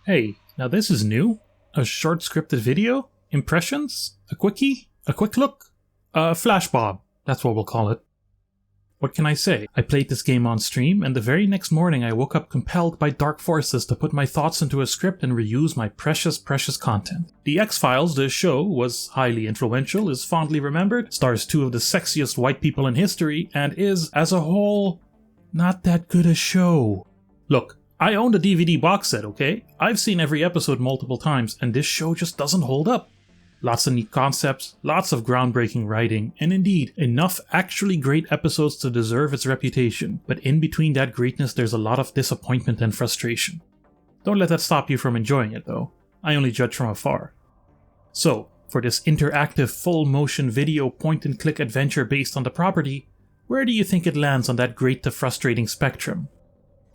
Hey, now this is new? A short scripted video? Impressions? A quickie? A quick look? Flashbob, that's what we'll call it. What can I say? I played this game on stream, and the very next morning I woke up compelled by dark forces to put my thoughts into a script and reuse my precious content. The X-Files, the show, was highly influential, is fondly remembered, stars two of the sexiest white people in history, and is, as a whole, not that good a show. Look, I own the DVD box set, okay? I've seen every episode multiple times, and this show just doesn't hold up. Lots of neat concepts, lots of groundbreaking writing, and indeed, enough actually great episodes to deserve its reputation, but in between that greatness there's a lot of disappointment and frustration. Don't let that stop you from enjoying it though, I only judge from afar. So, for this interactive full-motion video point-and-click adventure based on the property, where do you think it lands on that great to frustrating spectrum?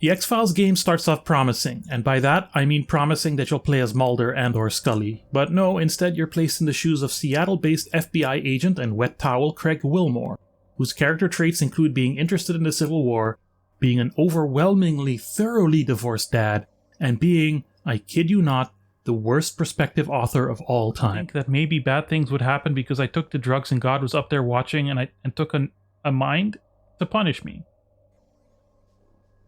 The X-Files game starts off promising, and by that I mean promising that you'll play as Mulder and or Scully, but no, instead you're placed in the shoes of Seattle-based FBI agent and wet towel Craig Wilmore, whose character traits include being interested in the Civil War, being an overwhelmingly thoroughly divorced dad, and being, I kid you not, the worst prospective author of all time. I think that maybe bad things would happen because I took the drugs and God was up there watching and took a mind to punish me.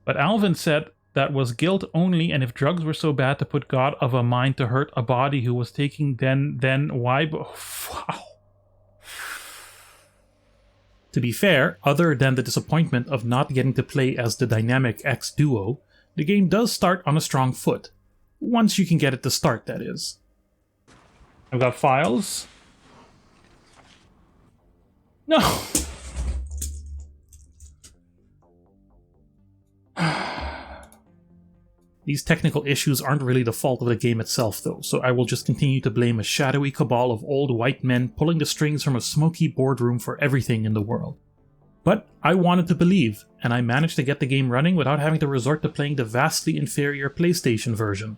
But Alvin said that was guilt only, and if drugs were so bad to put God of a mind to hurt a body who was taking, then why? Wow. To be fair, other than the disappointment of not getting to play as the dynamic X duo, the game does start on a strong foot. Once you can get it to start, that is. I've got files. No! These technical issues aren't really the fault of the game itself though, so I will just continue to blame a shadowy cabal of old white men pulling the strings from a smoky boardroom for everything in the world. But I wanted to believe, and I managed to get the game running without having to resort to playing the vastly inferior PlayStation version.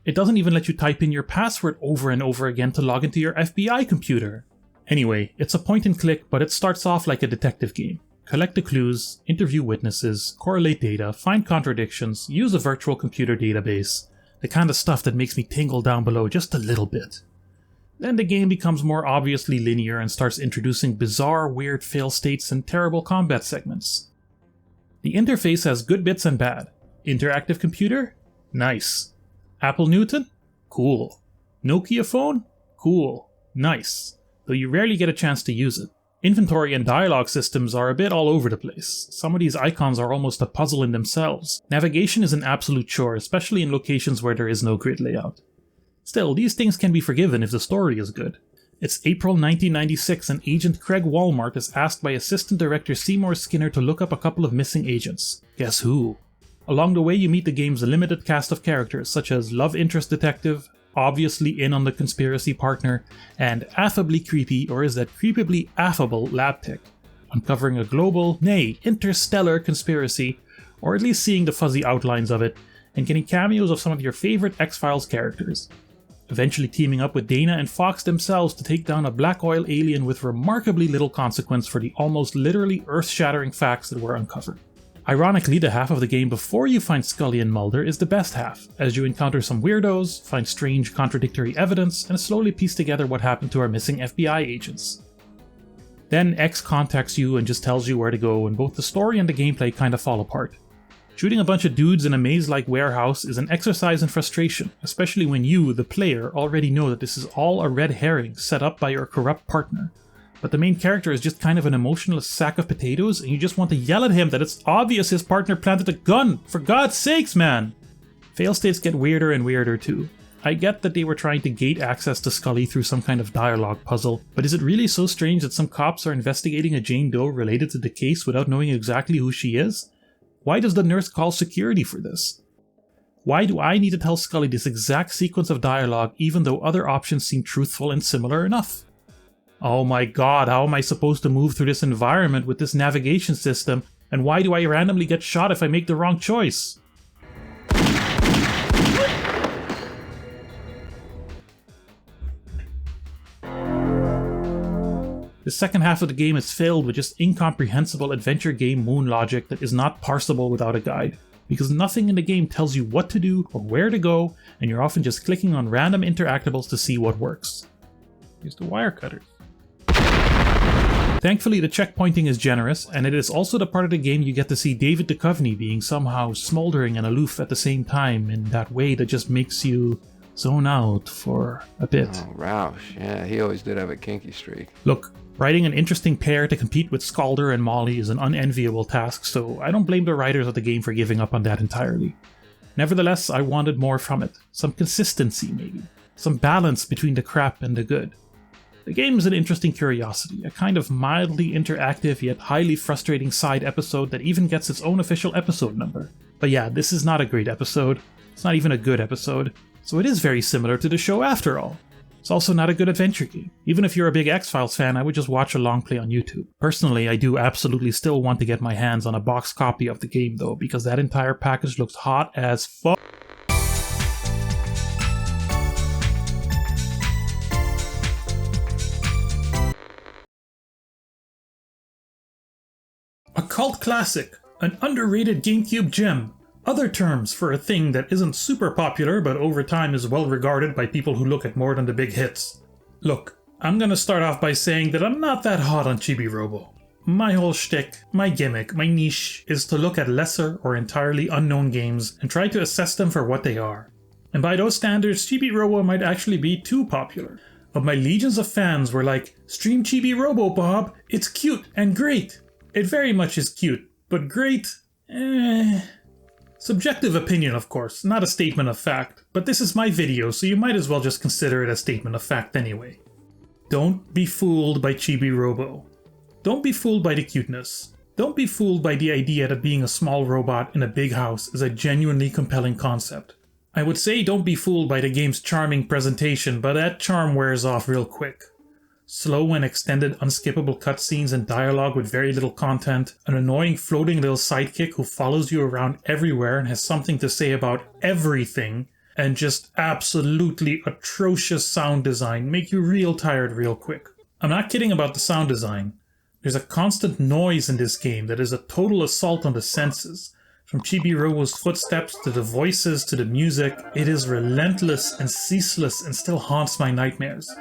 It doesn't even let you type in your password over and over again to log into your FBI computer. Anyway, it's a point and click, but it starts off like a detective game. Collect the clues, interview witnesses, correlate data, find contradictions, use a virtual computer database. The kind of stuff that makes me tingle down below just a little bit. Then the game becomes more obviously linear and starts introducing bizarre, weird fail states and terrible combat segments. The interface has good bits and bad. Interactive computer? Nice. Apple Newton? Cool. Nokia phone? Cool. Nice. Though you rarely get a chance to use it. Inventory and dialogue systems are a bit all over the place. Some of these icons are almost a puzzle in themselves. Navigation is an absolute chore, especially in locations where there is no grid layout. Still, these things can be forgiven if the story is good. It's April 1996 and Agent Craig Walmart is asked by Assistant Director Seymour Skinner to look up a couple of missing agents. Guess who? Along the way you meet the game's limited cast of characters such as love interest detective, obviously in on the conspiracy partner, and affably creepy, or is that creepably affable, lab tech, uncovering a global, nay, interstellar conspiracy, or at least seeing the fuzzy outlines of it, and getting cameos of some of your favorite X-Files characters. Eventually teaming up with Dana and Fox themselves to take down a black oil alien with remarkably little consequence for the almost literally earth-shattering facts that were uncovered. Ironically, the half of the game before you find Scully and Mulder is the best half, as you encounter some weirdos, find strange contradictory evidence, and slowly piece together what happened to our missing FBI agents. Then X contacts you and just tells you where to go, and both the story and the gameplay kinda fall apart. Shooting a bunch of dudes in a maze-like warehouse is an exercise in frustration, especially when you, the player, already know that this is all a red herring set up by your corrupt partner. But the main character is just kind of an emotionless sack of potatoes, and you just want to yell at him that it's obvious his partner planted a gun! For God's sakes, man! Fail states get weirder and weirder too. I get that they were trying to gate access to Scully through some kind of dialogue puzzle, but is it really so strange that some cops are investigating a Jane Doe related to the case without knowing exactly who she is? Why does the nurse call security for this? Why do I need to tell Scully this exact sequence of dialogue even though other options seem truthful and similar enough? Oh my god, how am I supposed to move through this environment with this navigation system, and why do I randomly get shot if I make the wrong choice? The second half of the game is filled with just incomprehensible adventure game moon logic that is not parsable without a guide. because nothing in the game tells you what to do or where to go, and you're often just clicking on random interactables to see what works. Here's the wire cutters. Thankfully, the checkpointing is generous, and it is also the part of the game you get to see David Duchovny being somehow smoldering and aloof at the same time in that way that just makes you zone out for a bit. Oh, Roush. Yeah, he always did have a kinky streak. Look, writing an interesting pair to compete with Scalder and Molly is an unenviable task, so I don't blame the writers of the game for giving up on that entirely. Nevertheless, I wanted more from it. Some consistency, maybe. Some balance between the crap and the good. The game is an interesting curiosity, a kind of mildly interactive yet highly frustrating side episode that even gets its own official episode number. But yeah, this is not a great episode. It's not even a good episode. So it is very similar to the show after all. It's also not a good adventure game. Even if you're a big X-Files fan, I would just watch a long play on YouTube. Personally, I do absolutely still want to get my hands on a box copy of the game though, because that entire package looks hot as fuck. A cult classic, an underrated GameCube gem. Other terms for a thing that isn't super popular but over time is well regarded by people who look at more than the big hits. Look, I'm gonna start off by saying that I'm not that hot on Chibi-Robo. My whole shtick, my gimmick, my niche is to look at lesser or entirely unknown games and try to assess them for what they are. And by those standards, Chibi-Robo might actually be too popular. But my legions of fans were like, "Stream Chibi-Robo, Bob, it's cute and great." It very much is cute, but great? Subjective opinion, of course, not a statement of fact, but this is my video, so you might as well just consider it a statement of fact anyway. Don't be fooled by Chibi-Robo. Don't be fooled by the cuteness. Don't be fooled by the idea that being a small robot in a big house is a genuinely compelling concept. I would say don't be fooled by the game's charming presentation, but that charm wears off real quick. Slow and extended unskippable cutscenes and dialogue with very little content, an annoying floating little sidekick who follows you around everywhere and has something to say about everything, and just absolutely atrocious sound design make you real tired real quick. I'm not kidding about the sound design. There's a constant noise in this game that is a total assault on the senses. From Chibi-Robo's footsteps to the voices to the music, it is relentless and ceaseless and still haunts my nightmares.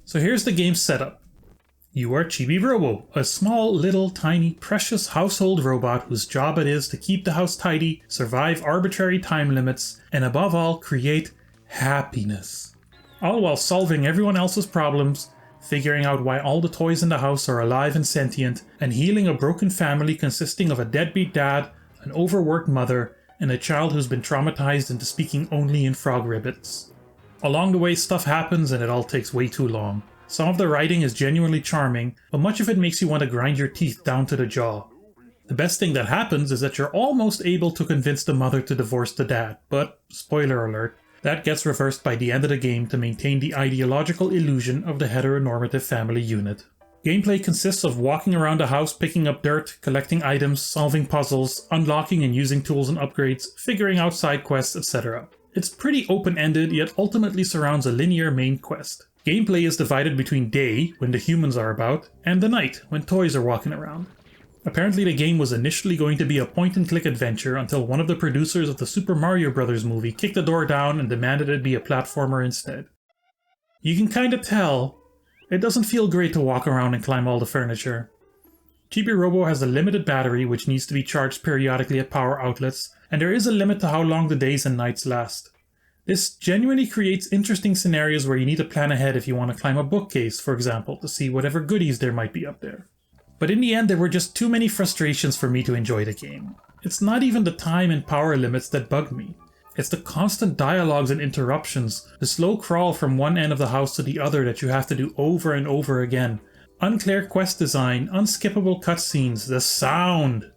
So here's the game's setup. You are Chibi-Robo, a small, little, tiny, precious household robot whose job it is to keep the house tidy, survive arbitrary time limits, and above all, create happiness. All while solving everyone else's problems, figuring out why all the toys in the house are alive and sentient, and healing a broken family consisting of a deadbeat dad, an overworked mother, and a child who's been traumatized into speaking only in frog ribbits. Along the way, stuff happens and it all takes way too long. Some of the writing is genuinely charming, but much of it makes you want to grind your teeth down to the jaw. The best thing that happens is that you're almost able to convince the mother to divorce the dad, but, spoiler alert, that gets reversed by the end of the game to maintain the ideological illusion of the heteronormative family unit. Gameplay consists of walking around the house picking up dirt, collecting items, solving puzzles, unlocking and using tools and upgrades, figuring out side quests, etc. It's pretty open-ended, yet ultimately surrounds a linear main quest. Gameplay is divided between day, when the humans are about, and the night, when toys are walking around. Apparently the game was initially going to be a point-and-click adventure until one of the producers of the Super Mario Bros. Movie kicked the door down and demanded it be a platformer instead. You can kinda tell, it doesn't feel great to walk around and climb all the furniture. Chibi-Robo has a limited battery which needs to be charged periodically at power outlets, and there is a limit to how long the days and nights last. This genuinely creates interesting scenarios where you need to plan ahead if you want to climb a bookcase, for example, to see whatever goodies there might be up there. But in the end, there were just too many frustrations for me to enjoy the game. It's not even the time and power limits that bugged me. It's the constant dialogues and interruptions, the slow crawl from one end of the house to the other that you have to do over and over again, unclear quest design, unskippable cutscenes, the sound.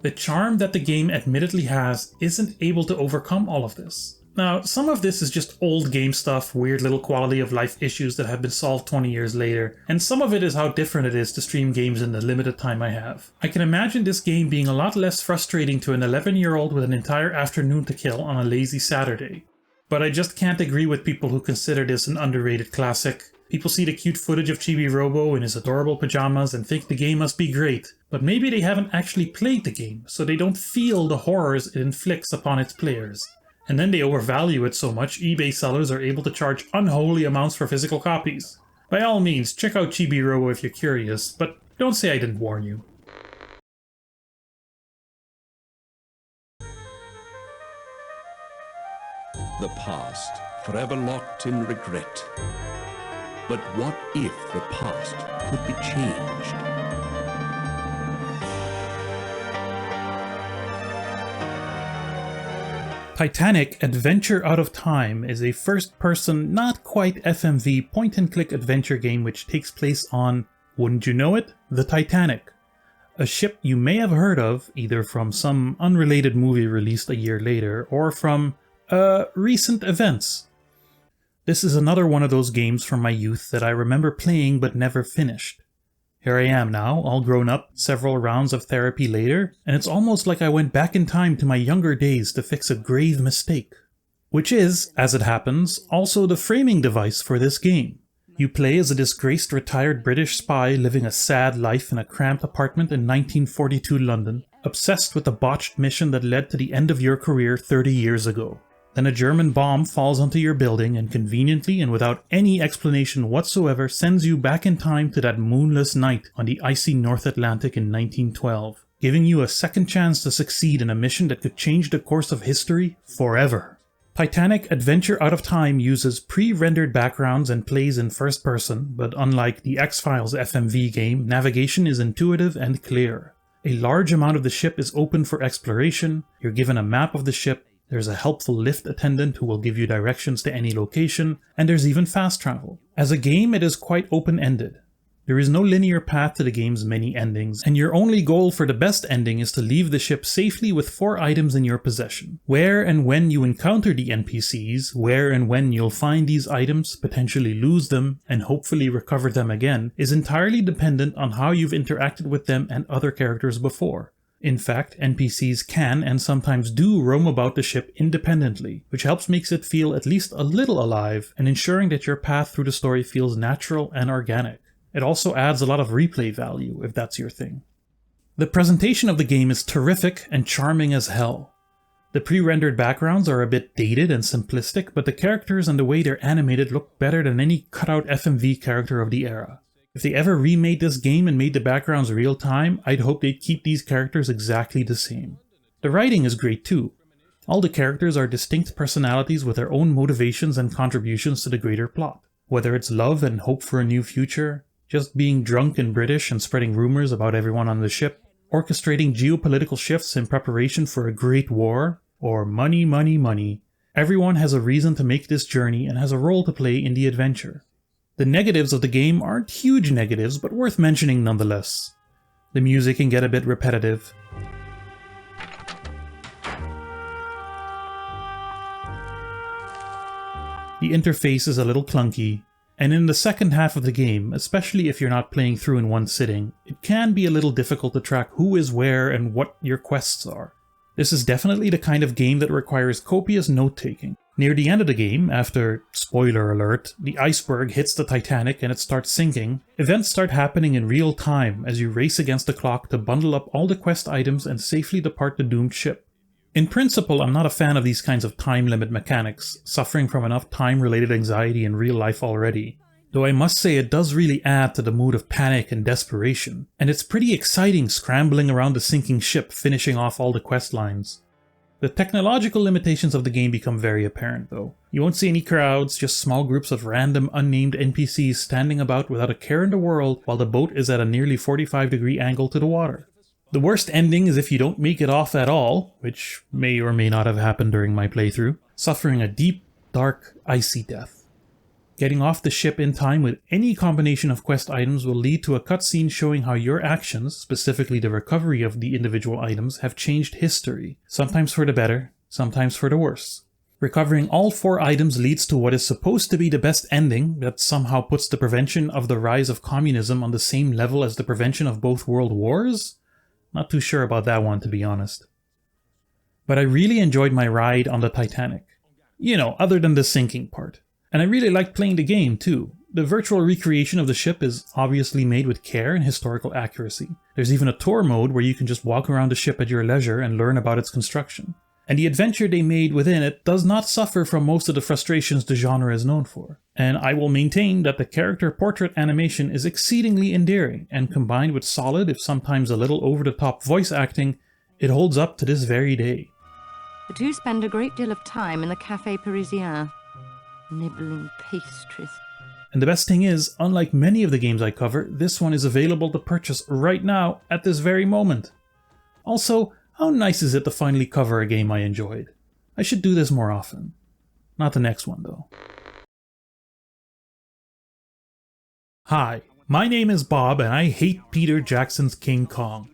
The charm that the game admittedly has isn't able to overcome all of this. Now, some of this is just old game stuff, weird little quality of life issues that have been solved 20 years later, and some of it is how different it is to stream games in the limited time I have. I can imagine this game being a lot less frustrating to an 11-year-old with an entire afternoon to kill on a lazy Saturday. But I just can't agree with people who consider this an underrated classic. People see the cute footage of Chibi-Robo in his adorable pajamas and think the game must be great, but maybe they haven't actually played the game, so they don't feel the horrors it inflicts upon its players. And then they overvalue it so much, eBay sellers are able to charge unholy amounts for physical copies. By all means, check out Chibi-Robo if you're curious, but don't say I didn't warn you. The past, forever locked in regret. But what if the past could be changed? Titanic Adventure Out of Time is a first-person, not quite FMV point-and-click adventure game which takes place on, wouldn't you know it, the Titanic. A ship you may have heard of, either from some unrelated movie released a year later, or from, recent events. This is another one of those games from my youth that I remember playing but never finished. Here I am now, all grown up, several rounds of therapy later, and it's almost like I went back in time to my younger days to fix a grave mistake. Which is, as it happens, also the framing device for this game. You play as a disgraced retired British spy living a sad life in a cramped apartment in 1942 London, obsessed with a botched mission that led to the end of your career 30 years ago. Then a German bomb falls onto your building and conveniently and without any explanation whatsoever sends you back in time to that moonless night on the icy North Atlantic in 1912, giving you a second chance to succeed in a mission that could change the course of history forever. Titanic Adventure Out of Time uses pre-rendered backgrounds and plays in first person, but unlike the X-Files FMV game, navigation is intuitive and clear. A large amount of the ship is open for exploration, you're given a map of the ship, there's a helpful lift attendant who will give you directions to any location, and there's even fast travel. As a game, it is quite open-ended. There is no linear path to the game's many endings, and your only goal for the best ending is to leave the ship safely with 4 items in your possession. Where and when you encounter the NPCs, where and when you'll find these items, potentially lose them, and hopefully recover them again, is entirely dependent on how you've interacted with them and other characters before. In fact, NPCs can and sometimes do roam about the ship independently, which makes it feel at least a little alive and ensuring that your path through the story feels natural and organic. It also adds a lot of replay value, if that's your thing. The presentation of the game is terrific and charming as hell. The pre-rendered backgrounds are a bit dated and simplistic, but the characters and the way they're animated look better than any cutout FMV character of the era. If they ever remade this game and made the backgrounds real time, I'd hope they'd keep these characters exactly the same. The writing is great too. All the characters are distinct personalities with their own motivations and contributions to the greater plot. Whether it's love and hope for a new future, just being drunk and British and spreading rumors about everyone on the ship, orchestrating geopolitical shifts in preparation for a great war, or money, money, money, everyone has a reason to make this journey and has a role to play in the adventure. The negatives of the game aren't huge negatives, but worth mentioning nonetheless. The music can get a bit repetitive. The interface is a little clunky, and in the second half of the game, especially if you're not playing through in one sitting, it can be a little difficult to track who is where and what your quests are. This is definitely the kind of game that requires copious note-taking. Near the end of the game, after, spoiler alert, the iceberg hits the Titanic and it starts sinking, events start happening in real time as you race against the clock to bundle up all the quest items and safely depart the doomed ship. In principle, I'm not a fan of these kinds of time limit mechanics, suffering from enough time-related anxiety in real life already. Though I must say it does really add to the mood of panic and desperation, and it's pretty exciting scrambling around the sinking ship finishing off all the quest lines. The technological limitations of the game become very apparent though. You won't see any crowds, just small groups of random unnamed NPCs standing about without a care in the world while the boat is at a nearly 45-degree angle to the water. The worst ending is if you don't make it off at all, which may or may not have happened during my playthrough, suffering a deep, dark, icy death. Getting off the ship in time with any combination of quest items will lead to a cutscene showing how your actions, specifically the recovery of the individual items, have changed history, sometimes for the better, sometimes for the worse. Recovering all 4 items leads to what is supposed to be the best ending that somehow puts the prevention of the rise of communism on the same level as the prevention of both world wars? Not too sure about that one, to be honest. But I really enjoyed my ride on the Titanic. You know, other than the sinking part. And I really liked playing the game too. The virtual recreation of the ship is obviously made with care and historical accuracy. There's even a tour mode where you can just walk around the ship at your leisure and learn about its construction. And the adventure they made within it does not suffer from most of the frustrations the genre is known for. And I will maintain that the character portrait animation is exceedingly endearing, and combined with solid, if sometimes a little over-the-top voice acting, it holds up to this very day. The two spend a great deal of time in the Café Parisien, nibbling pastries. And the best thing is, unlike many of the games I cover, this one is available to purchase right now at this very moment. Also, how nice is it to finally cover a game I enjoyed? I should do this more often. Not the next one, though. Hi, my name is Bob and I hate Peter Jackson's King Kong.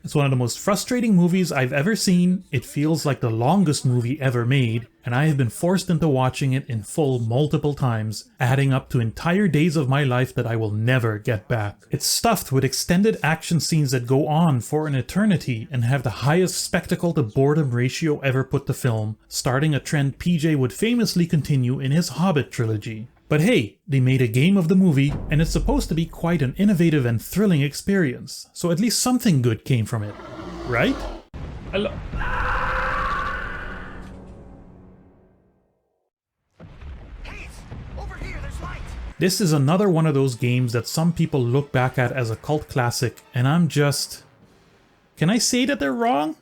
It's one of the most frustrating movies I've ever seen, it feels like the longest movie ever made, and I have been forced into watching it in full multiple times, adding up to entire days of my life that I will never get back. It's stuffed with extended action scenes that go on for an eternity and have the highest spectacle to boredom ratio ever put to film, starting a trend PJ would famously continue in his Hobbit trilogy. But hey, they made a game of the movie, and it's supposed to be quite an innovative and thrilling experience, so at least something good came from it, right? Hey, over here, there's light. This is another one of those games that some people look back at as a cult classic, and I'm just... Can I say that they're wrong?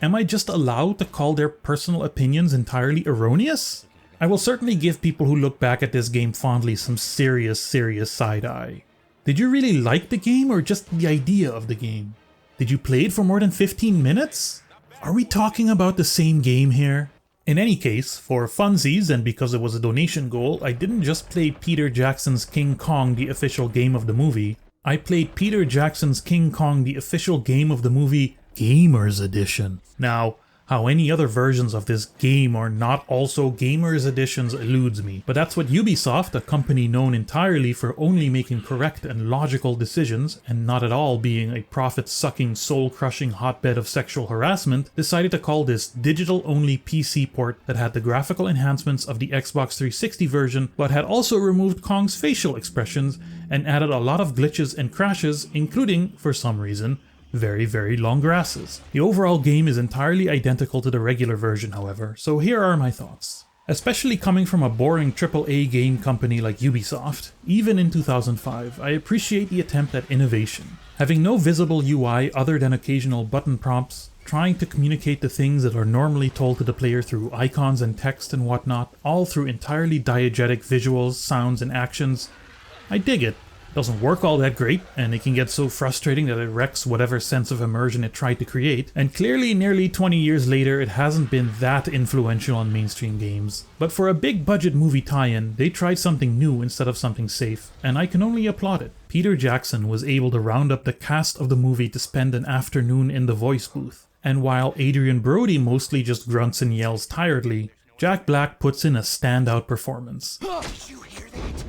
Am I just allowed to call their personal opinions entirely erroneous? I will certainly give people who look back at this game fondly some serious side-eye. Did you really like the game or just the idea of the game? Did you play it for more than 15 minutes? Are we talking about the same game here? In any case, for funsies and because it was a donation goal, I didn't just play Peter Jackson's King Kong, the official game of the movie. I played Peter Jackson's King Kong, the official game of the movie, Gamers Edition. Now, how any other versions of this game are not also Gamers Editions eludes me, but that's what Ubisoft, a company known entirely for only making correct and logical decisions, and not at all being a profit-sucking, soul-crushing hotbed of sexual harassment, decided to call this digital-only PC port that had the graphical enhancements of the Xbox 360 version, but had also removed Kong's facial expressions and added a lot of glitches and crashes, including, for some reason, very long grasses. The overall game is entirely identical to the regular version, however, so here are my thoughts. Especially coming from a boring AAA game company like Ubisoft, even in 2005, I appreciate the attempt at innovation. Having no visible UI other than occasional button prompts, trying to communicate the things that are normally told to the player through icons and text and whatnot, all through entirely diegetic visuals, sounds, and actions. I dig it. Doesn't work all that great, and it can get so frustrating that it wrecks whatever sense of immersion it tried to create, and clearly nearly 20 years later it hasn't been that influential on mainstream games. But for a big budget movie tie-in, they tried something new instead of something safe, and I can only applaud it. Peter Jackson was able to round up the cast of the movie to spend an afternoon in the voice booth, and while Adrian Brody mostly just grunts and yells tiredly, Jack Black puts in a standout performance. Did you hear that?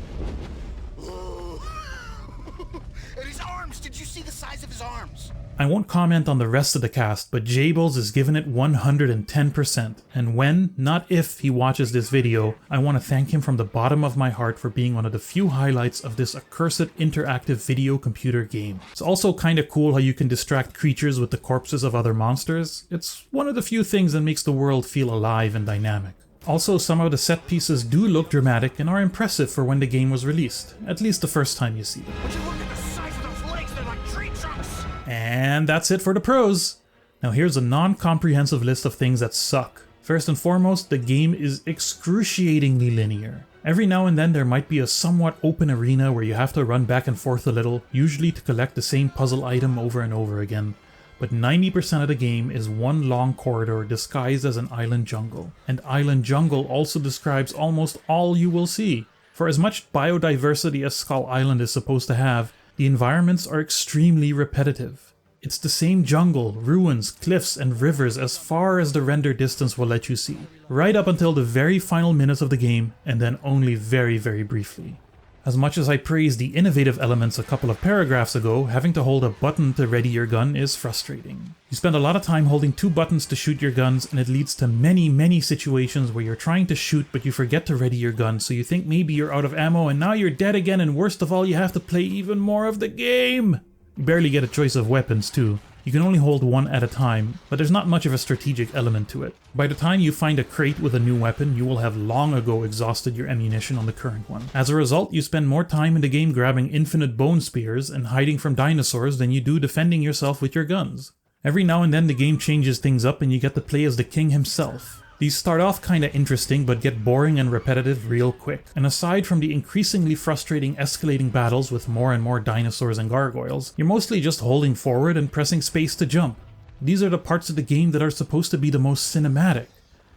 And his arms! Did you see the size of his arms? I won't comment on the rest of the cast, but Jables is giving it 110%, and when, not if, he watches this video, I want to thank him from the bottom of my heart for being one of the few highlights of this accursed interactive video computer game. It's also kinda cool how you can distract creatures with the corpses of other monsters. It's one of the few things that makes the world feel alive and dynamic. Also, some of the set pieces do look dramatic and are impressive for when the game was released, at least the first time you see them. Would you look at the size of those legs? They're like tree trunks! And that's it for the pros! Now here's a non-comprehensive list of things that suck. First and foremost, the game is excruciatingly linear. Every now and then there might be a somewhat open arena where you have to run back and forth a little, usually to collect the same puzzle item over and over again. But 90% of the game is one long corridor disguised as an island jungle. And island jungle also describes almost all you will see. For as much biodiversity as Skull Island is supposed to have, the environments are extremely repetitive. It's the same jungle, ruins, cliffs, and rivers as far as the render distance will let you see, right up until the very final minutes of the game, and then only very, very briefly. As much as I praised the innovative elements a couple of paragraphs ago, having to hold a button to ready your gun is frustrating. You spend a lot of time holding 2 buttons to shoot your guns, and it leads to many situations where you're trying to shoot but you forget to ready your gun, so you think maybe you're out of ammo and now you're dead again, and worst of all, you have to play even more of the game! You barely get a choice of weapons too. You can only hold one at a time, but there's not much of a strategic element to it. By the time you find a crate with a new weapon, you will have long ago exhausted your ammunition on the current one. As a result, you spend more time in the game grabbing infinite bone spears and hiding from dinosaurs than you do defending yourself with your guns. Every now and then the game changes things up and you get to play as the king himself. These start off kinda interesting but get boring and repetitive real quick, and aside from the increasingly frustrating escalating battles with more and more dinosaurs and gargoyles, you're mostly just holding forward and pressing space to jump. These are the parts of the game that are supposed to be the most cinematic,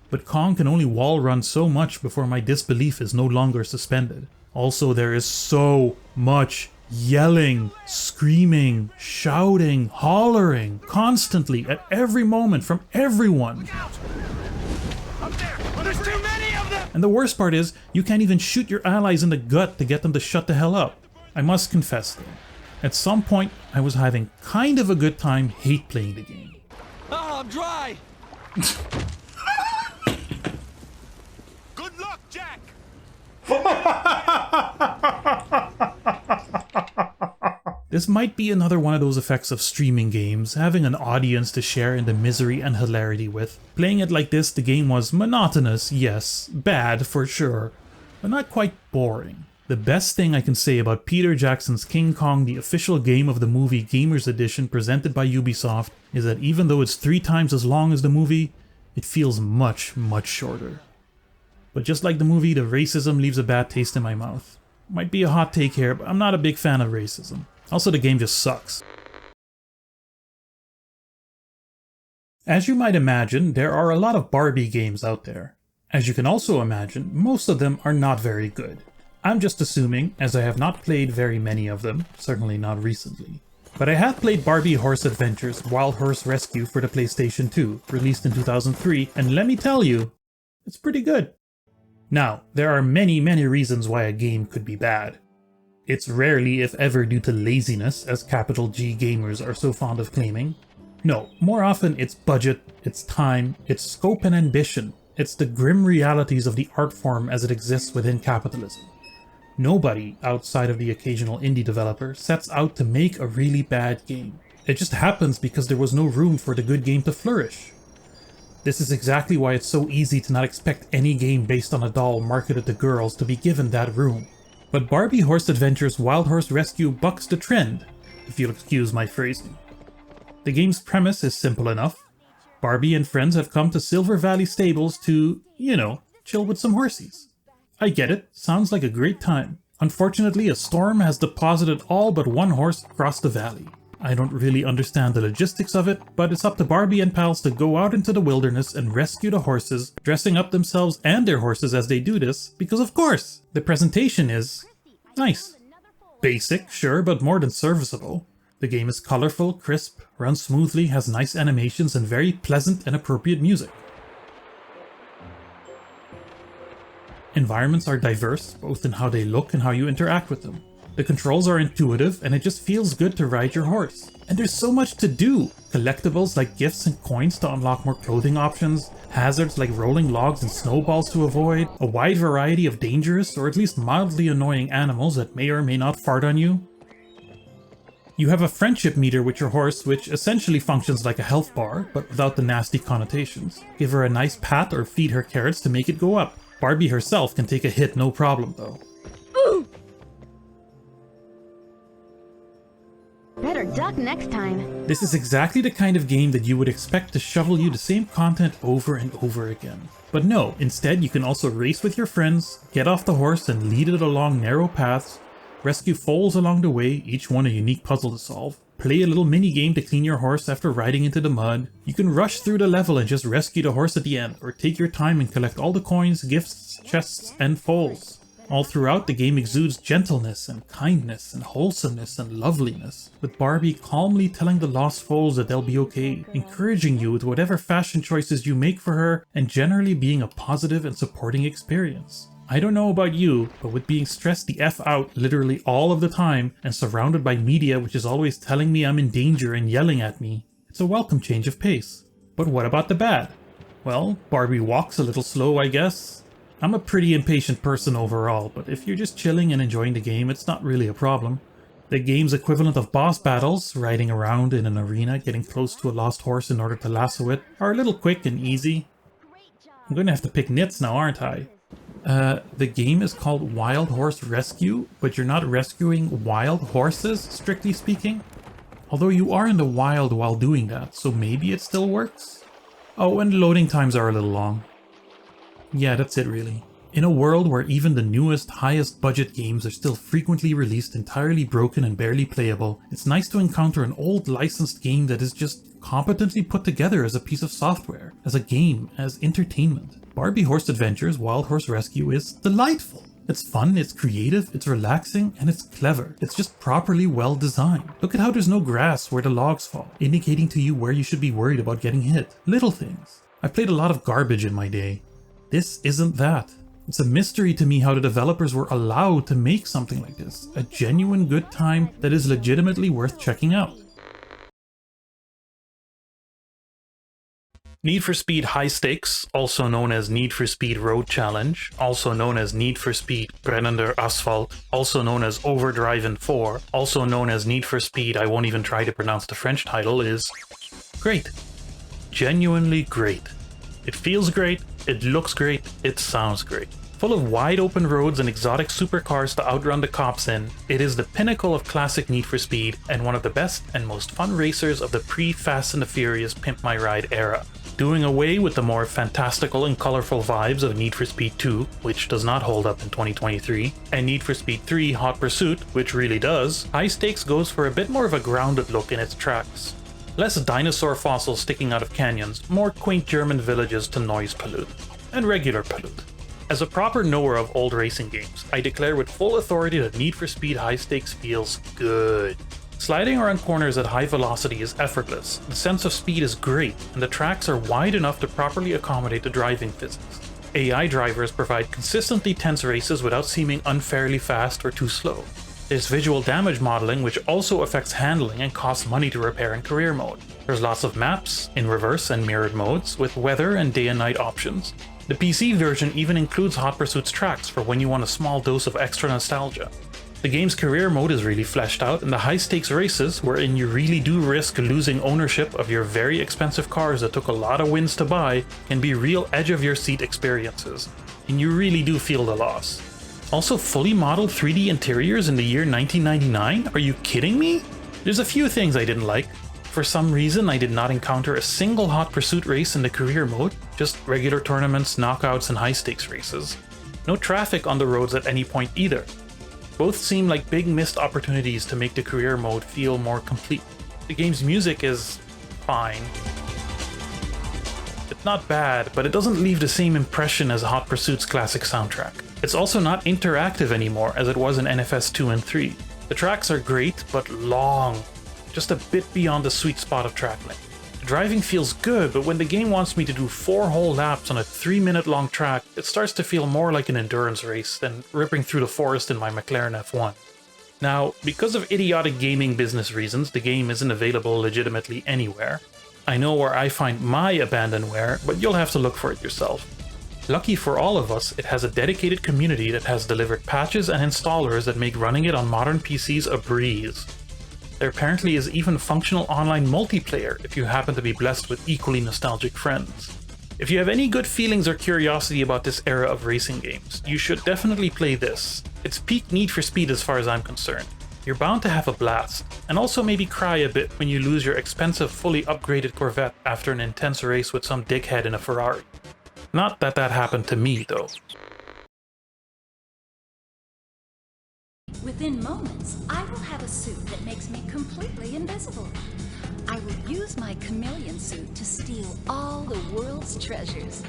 but Kong can only wall run so much before my disbelief is no longer suspended. Also, there is so much yelling, screaming, shouting, hollering, constantly, at every moment from everyone. There's too many of them! And the worst part is, you can't even shoot your allies in the gut to get them to shut the hell up. I must confess though, at some point I was having kind of a good time hate playing the game. Oh, I'm dry! Good luck, Jack! This might be another one of those effects of streaming games, having an audience to share in the misery and hilarity with. Playing it like this, the game was monotonous, yes, bad for sure, but not quite boring. The best thing I can say about Peter Jackson's King Kong, the official game of the movie Gamers Edition presented by Ubisoft, is that even though it's 3 times as long as the movie, it feels much shorter. But just like the movie, the racism leaves a bad taste in my mouth. Might be a hot take here, but I'm not a big fan of racism. Also, the game just sucks. As you might imagine, there are a lot of Barbie games out there. As you can also imagine, most of them are not very good. I'm just assuming, as I have not played very many of them, certainly not recently. But I have played Barbie Horse Adventures Wild Horse Rescue for the PlayStation 2, released in 2003, and let me tell you, it's pretty good. Now, there are many reasons why a game could be bad. It's rarely, if ever, due to laziness, as capital G gamers are so fond of claiming. No, more often it's budget, it's time, it's scope and ambition. It's the grim realities of the art form as it exists within capitalism. Nobody, outside of the occasional indie developer, sets out to make a really bad game. It just happens because there was no room for the good game to flourish. This is exactly why it's so easy to not expect any game based on a doll marketed to girls to be given that room. But Barbie Horse Adventures Wild Horse Rescue bucks the trend, if you'll excuse my phrasing. The game's premise is simple enough. Barbie and friends have come to Silver Valley Stables to, chill with some horsies. I get it, sounds like a great time. Unfortunately, a storm has deposited all but one horse across the valley. I don't really understand the logistics of it, but it's up to Barbie and pals to go out into the wilderness and rescue the horses, dressing up themselves and their horses as they do this, because of course, the presentation is nice. Basic, sure, but more than serviceable. The game is colorful, crisp, runs smoothly, has nice animations and very pleasant and appropriate music. Environments are diverse, both in how they look and how you interact with them. The controls are intuitive, and it just feels good to ride your horse. And there's so much to do! Collectibles like gifts and coins to unlock more clothing options, hazards like rolling logs and snowballs to avoid, a wide variety of dangerous or at least mildly annoying animals that may or may not fart on you. You have a friendship meter with your horse, which essentially functions like a health bar, but without the nasty connotations. Give her a nice pat or feed her carrots to make it go up. Barbie herself can take a hit no problem though. Ooh! Better duck next time. This is exactly the kind of game that you would expect to shovel you the same content over and over again. But no, instead you can also race with your friends, get off the horse and lead it along narrow paths, rescue foals along the way, each one a unique puzzle to solve, play a little mini game to clean your horse after riding into the mud. You can rush through the level and just rescue the horse at the end, or take your time and collect all the coins, gifts, chests, and foals. All throughout, the game exudes gentleness and kindness and wholesomeness and loveliness, with Barbie calmly telling the lost foes that they'll be okay, encouraging you with whatever fashion choices you make for her, and generally being a positive and supporting experience. I don't know about you, but with being stressed the F out literally all of the time and surrounded by media which is always telling me I'm in danger and yelling at me, it's a welcome change of pace. But what about the bad? Well, Barbie walks a little slow, I guess. I'm a pretty impatient person overall, but if you're just chilling and enjoying the game, it's not really a problem. The game's equivalent of boss battles, riding around in an arena, getting close to a lost horse in order to lasso it, are a little quick and easy. I'm going to have to pick nits now, aren't I? The game is called Wild Horse Rescue, but you're not rescuing wild horses, strictly speaking. Although you are in the wild while doing that, so maybe it still works? Oh, and loading times are a little long. Yeah, that's it really. In a world where even the newest, highest budget games are still frequently released entirely broken and barely playable, it's nice to encounter an old licensed game that is just competently put together as a piece of software, as a game, as entertainment. Barbie Horse Adventures Wild Horse Rescue is delightful. It's fun, it's creative, it's relaxing, and it's clever. It's just properly well designed. Look at how there's no grass where the logs fall, indicating to you where you should be worried about getting hit. Little things. I've played a lot of garbage in my day. This isn't that. It's a mystery to me how the developers were allowed to make something like this. A genuine good time that is legitimately worth checking out. Need for Speed High Stakes, also known as Need for Speed Road Challenge, also known as Need for Speed Brennender Asphalt, also known as Overdriven 4, also known as Need for Speed, I won't even try to pronounce the French title, is great. Genuinely great. It feels great, it looks great, it sounds great. Full of wide open roads and exotic supercars to outrun the cops in, it is the pinnacle of classic Need for Speed and one of the best and most fun racers of the pre-Fast and the Furious Pimp My Ride era. Doing away with the more fantastical and colorful vibes of Need for Speed 2, which does not hold up in 2023, and Need for Speed 3 Hot Pursuit, which really does, High Stakes goes for a bit more of a grounded look in its tracks. Less dinosaur fossils sticking out of canyons, more quaint German villages to noise pollute, and regular pollute. As a proper knower of old racing games, I declare with full authority that Need for Speed High Stakes feels good. Sliding around corners at high velocity is effortless, the sense of speed is great, and the tracks are wide enough to properly accommodate the driving physics. AI drivers provide consistently tense races without seeming unfairly fast or too slow. There's visual damage modeling, which also affects handling and costs money to repair in career mode. There's lots of maps, in reverse and mirrored modes, with weather and day and night options. The PC version even includes Hot Pursuit's tracks for when you want a small dose of extra nostalgia. The game's career mode is really fleshed out, and the high-stakes races, wherein you really do risk losing ownership of your very expensive cars that took a lot of wins to buy, can be real edge-of-your-seat experiences, and you really do feel the loss. Also fully modeled 3D interiors in the year 1999? Are you kidding me? There's a few things I didn't like. For some reason, I did not encounter a single Hot Pursuit race in the career mode, just regular tournaments, knockouts, and high-stakes races. No traffic on the roads at any point either. Both seem like big missed opportunities to make the career mode feel more complete. The game's music is fine. It's not bad, but it doesn't leave the same impression as Hot Pursuit's classic soundtrack. It's also not interactive anymore as it was in NFS 2 and 3. The tracks are great, but long. Just a bit beyond the sweet spot of track length. The driving feels good, but when the game wants me to do 4 whole laps on a 3-minute long track, it starts to feel more like an endurance race than ripping through the forest in my McLaren F1. Now, because of idiotic gaming business reasons, the game isn't available legitimately anywhere. I know where I find my abandonware, but you'll have to look for it yourself. Lucky for all of us, it has a dedicated community that has delivered patches and installers that make running it on modern PCs a breeze. There apparently is even functional online multiplayer if you happen to be blessed with equally nostalgic friends. If you have any good feelings or curiosity about this era of racing games, you should definitely play this. It's peak Need for Speed as far as I'm concerned. You're bound to have a blast, and also maybe cry a bit when you lose your expensive fully upgraded Corvette after an intense race with some dickhead in a Ferrari. Not that that happened to me, though. Within moments, I will have a suit that makes me completely invisible. I will use my chameleon suit to steal all the world's treasures.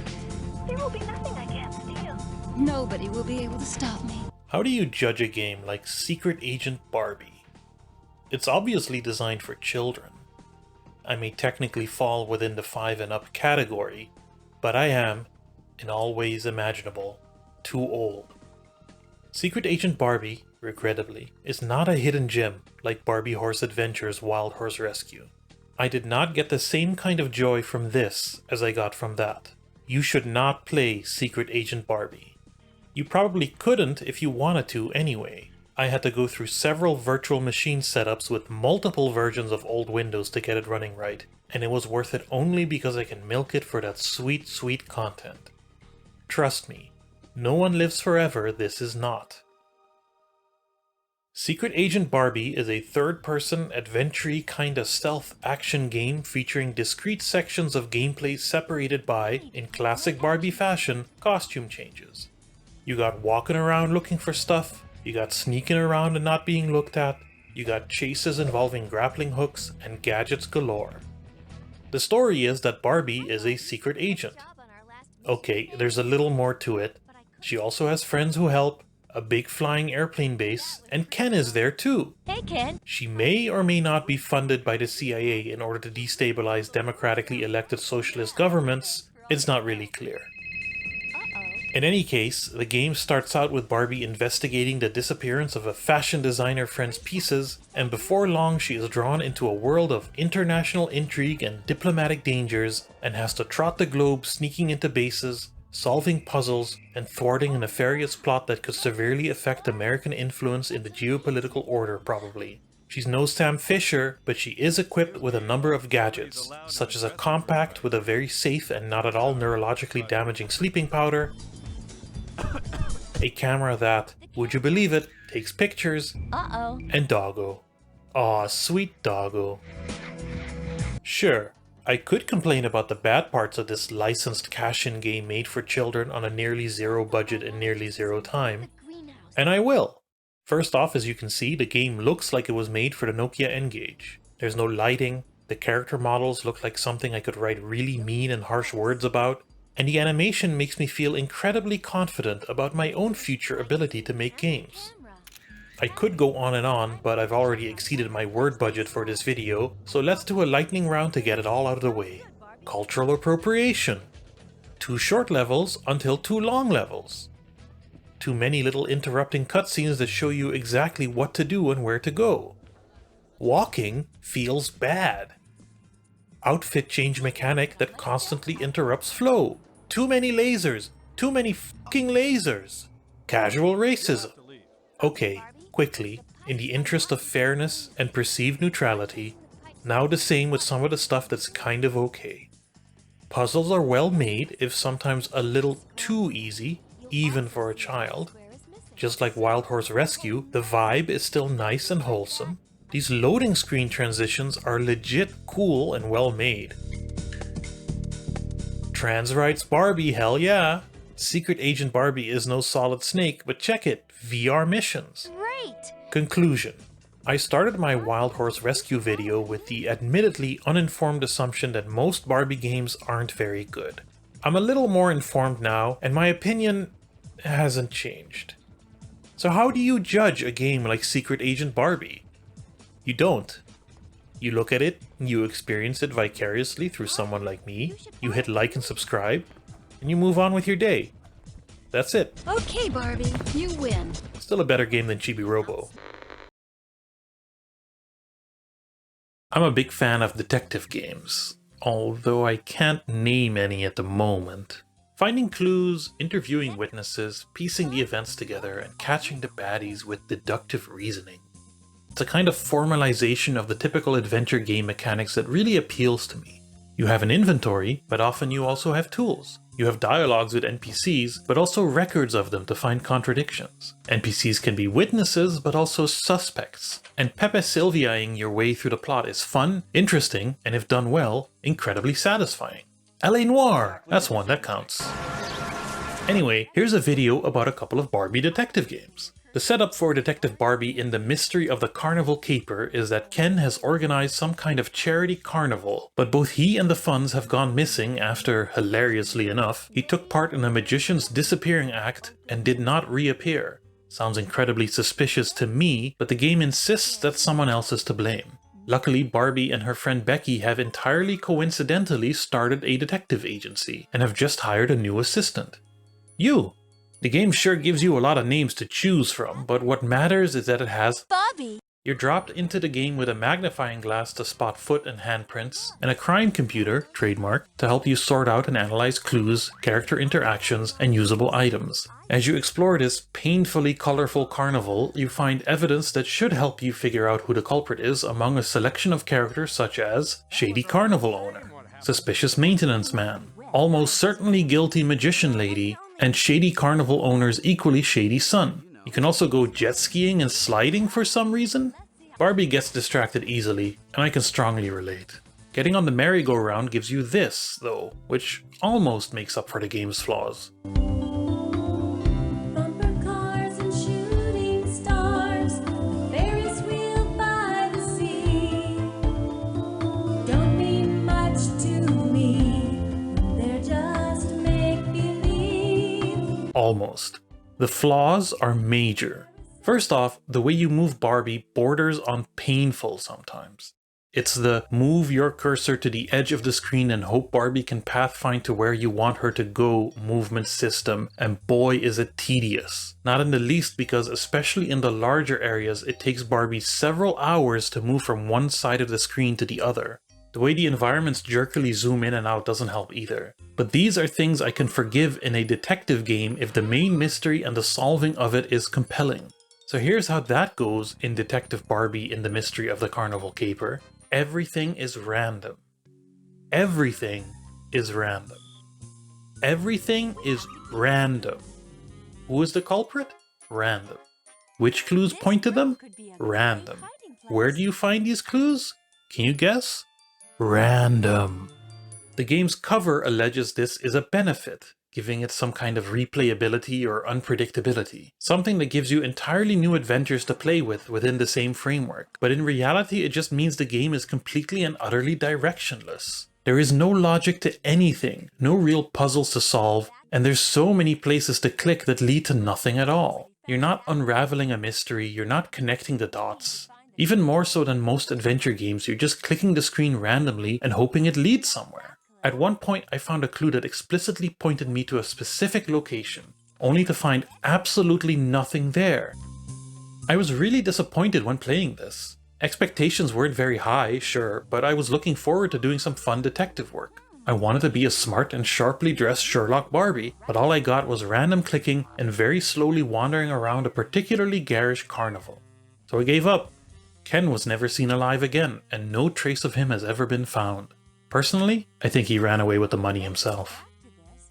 There will be nothing I can't steal. Nobody will be able to stop me. How do you judge a game like Secret Agent Barbie? It's obviously designed for children. I may technically fall within the 5 and up category, but I am, in all ways imaginable, too old. Secret Agent Barbie, regrettably, is not a hidden gem like Barbie Horse Adventures Wild Horse Rescue. I did not get the same kind of joy from this as I got from that. You should not play Secret Agent Barbie. You probably couldn't if you wanted to anyway. I had to go through several virtual machine setups with multiple versions of old Windows to get it running right, and it was worth it only because I can milk it for that sweet, sweet content. Trust me, no one lives forever, this is not. Secret Agent Barbie is a third-person, adventure-y kinda stealth action game featuring discrete sections of gameplay separated by, in classic Barbie fashion, costume changes. You got walking around looking for stuff, you got sneaking around and not being looked at, you got chases involving grappling hooks, and gadgets galore. The story is that Barbie is a secret agent. Okay, there's a little more to it. She also has friends who help, a big flying airplane base, and Ken is there too. Hey, Ken. She may or may not be funded by the CIA in order to destabilize democratically elected socialist governments. It's not really clear. In any case, the game starts out with Barbie investigating the disappearance of a fashion designer friend's pieces, and before long she is drawn into a world of international intrigue and diplomatic dangers, and has to trot the globe sneaking into bases, solving puzzles, and thwarting a nefarious plot that could severely affect American influence in the geopolitical order probably. She's no Sam Fisher, but she is equipped with a number of gadgets, such as a compact with a very safe and not at all neurologically damaging sleeping powder, a camera that, would you believe it, takes pictures, and Doggo. Aw, sweet Doggo. Sure, I could complain about the bad parts of this licensed cash-in game made for children on a nearly zero budget and nearly zero time, and I will. First off, as you can see, the game looks like it was made for the Nokia N-Gage. There's no lighting, the character models look like something I could write really mean and harsh words about, and the animation makes me feel incredibly confident about my own future ability to make games. I could go on and on, but I've already exceeded my word budget for this video, so let's do a lightning round to get it all out of the way. Cultural appropriation. Too short levels until too long levels. Too many little interrupting cutscenes that show you exactly what to do and where to go. Walking feels bad. Outfit change mechanic that constantly interrupts flow. Too many lasers. Too many fucking lasers. Casual racism. Okay, quickly, in the interest of fairness and perceived neutrality, now the same with some of the stuff that's kind of okay. Puzzles are well made, if sometimes a little too easy, even for a child. Just like Wild Horse Rescue, the vibe is still nice and wholesome. These loading screen transitions are legit cool and well made. Trans rights Barbie, hell yeah! Secret Agent Barbie is no Solid Snake, but check it, VR missions. Great! Conclusion. I started my Wild Horse Rescue video with the admittedly uninformed assumption that most Barbie games aren't very good. I'm a little more informed now, and my opinion hasn't changed. So how do you judge a game like Secret Agent Barbie? You don't. You look at it, you experience it vicariously through someone like me, you hit like and subscribe, and you move on with your day. That's it. Okay, Barbie, you win. Still a better game than Chibi-Robo. I'm a big fan of detective games, although I can't name any at the moment. Finding clues, interviewing witnesses, piecing the events together, and catching the baddies with deductive reasoning. It's a kind of formalization of the typical adventure game mechanics that really appeals to me. You have an inventory, but often you also have tools. You have dialogues with NPCs, but also records of them to find contradictions. NPCs can be witnesses, but also suspects. And Pepe Sylviaing your way through the plot is fun, interesting, and if done well, incredibly satisfying. LA Noire! That's one that counts. Anyway, here's a video about a couple of Barbie detective games. The setup for Detective Barbie in The Mystery of the Carnival Caper is that Ken has organized some kind of charity carnival, but both he and the funds have gone missing after, hilariously enough, he took part in a magician's disappearing act and did not reappear. Sounds incredibly suspicious to me, but the game insists that someone else is to blame. Luckily, Barbie and her friend Becky have entirely coincidentally started a detective agency and have just hired a new assistant. You! The game sure gives you a lot of names to choose from, but what matters is that it has Bobby! You're dropped into the game with a magnifying glass to spot foot and handprints, and a crime computer, trademark, to help you sort out and analyze clues, character interactions, and usable items. As you explore this painfully colorful carnival, you find evidence that should help you figure out who the culprit is among a selection of characters such as Shady Carnival Owner, Suspicious Maintenance Man, Almost Certainly Guilty Magician Lady, and Shady Carnival Owner's equally shady son. You can also go jet skiing and sliding for some reason. Barbie gets distracted easily, and I can strongly relate. Getting on the merry-go-round gives you this, though, which almost makes up for the game's flaws. Bumper cars and shooting stars, Ferris wheel by the sea. Don't mean much to me, they're just make-believe. Almost. The flaws are major. First off, the way you move Barbie borders on painful sometimes. It's the move your cursor to the edge of the screen and hope Barbie can pathfind to where you want her to go movement system, and boy is it tedious. Not in the least because especially in the larger areas it takes Barbie several hours to move from one side of the screen to the other. The way the environments jerkily zoom in and out doesn't help either. But these are things I can forgive in a detective game if the main mystery and the solving of it is compelling. So here's how that goes in Detective Barbie in the Mystery of the Carnival Caper. Everything is random. Everything is random. Everything is random. Who is the culprit? Random. Which clues point to them? Random. Where do you find these clues? Can you guess? Random. The game's cover alleges this is a benefit, giving it some kind of replayability or unpredictability, something that gives you entirely new adventures to play with within the same framework, but in reality it just means the game is completely and utterly directionless. There is no logic to anything, no real puzzles to solve, and there's so many places to click that lead to nothing at all. You're not unraveling a mystery, you're not connecting the dots. Even more so than most adventure games, you're just clicking the screen randomly and hoping it leads somewhere. At one point, I found a clue that explicitly pointed me to a specific location, only to find absolutely nothing there. I was really disappointed when playing this. Expectations weren't very high, sure, but I was looking forward to doing some fun detective work. I wanted to be a smart and sharply dressed Sherlock Barbie, but all I got was random clicking and very slowly wandering around a particularly garish carnival. So I gave up. Ken was never seen alive again, and no trace of him has ever been found. Personally, I think he ran away with the money himself.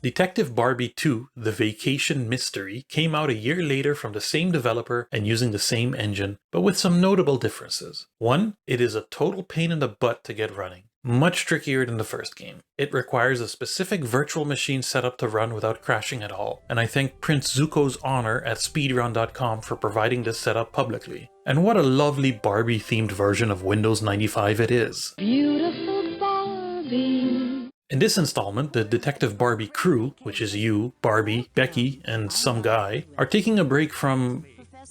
Detective Barbie 2: The Vacation Mystery came out a year later from the same developer and using the same engine, but with some notable differences. One, it is a total pain in the butt to get running. Much trickier than the first game. It requires a specific virtual machine setup to run without crashing at all, and I thank Prince Zuko's Honor at speedrun.com for providing this setup publicly. And what a lovely Barbie-themed version of Windows 95 it is. Beautiful Barbie. In this installment, the Detective Barbie crew, which is you, Barbie, Becky, and some guy, are taking a break from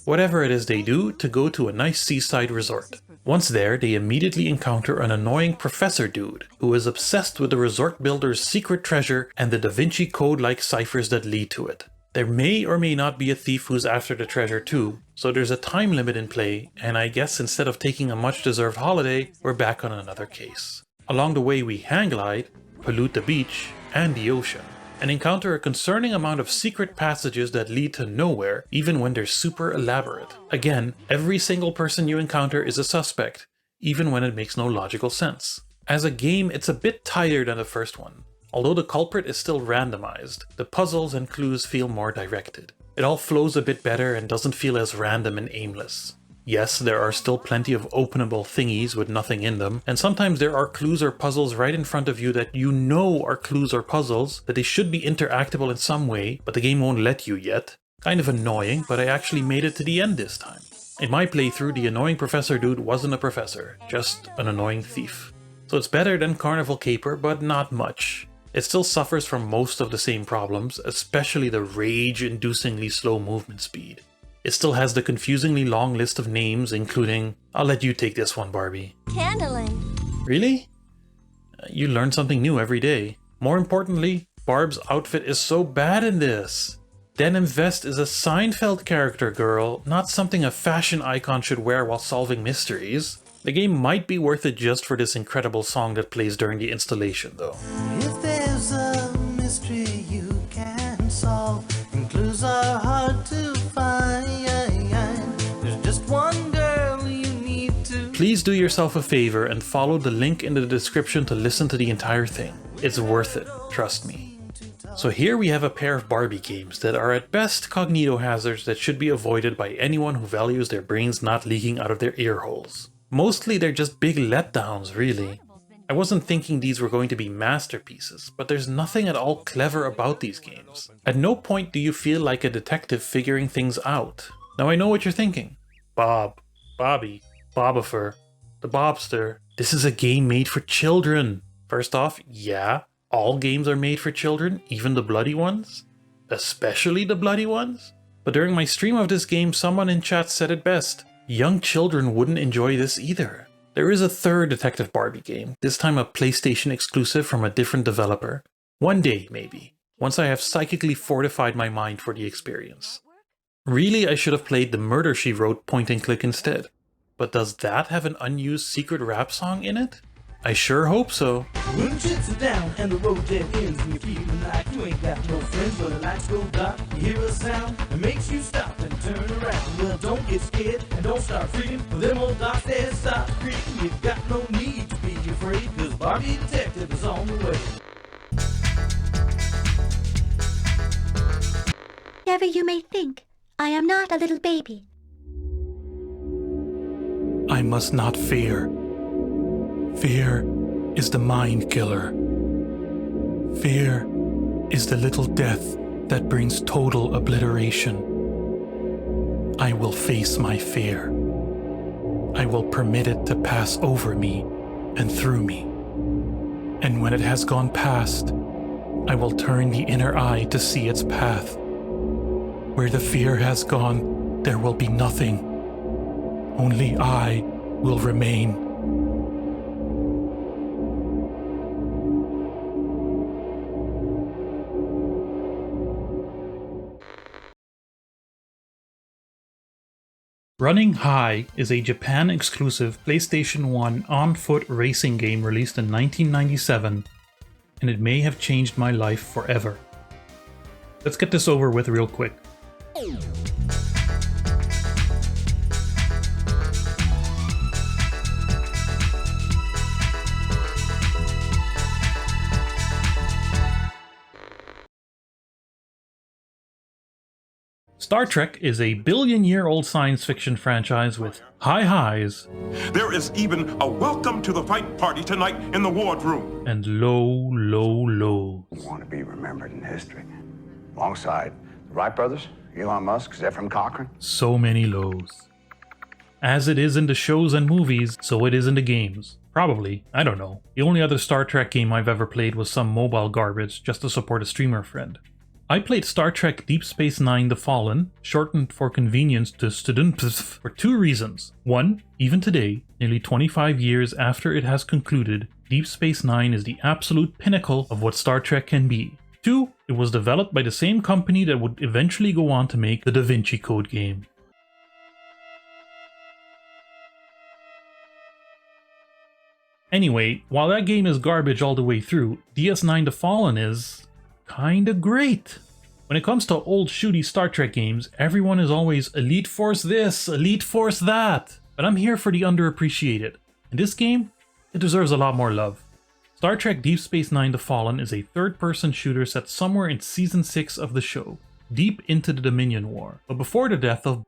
whatever it is they do to go to a nice seaside resort. Once there, they immediately encounter an annoying professor dude who is obsessed with the resort builder's secret treasure and the Da Vinci Code-like ciphers that lead to it. There may or may not be a thief who's after the treasure too, so there's a time limit in play, and I guess instead of taking a much-deserved holiday, we're back on another case. Along the way we hang glide, pollute the beach and the ocean, and encounter a concerning amount of secret passages that lead to nowhere, even when they're super elaborate. Again, every single person you encounter is a suspect, even when it makes no logical sense. As a game, it's a bit tighter than the first one. Although the culprit is still randomized, the puzzles and clues feel more directed. It all flows a bit better and doesn't feel as random and aimless. Yes, there are still plenty of openable thingies with nothing in them, and sometimes there are clues or puzzles right in front of you that you know are clues or puzzles, that they should be interactable in some way, but the game won't let you yet. Kind of annoying, but I actually made it to the end this time. In my playthrough, the annoying professor dude wasn't a professor, just an annoying thief. So it's better than Carnival Caper, but not much. It still suffers from most of the same problems, especially the rage-inducingly slow movement speed. It still has the confusingly long list of names, including... I'll let you take this one, Barbie. Candling. Really? You learn something new every day. More importantly, Barb's outfit is so bad in this. Denim vest is a Seinfeld character, girl, not something a fashion icon should wear while solving mysteries. The game might be worth it just for this incredible song that plays during the installation, though. If there's a mystery you can solve, and clues are hard to find, there's just one girl you need to... Please do yourself a favor and follow the link in the description to listen to the entire thing. It's worth it, trust me. So here we have a pair of Barbie games that are at best cognito hazards that should be avoided by anyone who values their brains not leaking out of their ear holes. Mostly they're just big letdowns, really. I wasn't thinking these were going to be masterpieces, but there's nothing at all clever about these games. At no point do you feel like a detective figuring things out. Now I know what you're thinking. Bob, Bobby, Bobifer, the Bobster. This is a game made for children. First off, yeah, all games are made for children, even the bloody ones. Especially the bloody ones. But during my stream of this game, someone in chat said it best. Young children wouldn't enjoy this either. There is a third Detective Barbie game, this time a PlayStation exclusive from a different developer. One day, maybe, once I have psychically fortified my mind for the experience. Really, I should have played the Murder, She Wrote point and click instead. But does that have an unused secret rap song in it? I sure hope so. When the chips are down and the road dead ends and you're feeling like you ain't got no friends, but the lights go dark, you hear a sound that makes you stop and turn around. Well, don't get scared and don't start freaking, for them old dark stairs start creaking. You've got no need to be afraid, cause Barbie Detective is on the way. Whatever you may think, I am not a little baby. I must not fear. Fear is the mind killer. Fear is the little death that brings total obliteration. I will face my fear. I will permit it to pass over me and through me. And when it has gone past, I will turn the inner eye to see its path. Where the fear has gone, there will be nothing. Only I will remain. Running High is a Japan-exclusive PlayStation 1 on-foot racing game released in 1997, and it may have changed my life forever. Let's get this over with real quick. Star Trek is a billion-year-old science fiction franchise with high highs. There is even a welcome to the fight party tonight in the wardroom. And low lows. You want to be remembered in history. Alongside the Wright brothers, Elon Musk, Zefram Cochrane. So many lows. As it is in the shows and movies, so it is in the games. Probably, I don't know. The only other Star Trek game I've ever played was some mobile garbage just to support a streamer friend. I played Star Trek Deep Space Nine The Fallen, shortened for convenience to students, for two reasons. One, even today, nearly 25 years after it has concluded, Deep Space Nine is the absolute pinnacle of what Star Trek can be. Two, it was developed by the same company that would eventually go on to make the Da Vinci Code game. Anyway, while that game is garbage all the way through, DS9 The Fallen is kinda great. When it comes to old shooty Star Trek games, everyone is always Elite Force this, Elite Force that. But I'm here for the underappreciated. In this game, it deserves a lot more love. Star Trek Deep Space Nine The Fallen is a third-person shooter set somewhere in Season 6 of the show, deep into the Dominion War, but before the death of...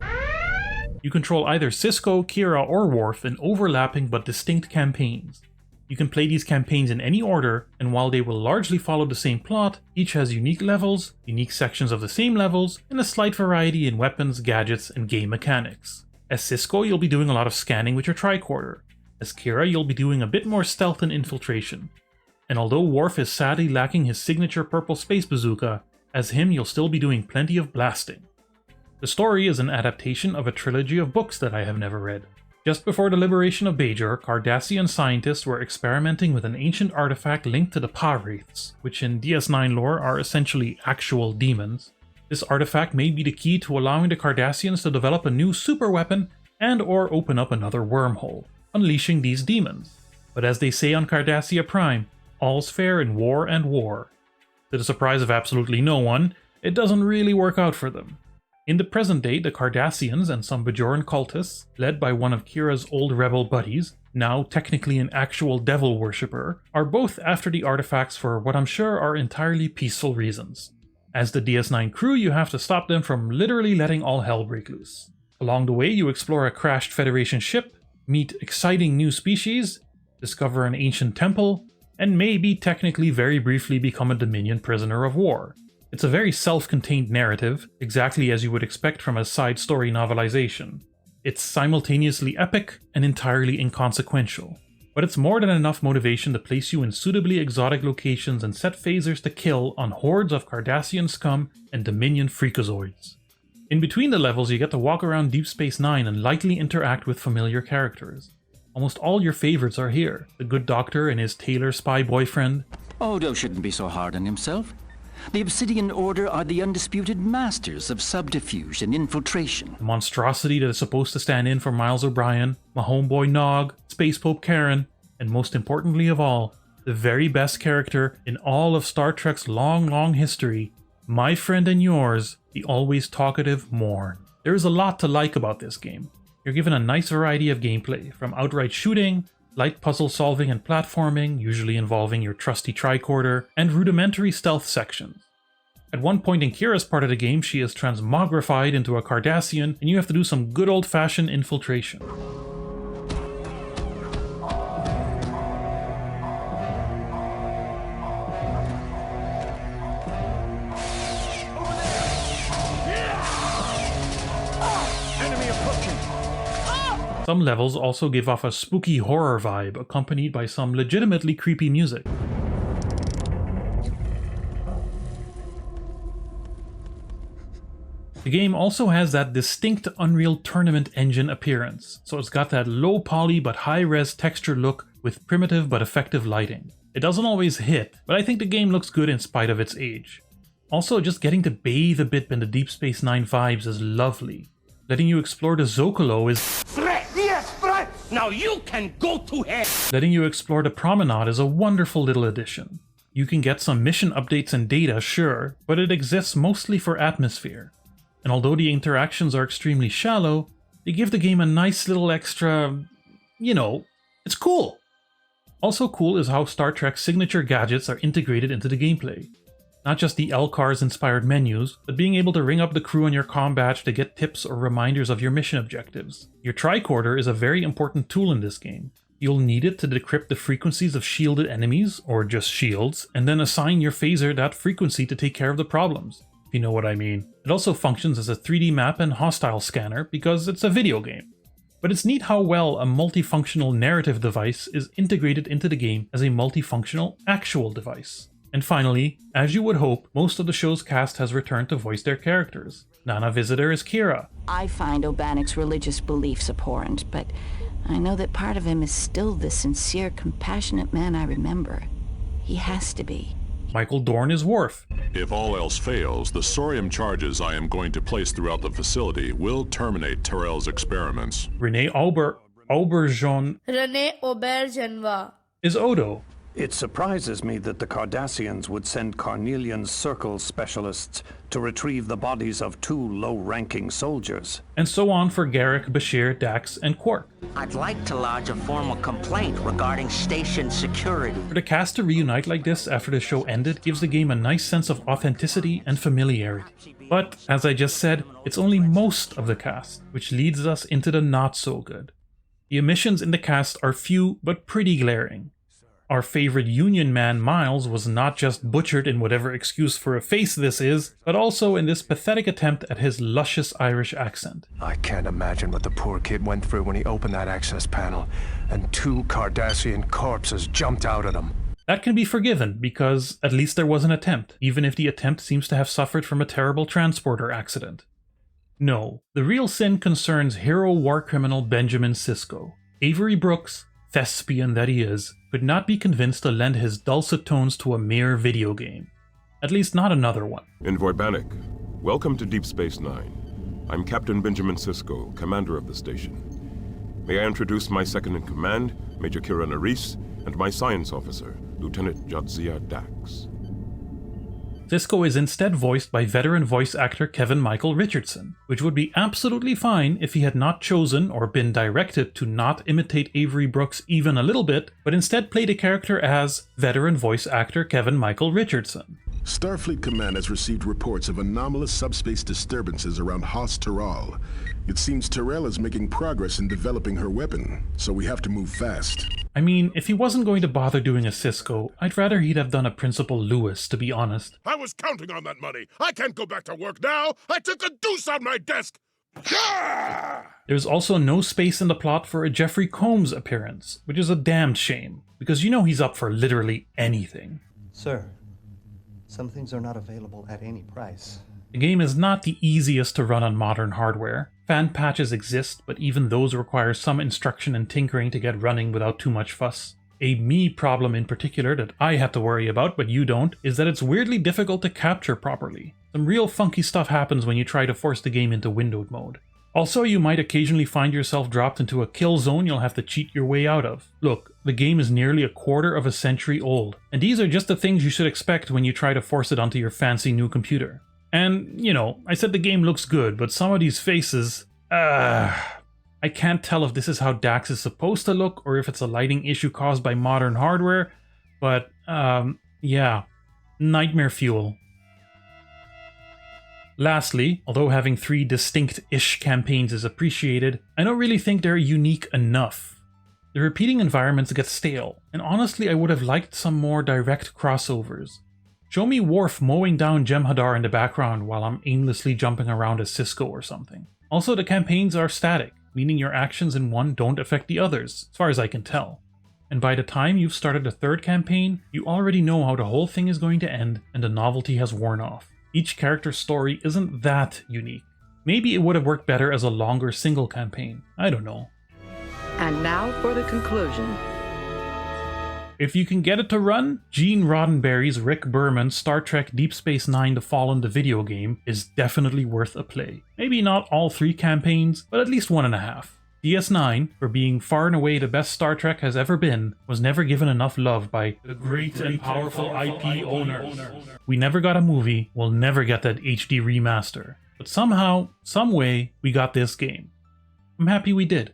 You control either Sisko, Kira, or Worf in overlapping but distinct campaigns. You can play these campaigns in any order, and while they will largely follow the same plot, each has unique levels, unique sections of the same levels, and a slight variety in weapons, gadgets, and game mechanics. As Sisko, you'll be doing a lot of scanning with your tricorder. As Kira, you'll be doing a bit more stealth and infiltration. And although Worf is sadly lacking his signature purple space bazooka, as him you'll still be doing plenty of blasting. The story is an adaptation of a trilogy of books that I have never read. Just before the liberation of Bajor, Cardassian scientists were experimenting with an ancient artifact linked to the Pa-wraiths, which in DS9 lore are essentially actual demons. This artifact may be the key to allowing the Cardassians to develop a new superweapon and or open up another wormhole, unleashing these demons. But as they say on Cardassia Prime, all's fair in war and war. To the surprise of absolutely no one, it doesn't really work out for them. In the present day, the Cardassians and some Bajoran cultists, led by one of Kira's old rebel buddies, now technically an actual devil worshipper, are both after the artifacts for what I'm sure are entirely peaceful reasons. As the DS9 crew, you have to stop them from literally letting all hell break loose. Along the way, you explore a crashed Federation ship, meet exciting new species, discover an ancient temple, and maybe technically very briefly become a Dominion prisoner of war. It's a very self-contained narrative, exactly as you would expect from a side story novelization. It's simultaneously epic and entirely inconsequential, but it's more than enough motivation to place you in suitably exotic locations and set phasers to kill on hordes of Cardassian scum and Dominion freakazoids. In between the levels, you get to walk around Deep Space Nine and lightly interact with familiar characters. Almost all your favorites are here: the good doctor and his tailor spy boyfriend. Odo shouldn't be so hard on himself. The Obsidian Order are the undisputed masters of subterfuge and infiltration. The monstrosity that is supposed to stand in for Miles O'Brien, my homeboy Nog, Space Pope Karen, and most importantly of all, the very best character in all of Star Trek's long history, my friend and yours, the always talkative Morn. There is a lot to like about this game. You're given a nice variety of gameplay, from outright shooting, light puzzle solving and platforming, usually involving your trusty tricorder, and rudimentary stealth sections. At one point in Kira's part of the game, she is transmogrified into a Cardassian, and you have to do some good old-fashioned infiltration. Some levels also give off a spooky horror vibe, accompanied by some legitimately creepy music. The game also has that distinct Unreal Tournament engine appearance, so it's got that low poly but high-res texture look with primitive but effective lighting. It doesn't always hit, but I think the game looks good in spite of its age. Also, just getting to bathe a bit in the Deep Space Nine vibes is lovely. Letting you explore the Zocalo is... Now you can go to hell! Letting you explore the Promenade is a wonderful little addition. You can get some mission updates and data, sure, but it exists mostly for atmosphere. And although the interactions are extremely shallow, they give the game a nice little extra... it's cool! Also cool is how Star Trek's signature gadgets are integrated into the gameplay. Not just the LCARS inspired menus, but being able to ring up the crew on your comm badge to get tips or reminders of your mission objectives. Your tricorder is a very important tool in this game. You'll need it to decrypt the frequencies of shielded enemies, or just shields, and then assign your phaser that frequency to take care of the problems, if you know what I mean. It also functions as a 3D map and hostile scanner because it's a video game. But it's neat how well a multifunctional narrative device is integrated into the game as a multifunctional actual device. And finally, as you would hope, most of the show's cast has returned to voice their characters. Nana Visitor is Kira. I find Obanik's religious beliefs abhorrent, but I know that part of him is still the sincere, compassionate man I remember. He has to be. Michael Dorn is Worf. If all else fails, the sorium charges I am going to place throughout the facility will terminate Terrell's experiments. Renee Auberjonois is Odo. It surprises me that the Cardassians would send Carnelian Circle specialists to retrieve the bodies of 2 low-ranking soldiers. And so on for Garrick, Bashir, Dax, and Quark. I'd like to lodge a formal complaint regarding station security. For the cast to reunite like this after the show ended gives the game a nice sense of authenticity and familiarity. But, as I just said, it's only most of the cast, which leads us into the not-so-good. The omissions in the cast are few but pretty glaring. Our favorite Union man Miles was not just butchered in whatever excuse for a face this is, but also in this pathetic attempt at his luscious Irish accent. I can't imagine what the poor kid went through when he opened that access panel, and 2 Cardassian corpses jumped out at him. That can be forgiven, because at least there was an attempt, even if the attempt seems to have suffered from a terrible transporter accident. No, the real sin concerns hero war criminal Benjamin Sisko. Avery Brooks, thespian that he is, could not be convinced to lend his dulcet tones to a mere video game. At least not another one. Envoy Bannock, welcome to Deep Space Nine. I'm Captain Benjamin Sisko, commander of the station. May I introduce my second-in-command, Major Kira Nerys, and my science officer, Lieutenant Jadzia Dax. Sisko is instead voiced by veteran voice actor Kevin Michael Richardson, which would be absolutely fine if he had not chosen or been directed to not imitate Avery Brooks even a little bit, but instead played a character as veteran voice actor Kevin Michael Richardson. Starfleet Command has received reports of anomalous subspace disturbances around Haas Terral. It seems Terrell is making progress in developing her weapon, so we have to move fast. I mean, if he wasn't going to bother doing a Sisko, I'd rather he'd have done a Principal Lewis, to be honest. I was counting on that money. I can't go back to work now. I took a deuce on my desk. There's also no space in the plot for a Jeffrey Combs appearance, which is a damned shame, because you know he's up for literally anything. Sir, some things are not available at any price. The game is not the easiest to run on modern hardware. Fan patches exist, but even those require some instruction and tinkering to get running without too much fuss. A me problem in particular that I have to worry about, but you don't, is that it's weirdly difficult to capture properly. Some real funky stuff happens when you try to force the game into windowed mode. Also, you might occasionally find yourself dropped into a kill zone you'll have to cheat your way out of. Look, the game is nearly a quarter of a century old, and these are just the things you should expect when you try to force it onto your fancy new computer. And, you know, I said the game looks good, but some of these faces... I can't tell if this is how Dax is supposed to look, or if it's a lighting issue caused by modern hardware, but, yeah. Nightmare fuel. Lastly, although having 3 distinct-ish campaigns is appreciated, I don't really think they're unique enough. The repeating environments get stale, and honestly I would have liked some more direct crossovers. Show me Worf mowing down Jem'Hadar in the background while I'm aimlessly jumping around as Sisko or something. Also, the campaigns are static, meaning your actions in one don't affect the others, as far as I can tell. And by the time you've started a 3rd campaign, you already know how the whole thing is going to end and the novelty has worn off. Each character's story isn't that unique. Maybe it would have worked better as a longer single campaign. I don't know. And now for the conclusion. If you can get it to run, Gene Roddenberry's Rick Berman's Star Trek Deep Space Nine: The Fallen, the video game, is definitely worth a play. Maybe not all 3 campaigns, but at least 1.5. DS9, for being far and away the best Star Trek has ever been, was never given enough love by the great and powerful IP owners. We never got a movie, we'll never get that HD remaster. But somehow, some way, we got this game. I'm happy we did.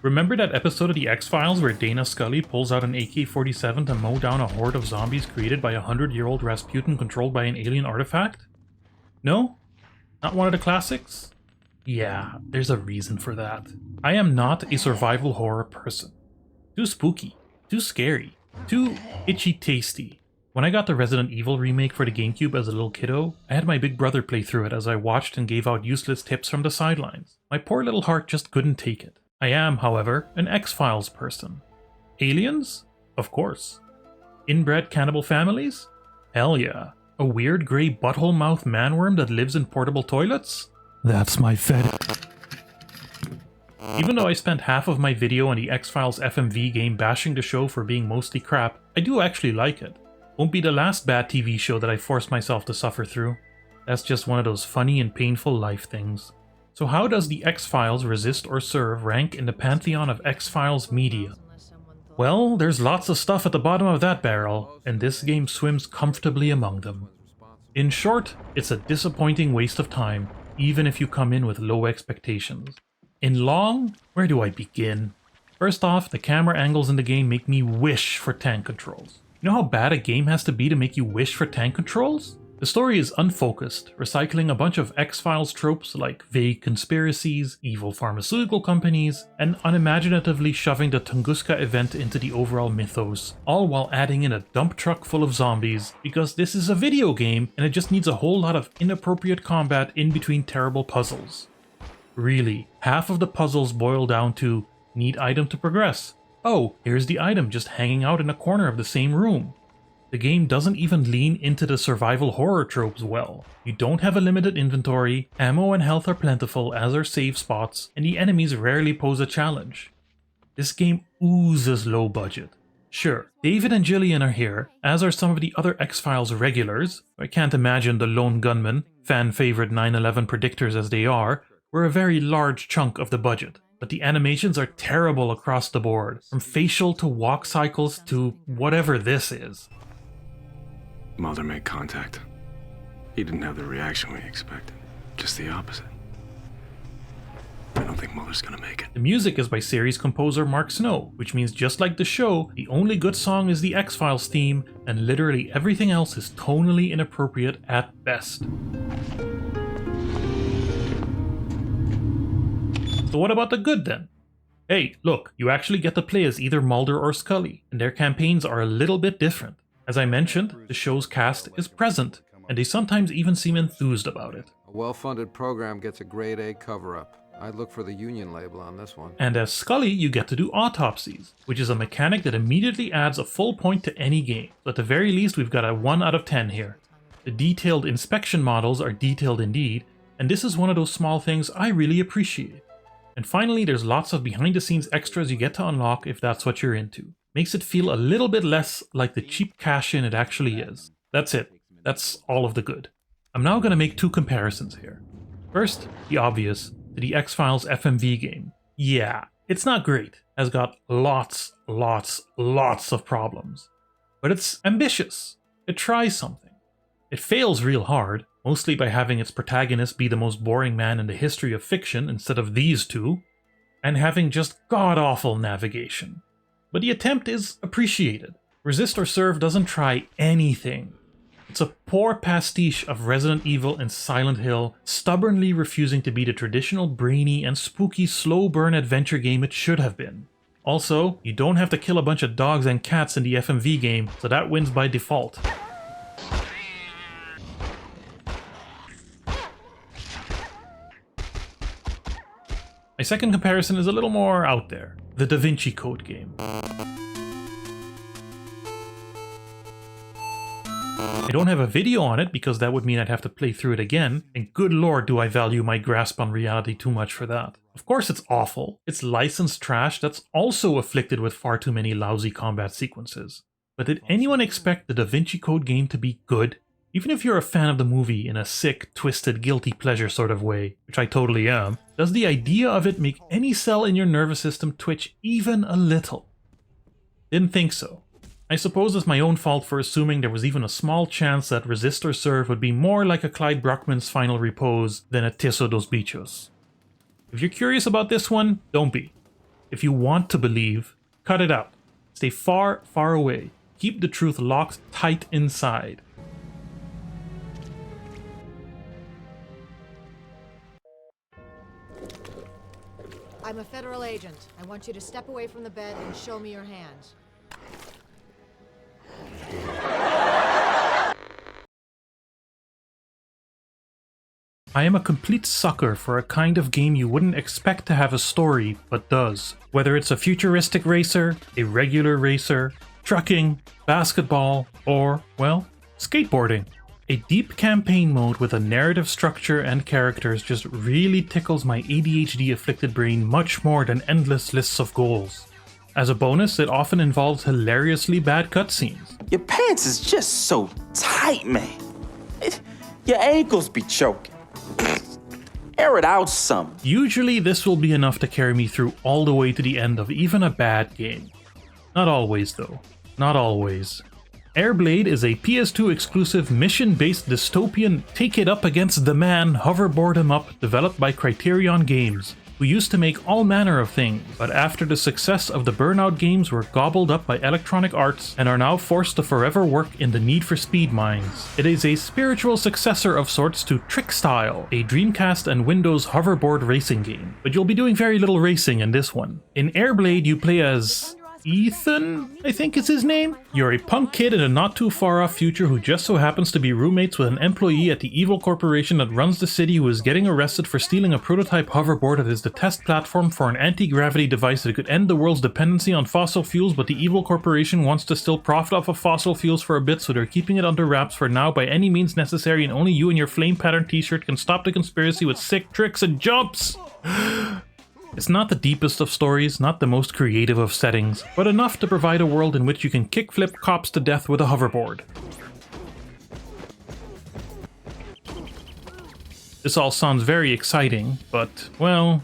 Remember that episode of The X-Files where Dana Scully pulls out an AK-47 to mow down a horde of zombies created by a 100-year-old Rasputin controlled by an alien artifact? No? Not one of the classics? Yeah, there's a reason for that. I am not a survival horror person. Too spooky, too scary, too itchy tasty. When I got the Resident Evil remake for the GameCube as a little kiddo, I had my big brother play through it as I watched and gave out useless tips from the sidelines. My poor little heart just couldn't take it. I am, however, an X-Files person. Aliens? Of course. Inbred cannibal families? Hell yeah. A weird grey butthole-mouth manworm that lives in portable toilets? That's my fetish. Even though I spent half of my video on the X-Files FMV game bashing the show for being mostly crap, I do actually like it. Won't be the last bad TV show that I forced myself to suffer through. That's just one of those funny and painful life things. So how does the X-Files Resist or Serve rank in the pantheon of X-Files media? Well, there's lots of stuff at the bottom of that barrel, and this game swims comfortably among them. In short, it's a disappointing waste of time, even if you come in with low expectations. In long, where do I begin? First off, the camera angles in the game make me wish for tank controls. You know how bad a game has to be to make you wish for tank controls? The story is unfocused, recycling a bunch of X-Files tropes like vague conspiracies, evil pharmaceutical companies, and unimaginatively shoving the Tunguska event into the overall mythos, all while adding in a dump truck full of zombies, because this is a video game and it just needs a whole lot of inappropriate combat in between terrible puzzles. Really, half of the puzzles boil down to, need item to progress. Oh, here's the item just hanging out in a corner of the same room. The game doesn't even lean into the survival horror tropes well. You don't have a limited inventory, ammo and health are plentiful as are save spots, and the enemies rarely pose a challenge. This game oozes low budget. Sure, David and Gillian are here, as are some of the other X-Files regulars. I can't imagine the lone gunmen, fan-favorite 9/11 predictors as they are, were a very large chunk of the budget. But the animations are terrible across the board, from facial to walk cycles to whatever this is. Mulder made contact. He didn't have the reaction we expected. Just the opposite. I don't think Mulder's gonna make it. The music is by series composer Mark Snow, which means just like the show, the only good song is the X-Files theme, and literally everything else is tonally inappropriate at best. So what about the good then? Hey, look, you actually get to play as either Mulder or Scully, and their campaigns are a little bit different. As I mentioned, the show's cast is present, and they sometimes even seem enthused about it. A well-funded program gets a grade A cover-up. I'd look for the union label on this one. And as Scully, you get to do autopsies, which is a mechanic that immediately adds a full point to any game. So at the very least, we've got a 1 out of 10 here. The detailed inspection models are detailed indeed, and this is one of those small things I really appreciate. And finally, there's lots of behind-the-scenes extras you get to unlock if that's what you're into. Makes it feel a little bit less like the cheap cash-in it actually is. That's it. That's all of the good. I'm now going to make 2 comparisons here. First, the obvious, to the X-Files FMV game. Yeah, it's not great, has got lots of problems. But it's ambitious. It tries something. It fails real hard, mostly by having its protagonist be the most boring man in the history of fiction instead of these two, and having just god-awful navigation. But the attempt is appreciated. Resist or Serve doesn't try anything. It's a poor pastiche of Resident Evil and Silent Hill, stubbornly refusing to be the traditional brainy and spooky slow burn adventure game it should have been. Also, you don't have to kill a bunch of dogs and cats in the FMV game, so that wins by default. My second comparison is a little more out there. The Da Vinci Code game. I don't have a video on it because that would mean I'd have to play through it again, and good lord do I value my grasp on reality too much for that. Of course it's awful. It's licensed trash that's also afflicted with far too many lousy combat sequences. But did anyone expect the Da Vinci Code game to be good? Even if you're a fan of the movie in a sick, twisted, guilty pleasure sort of way, which I totally am, does the idea of it make any cell in your nervous system twitch even a little? Didn't think so. I suppose it's my own fault for assuming there was even a small chance that Resist or Serve would be more like a Clyde Bruckman's Final Repose than a Tiso dos Bichos. If you're curious about this one, don't be. If you want to believe, cut it out. Stay far, far away. Keep the truth locked tight inside. I'm a federal agent. I want you to step away from the bed and show me your hands. I am a complete sucker for a kind of game you wouldn't expect to have a story, but does. Whether it's a futuristic racer, a regular racer, trucking, basketball, or, well, skateboarding. A deep campaign mode with a narrative structure and characters just really tickles my ADHD-afflicted brain much more than endless lists of goals. As a bonus, it often involves hilariously bad cutscenes. Your pants is just so tight, man. Your ankles be choking. Air it out some. Usually this will be enough to carry me through all the way to the end of even a bad game. Not always though. Not always. AirBlade is a PS2 exclusive mission-based dystopian take it up against the man, hoverboard him up, developed by Criterion Games, who used to make all manner of things, but after the success of the Burnout games were gobbled up by Electronic Arts and are now forced to forever work in the Need for Speed mines. It is a spiritual successor of sorts to Trickstyle, a Dreamcast and Windows hoverboard racing game, but you'll be doing very little racing in this one. In AirBlade you play as Ethan, I think is his name. You're a punk kid in a not too far off future who just so happens to be roommates with an employee at the evil corporation that runs the city who is getting arrested for stealing a prototype hoverboard that is the test platform for an anti-gravity device that could end the world's dependency on fossil fuels, but the evil corporation wants to still profit off of fossil fuels for a bit, so they're keeping it under wraps for now by any means necessary, and only you and your flame pattern t-shirt can stop the conspiracy with sick tricks and jumps. It's not the deepest of stories, not the most creative of settings, but enough to provide a world in which you can kickflip cops to death with a hoverboard. This all sounds very exciting, but, well...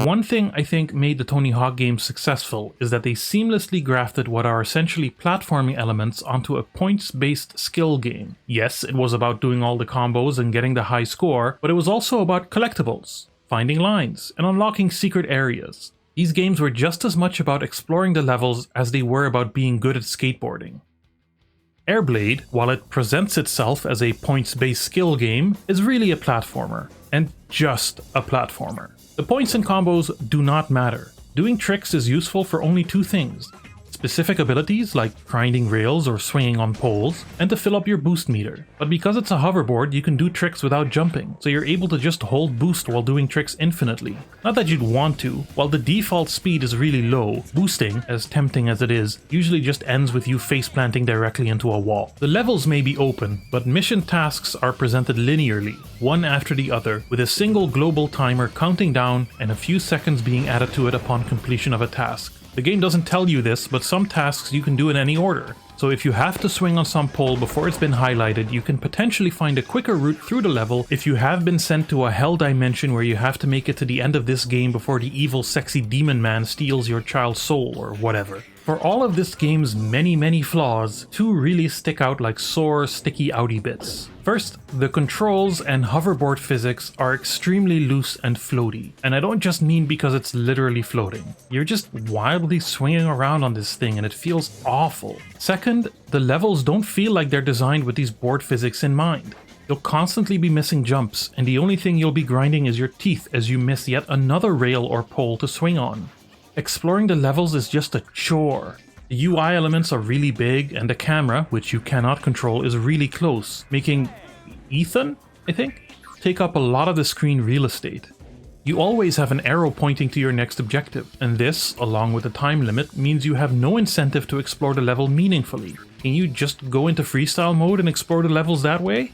One thing I think made the Tony Hawk games successful is that they seamlessly grafted what are essentially platforming elements onto a points-based skill game. Yes, it was about doing all the combos and getting the high score, but it was also about collectibles, finding lines, and unlocking secret areas. These games were just as much about exploring the levels as they were about being good at skateboarding. AirBlade, while it presents itself as a points-based skill game, is really a platformer, and just a platformer. The points and combos do not matter. Doing tricks is useful for only two things: specific abilities like grinding rails or swinging on poles, and to fill up your boost meter. But because it's a hoverboard, you can do tricks without jumping, so you're able to just hold boost while doing tricks infinitely. Not that you'd want to. While the default speed is really low, boosting, as tempting as it is, usually just ends with you face planting directly into a wall. The levels may be open, but mission tasks are presented linearly, one after the other, with a single global timer counting down and a few seconds being added to it upon completion of a task. The game doesn't tell you this, but some tasks you can do in any order. So if you have to swing on some pole before it's been highlighted, you can potentially find a quicker route through the level if you have been sent to a hell dimension where you have to make it to the end of this game before the evil sexy demon man steals your child's soul or whatever. For all of this game's many flaws, two really stick out like sore, sticky outy bits. First, the controls and hoverboard physics are extremely loose and floaty. And I don't just mean because it's literally floating. You're just wildly swinging around on this thing and it feels awful. Second, the levels don't feel like they're designed with these board physics in mind. You'll constantly be missing jumps, and the only thing you'll be grinding is your teeth as you miss yet another rail or pole to swing on. Exploring the levels is just a chore. The UI elements are really big, and the camera, which you cannot control, is really close, making Ethan, I think, take up a lot of the screen real estate. You always have an arrow pointing to your next objective, and this, along with the time limit, means you have no incentive to explore the level meaningfully. Can you just go into freestyle mode and explore the levels that way?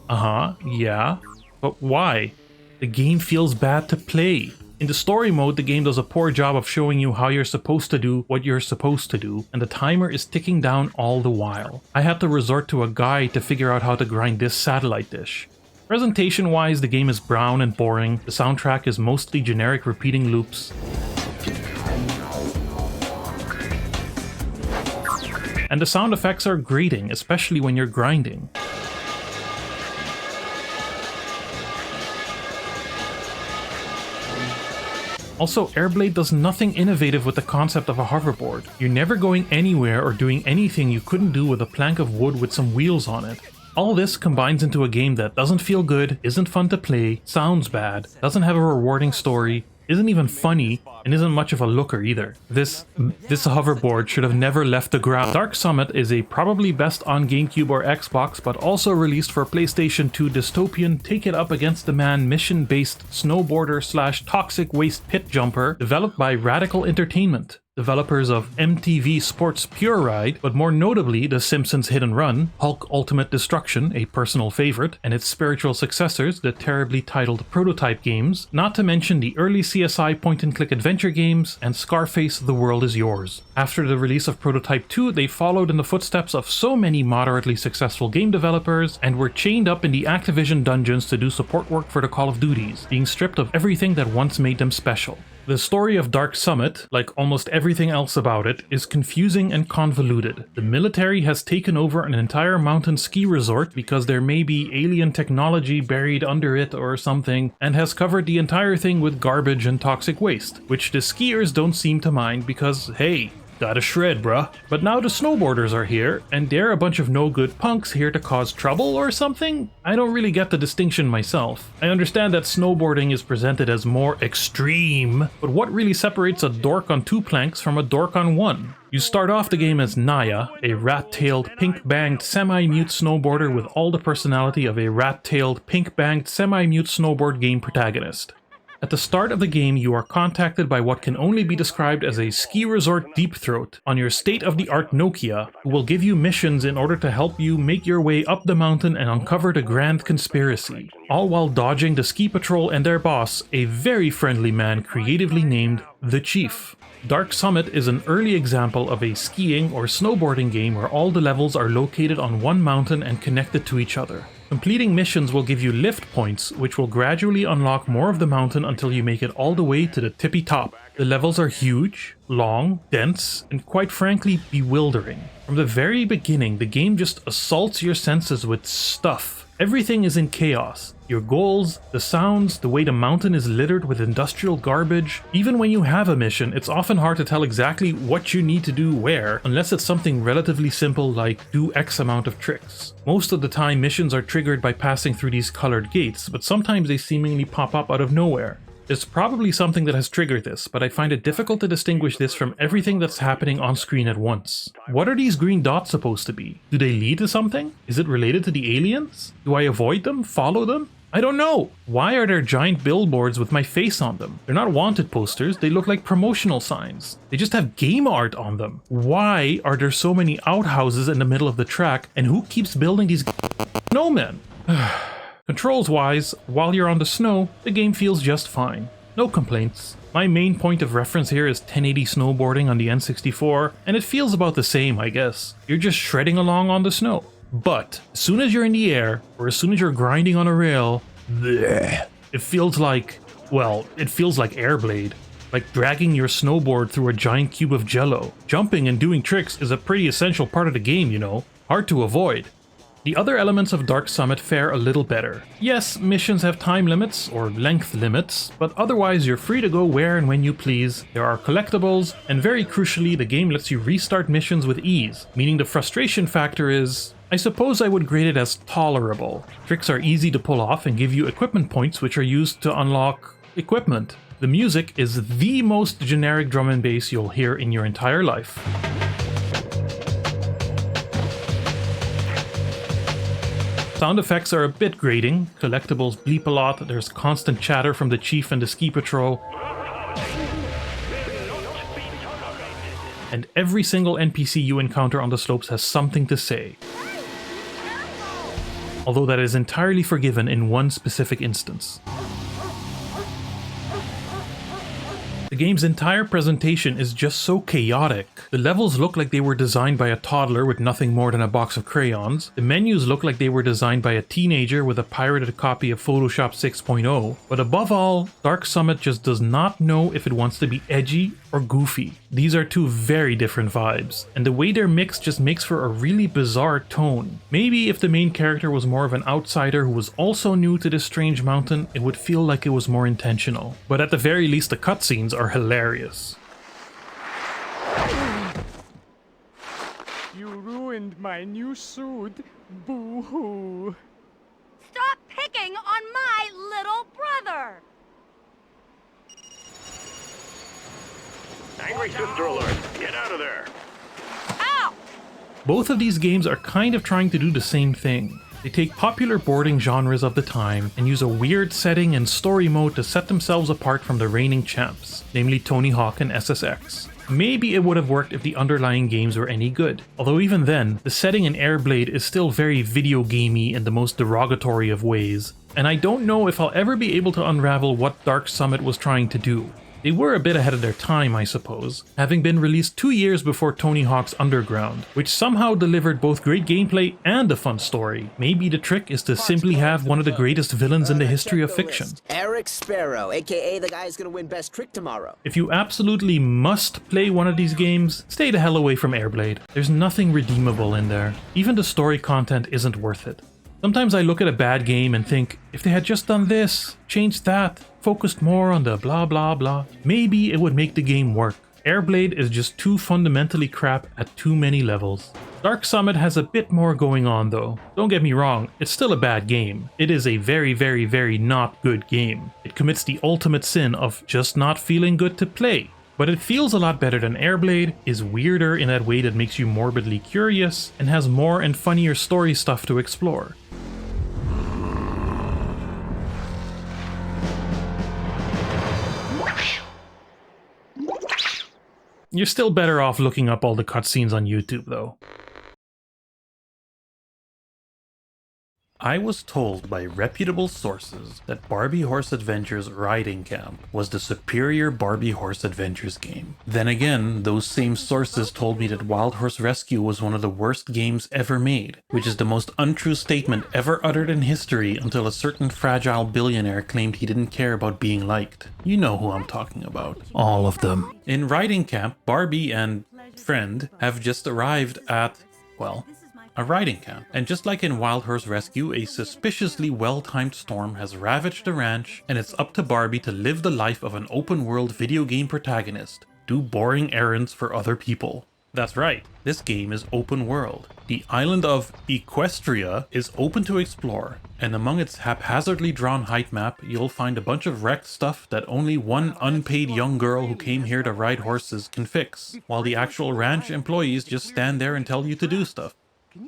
Yeah. But why? The game feels bad to play. In the story mode, the game does a poor job of showing you how you're supposed to do what you're supposed to do, and the timer is ticking down all the while. I had to resort to a guide to figure out how to grind this satellite dish. Presentation-wise, the game is brown and boring, the soundtrack is mostly generic repeating loops, and the sound effects are grating, especially when you're grinding. Also, AirBlade does nothing innovative with the concept of a hoverboard. You're never going anywhere or doing anything you couldn't do with a plank of wood with some wheels on it. All this combines into a game that doesn't feel good, isn't fun to play, sounds bad, doesn't have a rewarding story, isn't even funny, and isn't much of a looker either. This hoverboard should have never left the ground. Dark Summit is a probably best on GameCube or Xbox, but also released for PlayStation 2 dystopian take it up against the man mission-based snowboarder / toxic waste pit jumper developed by Radical Entertainment, developers of MTV Sports Pure Ride, but more notably The Simpsons Hit and Run, Hulk Ultimate Destruction, a personal favorite, and its spiritual successors, the terribly titled Prototype games, not to mention the early CSI point-and-click adventure games, and Scarface The World Is Yours. After the release of Prototype 2, they followed in the footsteps of so many moderately successful game developers, and were chained up in the Activision dungeons to do support work for the Call of Duties, being stripped of everything that once made them special. The story of Dark Summit, like almost everything else about it, is confusing and convoluted. The military has taken over an entire mountain ski resort because there may be alien technology buried under it or something, and has covered the entire thing with garbage and toxic waste, which the skiers don't seem to mind because, hey, Gotta shred, bruh. But now the snowboarders are here, and they're a bunch of no-good punks here to cause trouble or something? I don't really get the distinction myself. I understand that snowboarding is presented as more extreme, but what really separates a dork on 2 planks from a dork on 1? You start off the game as Naya, a rat-tailed, pink-banged, semi-mute snowboarder with all the personality of a rat-tailed, pink-banged, semi-mute snowboard game protagonist. At the start of the game, you are contacted by what can only be described as a ski resort deep throat on your state-of-the-art Nokia, who will give you missions in order to help you make your way up the mountain and uncover the grand conspiracy, all while dodging the ski patrol and their boss, a very friendly man creatively named The Chief. Dark Summit is an early example of a skiing or snowboarding game where all the levels are located on one mountain and connected to each other. Completing missions will give you lift points, which will gradually unlock more of the mountain until you make it all the way to the tippy top. The levels are huge, long, dense, and quite frankly bewildering. From the very beginning, the game just assaults your senses with stuff. Everything is in chaos. Your goals, the sounds, the way the mountain is littered with industrial garbage. Even when you have a mission, it's often hard to tell exactly what you need to do where, unless it's something relatively simple like do X amount of tricks. Most of the time, missions are triggered by passing through these colored gates, but sometimes they seemingly pop up out of nowhere. There's probably something that has triggered this, but I find it difficult to distinguish this from everything that's happening on screen at once. What are these green dots supposed to be? Do they lead to something? Is it related to the aliens? Do I avoid them? Follow them? I don't know! Why are there giant billboards with my face on them? They're not wanted posters, they look like promotional signs. They just have game art on them. Why are there so many outhouses in the middle of the track, and who keeps building these snowmen? Controls-wise, while you're on the snow, the game feels just fine. No complaints. My main point of reference here is 1080 snowboarding on the N64, and it feels about the same, I guess. You're just shredding along on the snow. But as soon as you're in the air, or as soon as you're grinding on a rail, bleh, it feels like AirBlade. Like dragging your snowboard through a giant cube of jello. Jumping and doing tricks is a pretty essential part of the game, you know. Hard to avoid. The other elements of Dark Summit fare a little better. Yes, missions have time limits, or length limits, but otherwise you're free to go where and when you please, there are collectibles, and very crucially the game lets you restart missions with ease, meaning the frustration factor is, I suppose I would grade it as tolerable. Tricks are easy to pull off and give you equipment points which are used to unlock equipment. The music is the most generic drum and bass you'll hear in your entire life. Sound effects are a bit grating, collectibles bleep a lot, there's constant chatter from the chief and the ski patrol, and every single NPC you encounter on the slopes has something to say. Although that is entirely forgiven in one specific instance. The game's entire presentation is just so chaotic. The levels look like they were designed by a toddler with nothing more than a box of crayons. The menus look like they were designed by a teenager with a pirated copy of Photoshop 6.0. But above all, Dark Summit just does not know if it wants to be edgy or goofy. These are two very different vibes, and the way they're mixed just makes for a really bizarre tone. Maybe if the main character was more of an outsider who was also new to this strange mountain, it would feel like it was more intentional. But at the very least, the cutscenes are hilarious. You ruined my new suit. Boo-hoo. Stop picking on my little brother! Angry sister alert! Get out of there! Ow! Both of these games are kind of trying to do the same thing. They take popular boarding genres of the time and use a weird setting and story mode to set themselves apart from the reigning champs, namely Tony Hawk and SSX. Maybe it would have worked if the underlying games were any good, although even then, the setting in AirBlade is still very video gamey in the most derogatory of ways, and I don't know if I'll ever be able to unravel what Dark Summit was trying to do. They were a bit ahead of their time, I suppose, having been released 2 years before Tony Hawk's Underground, which somehow delivered both great gameplay and a fun story. Maybe the trick is to simply have one of the greatest villains in the history of fiction. Eric Sparrow, aka the guy who's gonna win Best Trick tomorrow. If you absolutely must play one of these games, stay the hell away from AirBlade. There's nothing redeemable in there. Even the story content isn't worth it. Sometimes I look at a bad game and think, if they had just done this, changed that, focused more on the blah blah blah, maybe it would make the game work. AirBlade is just too fundamentally crap at too many levels. Dark Summit has a bit more going on though. Don't get me wrong, it's still a bad game. It is a very, very, very not good game. It commits the ultimate sin of just not feeling good to play. But it feels a lot better than AirBlade, is weirder in that way that makes you morbidly curious, and has more and funnier story stuff to explore. You're still better off looking up all the cutscenes on YouTube though. I was told by reputable sources that Barbie Horse Adventures Riding Camp was the superior Barbie Horse Adventures game. Then again, those same sources told me that Wild Horse Rescue was one of the worst games ever made, which is the most untrue statement ever uttered in history until a certain fragile billionaire claimed he didn't care about being liked. You know who I'm talking about. All of them. In Riding Camp, Barbie and friend have just arrived at, well, a riding camp. And just like in Wild Horse Rescue, a suspiciously well-timed storm has ravaged the ranch, and it's up to Barbie to live the life of an open-world video game protagonist, do boring errands for other people. That's right, this game is open world. The island of Equestria is open to explore, and among its haphazardly drawn height map, you'll find a bunch of wrecked stuff that only one unpaid young girl who came here to ride horses can fix, while the actual ranch employees just stand there and tell you to do stuff.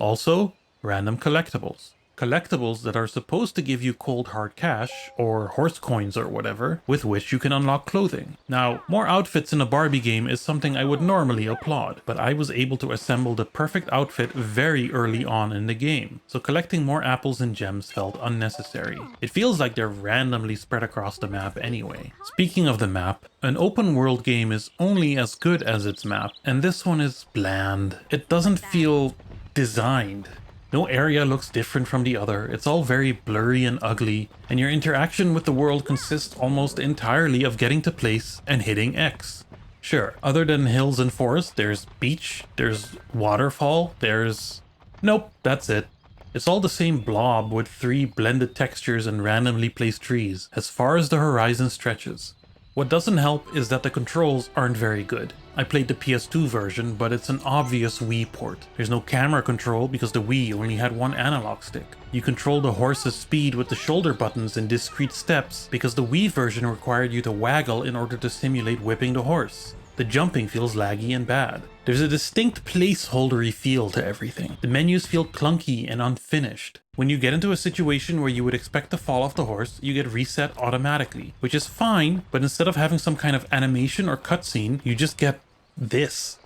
Also, random collectibles. Collectibles that are supposed to give you cold hard cash, or horse coins or whatever, with which you can unlock clothing. Now, more outfits in a Barbie game is something I would normally applaud, but I was able to assemble the perfect outfit very early on in the game, so collecting more apples and gems felt unnecessary. It feels like they're randomly spread across the map anyway. Speaking of the map, an open world game is only as good as its map, and this one is bland. It doesn't feel designed. No area looks different from the other, it's all very blurry and ugly, and your interaction with the world consists almost entirely of getting to place and hitting X. Sure, other than hills and forests, there's beach, there's waterfall, there's... Nope, that's it. It's all the same blob with 3 blended textures and randomly placed trees, as far as the horizon stretches. What doesn't help is that the controls aren't very good. I played the PS2 version, but it's an obvious Wii port. There's no camera control because the Wii only had one analog stick. You control the horse's speed with the shoulder buttons in discrete steps because the Wii version required you to waggle in order to simulate whipping the horse. The jumping feels laggy and bad. There's a distinct placeholdery feel to everything. The menus feel clunky and unfinished. When you get into a situation where you would expect to fall off the horse, you get reset automatically, which is fine, but instead of having some kind of animation or cutscene, you just get this.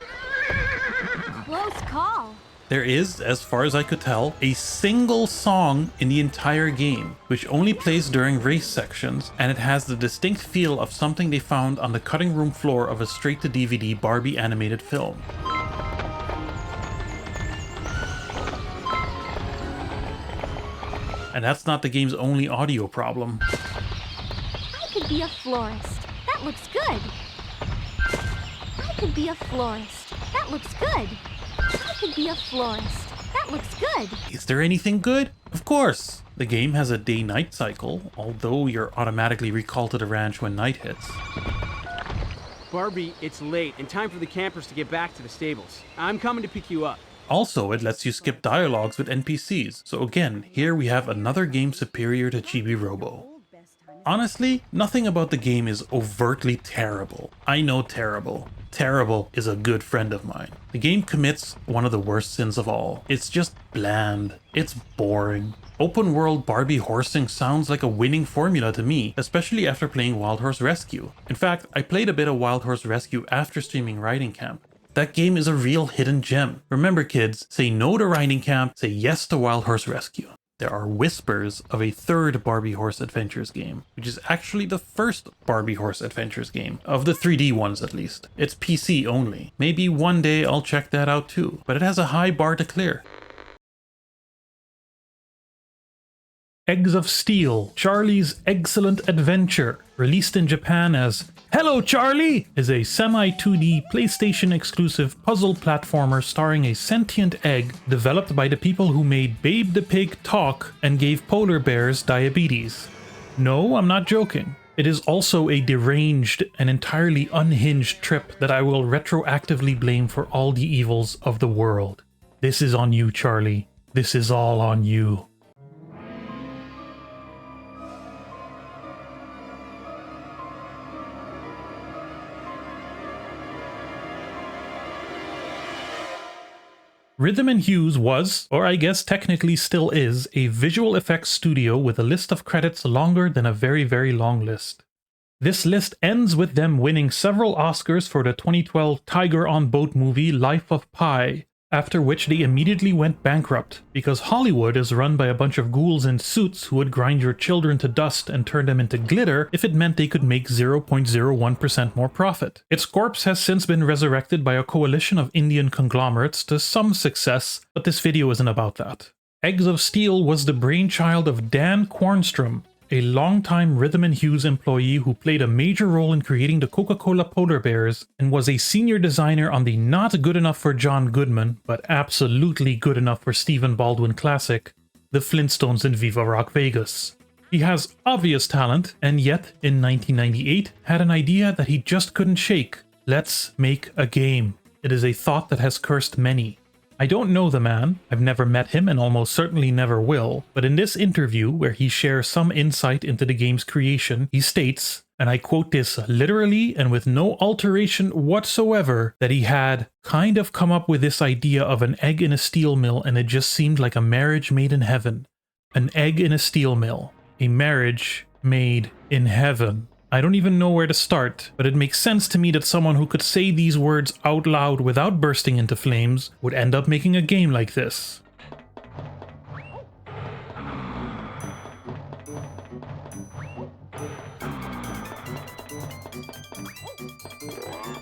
Close call. There is, as far as I could tell, a single song in the entire game, which only plays during race sections, and it has the distinct feel of something they found on the cutting room floor of a straight-to-DVD Barbie animated film. And that's not the game's only audio problem. I could be a florist. That looks good. I could be a florist. That looks good. I could be a florist. That looks good. Is there anything good? Of course! The game has a day-night cycle, although you're automatically recalled to the ranch when night hits. Barbie, it's late and time for the campers to get back to the stables. I'm coming to pick you up. Also, it lets you skip dialogues with NPCs, so again, here we have another game superior to Chibi-Robo. Honestly, nothing about the game is overtly terrible. I know terrible. Terrible is a good friend of mine. The game commits one of the worst sins of all. It's just bland. It's boring. Open world Barbie horsing sounds like a winning formula to me, especially after playing Wild Horse Rescue. In fact, I played a bit of Wild Horse Rescue after streaming Riding Camp. That game is a real hidden gem. Remember kids, say no to Riding Camp, say yes to Wild Horse Rescue. There are whispers of a third Barbie Horse Adventures game, which is actually the first Barbie Horse Adventures game, of the 3D ones at least. It's PC only. Maybe one day I'll check that out too, but it has a high bar to clear. Eggs of Steel, Charlie's Eggcelent Adventure, released in Japan as Hello Charlie, is a semi-2D PlayStation exclusive puzzle platformer starring a sentient egg developed by the people who made Babe the Pig talk and gave polar bears diabetes. No, I'm not joking. It is also a deranged and entirely unhinged trip that I will retroactively blame for all the evils of the world. This is on you, Charlie. This is all on you. Rhythm and Hues was, or I guess technically still is, a visual effects studio with a list of credits longer than a very, very long list. This list ends with them winning several Oscars for the 2012 Tiger on Boat movie Life of Pi, after which they immediately went bankrupt, because Hollywood is run by a bunch of ghouls in suits who would grind your children to dust and turn them into glitter if it meant they could make 0.01% more profit. Its corpse has since been resurrected by a coalition of Indian conglomerates to some success, but this video isn't about that. Eggs of Steel was the brainchild of Dan Kornstrom, a longtime Rhythm and Hues employee who played a major role in creating the Coca-Cola polar bears and was a senior designer on the not good enough for John Goodman, but absolutely good enough for Stephen Baldwin classic, The Flintstones in Viva Rock Vegas. He has obvious talent, and yet, in 1998, had an idea that he just couldn't shake. Let's make a game. It is a thought that has cursed many. I don't know the man, I've never met him and almost certainly never will, but in this interview where he shares some insight into the game's creation, he states, and I quote this literally and with no alteration whatsoever, that he had kind of come up with this idea of an egg in a steel mill and it just seemed like a marriage made in heaven. An egg in a steel mill. A marriage made in heaven. I don't even know where to start, but it makes sense to me that someone who could say these words out loud without bursting into flames would end up making a game like this.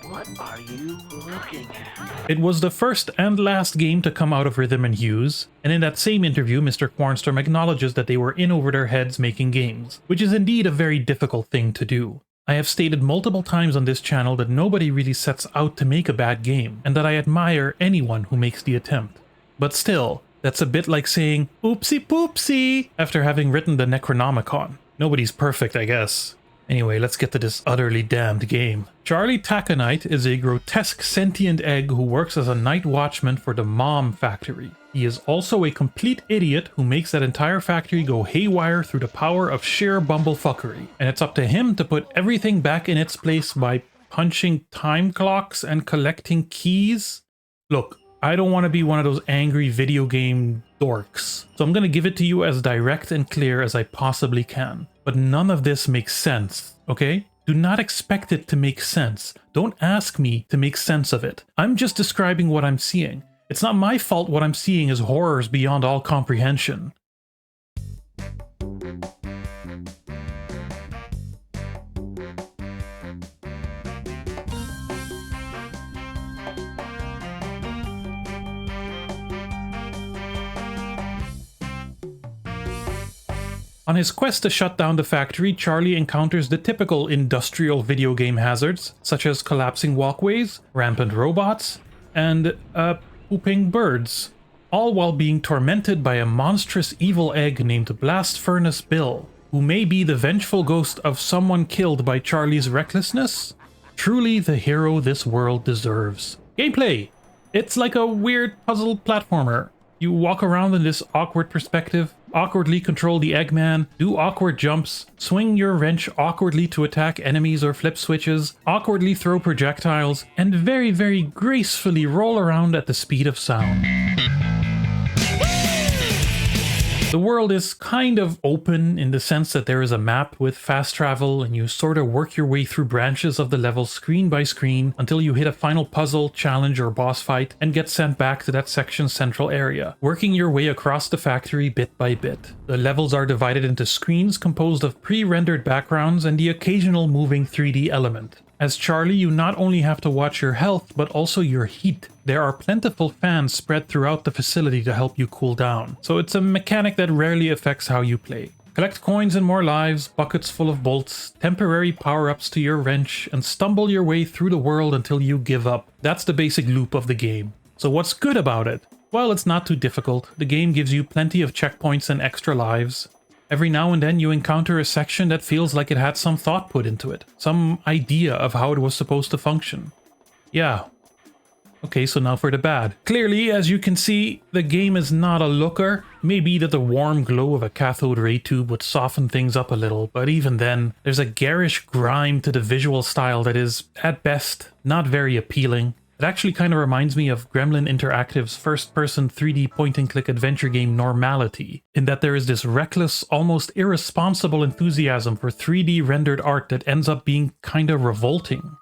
What are you looking at? It was the first and last game to come out of Rhythm and Hues, and in that same interview Mr. Kornstrom acknowledges that they were in over their heads making games, which is indeed a very difficult thing to do. I have stated multiple times on this channel that nobody really sets out to make a bad game, and that I admire anyone who makes the attempt. But still, that's a bit like saying, oopsie poopsie, after having written the Necronomicon. Nobody's perfect, I guess. Anyway, let's get to this utterly damned game. Charlie Taconite is a grotesque sentient egg who works as a night watchman for the Mom Factory. He is also a complete idiot who makes that entire factory go haywire through the power of sheer bumblefuckery. And it's up to him to put everything back in its place by punching time clocks and collecting keys. Look, I don't want to be one of those angry video game dorks, so I'm going to give it to you as direct and clear as I possibly can. But none of this makes sense, okay? Do not expect it to make sense. Don't ask me to make sense of it. I'm just describing what I'm seeing. It's not my fault what I'm seeing is horrors beyond all comprehension. On his quest to shut down the factory, Charlie encounters the typical industrial video game hazards, such as collapsing walkways, rampant robots, and, pooping birds, all while being tormented by a monstrous evil egg named Blast Furnace Bill, who may be the vengeful ghost of someone killed by Charlie's recklessness. Truly the hero this world deserves. Gameplay! It's like a weird puzzle platformer. You walk around in this awkward perspective, awkwardly control the Eggman, do awkward jumps, swing your wrench awkwardly to attack enemies or flip switches, awkwardly throw projectiles, and very, very gracefully roll around at the speed of sound. The world is kind of open in the sense that there is a map with fast travel and you sort of work your way through branches of the level screen by screen until you hit a final puzzle, challenge, or boss fight and get sent back to that section's central area, working your way across the factory bit by bit. The levels are divided into screens composed of pre-rendered backgrounds and the occasional moving 3D element. As Charlie, you not only have to watch your health, but also your heat. There are plentiful fans spread throughout the facility to help you cool down, so it's a mechanic that rarely affects how you play. Collect coins and more lives, buckets full of bolts, temporary power-ups to your wrench, and stumble your way through the world until you give up. That's the basic loop of the game. So what's good about it? Well, it's not too difficult. The game gives you plenty of checkpoints and extra lives. Every now and then you encounter a section that feels like it had some thought put into it, some idea of how it was supposed to function. Yeah. Okay, so now for the bad. Clearly, as you can see, the game is not a looker. Maybe that the warm glow of a cathode ray tube would soften things up a little, but even then, there's a garish grime to the visual style that is, at best, not very appealing. It actually kind of reminds me of Gremlin Interactive's first-person 3D point-and-click adventure game Normality, in that there is this reckless, almost irresponsible enthusiasm for 3D rendered art that ends up being kinda revolting.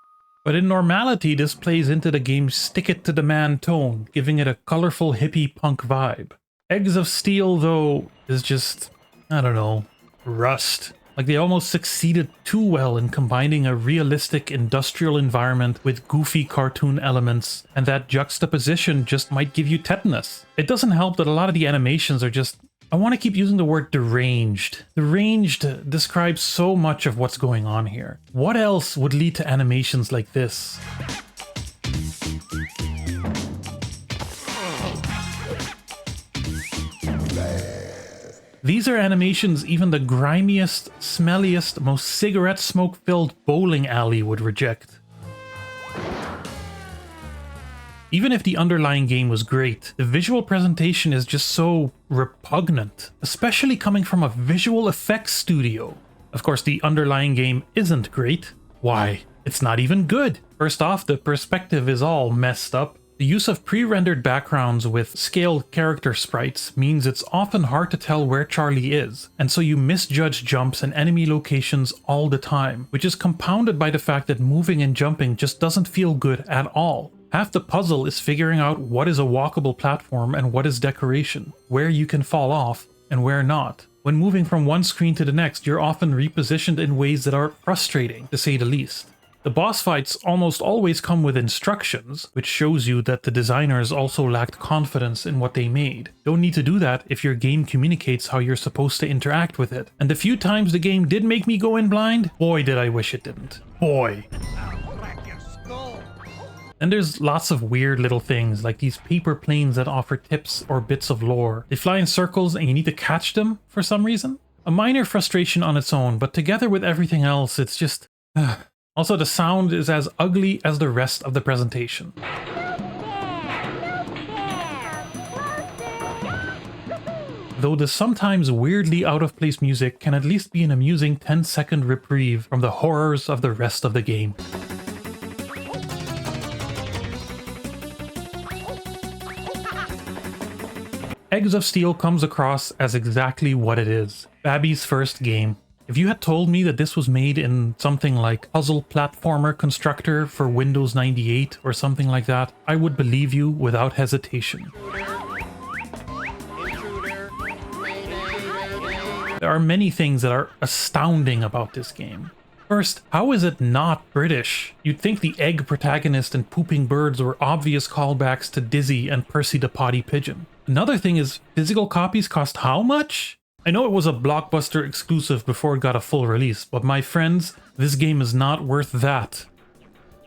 But in Normality, this plays into the game's stick-it-to-the-man tone, giving it a colorful hippie punk vibe. Eggs of Steel, though, is just, I don't know, rust. Like they almost succeeded too well in combining a realistic industrial environment with goofy cartoon elements, and that juxtaposition just might give you tetanus. It doesn't help that a lot of the animations are just, I want to keep using the word deranged. Deranged describes so much of what's going on here. What else would lead to animations like this? These are animations even the grimiest, smelliest, most cigarette smoke-filled bowling alley would reject. Even if the underlying game was great, the visual presentation is just so repugnant, especially coming from a visual effects studio. Of course, the underlying game isn't great. Why? It's not even good. First off, the perspective is all messed up. The use of pre-rendered backgrounds with scaled character sprites means it's often hard to tell where Charlie is, and so you misjudge jumps and enemy locations all the time, which is compounded by the fact that moving and jumping just doesn't feel good at all. Half the puzzle is figuring out what is a walkable platform and what is decoration, where you can fall off and where not. When moving from one screen to the next, you're often repositioned in ways that are frustrating, to say the least. The boss fights almost always come with instructions, which shows you that the designers also lacked confidence in what they made. Don't need to do that if your game communicates how you're supposed to interact with it. And the few times the game did make me go in blind, boy did I wish it didn't. Boy. And there's lots of weird little things, like these paper planes that offer tips or bits of lore. They fly in circles and you need to catch them for some reason. A minor frustration on its own, but together with everything else, it's just... Also, the sound is as ugly as the rest of the presentation. Though the sometimes weirdly out-of-place music can at least be an amusing 10-second reprieve from the horrors of the rest of the game. Eggs of Steel comes across as exactly what it is. Babby's first game. If you had told me that this was made in something like Puzzle Platformer Constructor for Windows 98 or something like that, I would believe you without hesitation. There are many things that are astounding about this game. First, how is it not British? You'd think the egg protagonist and pooping birds were obvious callbacks to Dizzy and Percy the Potty Pigeon. Another thing is, physical copies cost how much? I know it was a Blockbuster exclusive before it got a full release, but my friends, this game is not worth that.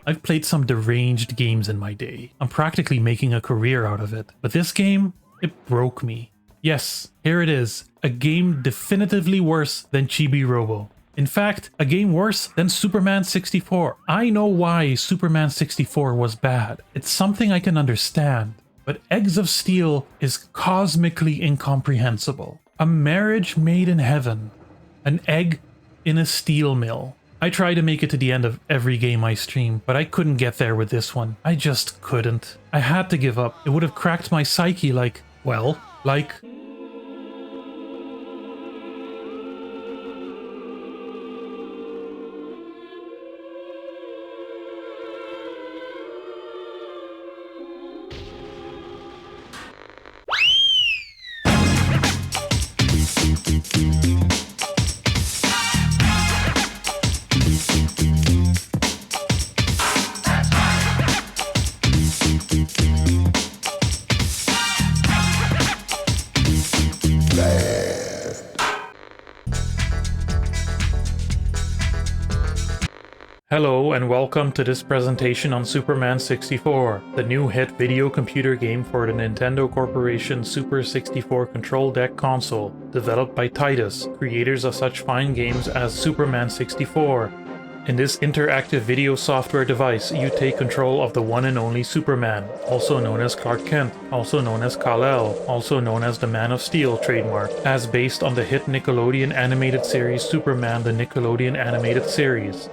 I've played some deranged games in my day. I'm practically making a career out of it. But this game, it broke me. Yes, here it is. A game definitively worse than Chibi-Robo. In fact, a game worse than Superman 64. I know why Superman 64 was bad. It's something I can understand. But Eggs of Steel is cosmically incomprehensible. A marriage made in heaven. An egg in a steel mill. I try to make it to the end of every game I stream, but I couldn't get there with this one. I just couldn't. I had to give up. It would have cracked my psyche like, well, like... Hello and welcome to this presentation on Superman 64, the new hit video computer game for the Nintendo Corporation Super 64 Control Deck console, developed by Titus, creators of such fine games as Superman 64. In this interactive video software device, you take control of the one and only Superman, also known as Clark Kent, also known as Kal-El, also known as the Man of Steel trademark, as based on the hit Nickelodeon animated series Superman the Nickelodeon Animated Series.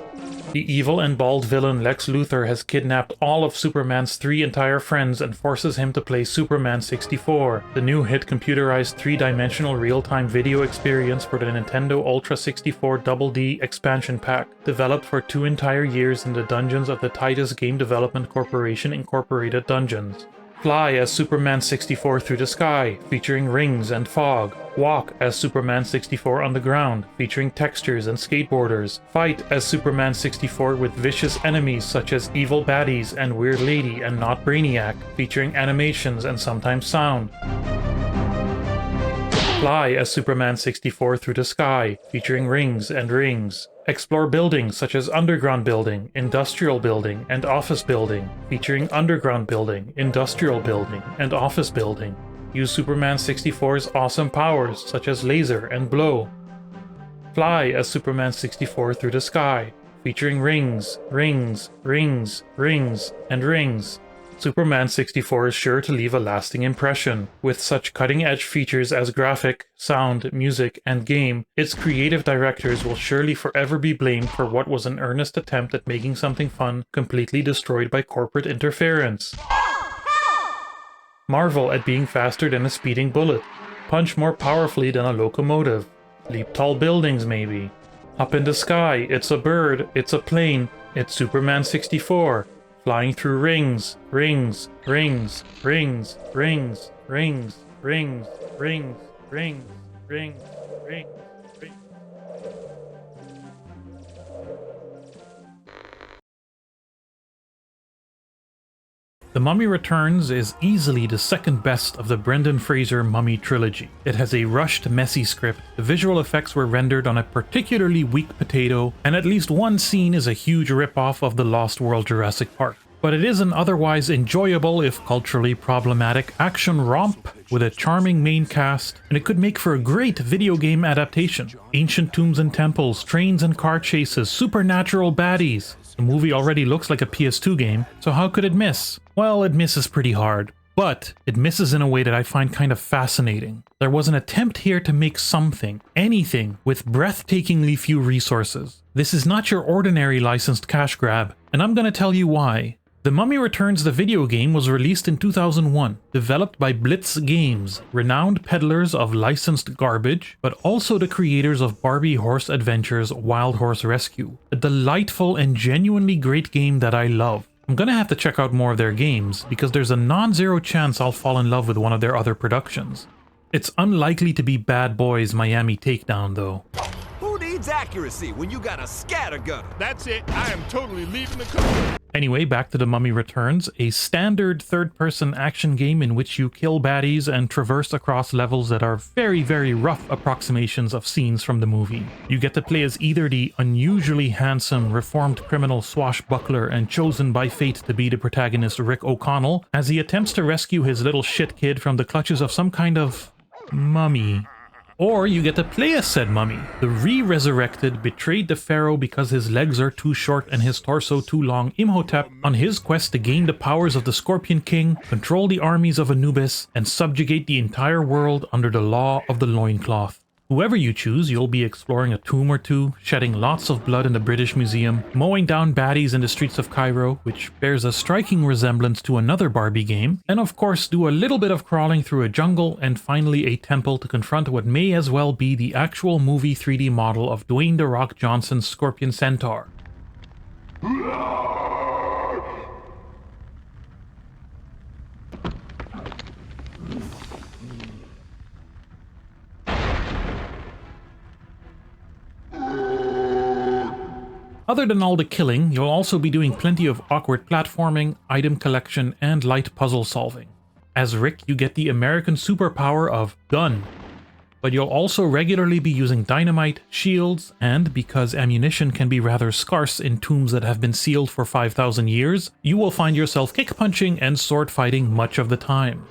The evil and bald villain Lex Luthor has kidnapped all of Superman's 3 entire friends and forces him to play Superman 64, the new hit computerized 3-dimensional real-time video experience for the Nintendo Ultra 64 Double D expansion pack, developed for 2 entire years in the dungeons of the Titus Game Development Corporation Incorporated Dungeons. Fly as Superman 64 through the sky, featuring rings and fog. Walk as Superman 64 on the ground, featuring textures and skateboarders. Fight as Superman 64 with vicious enemies such as evil baddies and Weird Lady and Not Brainiac, featuring animations and sometimes sound. Fly as Superman 64 through the sky, featuring rings and rings. Explore buildings such as underground building, industrial building, and office building, featuring underground building, industrial building, and office building. Use Superman 64's awesome powers such as laser and blow. Fly as Superman 64 through the sky, featuring rings, rings, rings, rings, and rings. Superman 64 is sure to leave a lasting impression. With such cutting-edge features as graphic, sound, music, and game, its creative directors will surely forever be blamed for what was an earnest attempt at making something fun completely destroyed by corporate interference. Marvel at being faster than a speeding bullet. Punch more powerfully than a locomotive. Leap tall buildings maybe. Up in the sky, it's a bird, it's a plane, it's Superman 64. Flying through rings, rings, rings, rings, rings, rings, rings, rings, rings, rings, rings, rings. The Mummy Returns is easily the second best of the Brendan Fraser Mummy trilogy. It has a rushed, messy script, the visual effects were rendered on a particularly weak potato, and at least one scene is a huge ripoff of the Lost World Jurassic Park. But it is an otherwise enjoyable, if culturally problematic, action romp with a charming main cast, and it could make for a great video game adaptation. Ancient tombs and temples, trains and car chases, supernatural baddies. The movie already looks like a PS2 game, so how could it miss? Well, it misses pretty hard. But it misses in a way that I find kind of fascinating. There was an attempt here to make something, anything, with breathtakingly few resources. This is not your ordinary licensed cash grab, and I'm gonna tell you why. The Mummy Returns the video game was released in 2001, developed by Blitz Games, renowned peddlers of licensed garbage, but also the creators of Barbie Horse Adventures Wild Horse Rescue, a delightful and genuinely great game that I love. I'm gonna have to check out more of their games, because there's a non-zero chance I'll fall in love with one of their other productions. It's unlikely to be Bad Boys Miami Takedown though. Who needs accuracy when you got a scattergunner? That's it. I am totally leaving the country. Anyway, back to The Mummy Returns, a standard third-person action game in which you kill baddies and traverse across levels that are very, very rough approximations of scenes from the movie. You get to play as either the unusually handsome, reformed criminal swashbuckler and chosen by fate to be the protagonist Rick O'Connell, as he attempts to rescue his little shit kid from the clutches of some kind of mummy. Or you get to play as said mummy, the re-resurrected, betrayed the pharaoh because his legs are too short and his torso too long Imhotep on his quest to gain the powers of the Scorpion King, control the armies of Anubis, and subjugate the entire world under the law of the loincloth. Whoever you choose, you'll be exploring a tomb or two, shedding lots of blood in the British Museum, mowing down baddies in the streets of Cairo, which bears a striking resemblance to another Barbie game, and of course do a little bit of crawling through a jungle and finally a temple to confront what may as well be the actual movie 3D model of Dwayne "The Rock" Johnson's Scorpion Centaur. Other than all the killing, you'll also be doing plenty of awkward platforming, item collection, and light puzzle solving. As Rick, you get the American superpower of gun. but you'll also regularly be using dynamite, shields, and because ammunition can be rather scarce in tombs that have been sealed for 5,000 years, you will find yourself kick-punching and sword-fighting much of the time.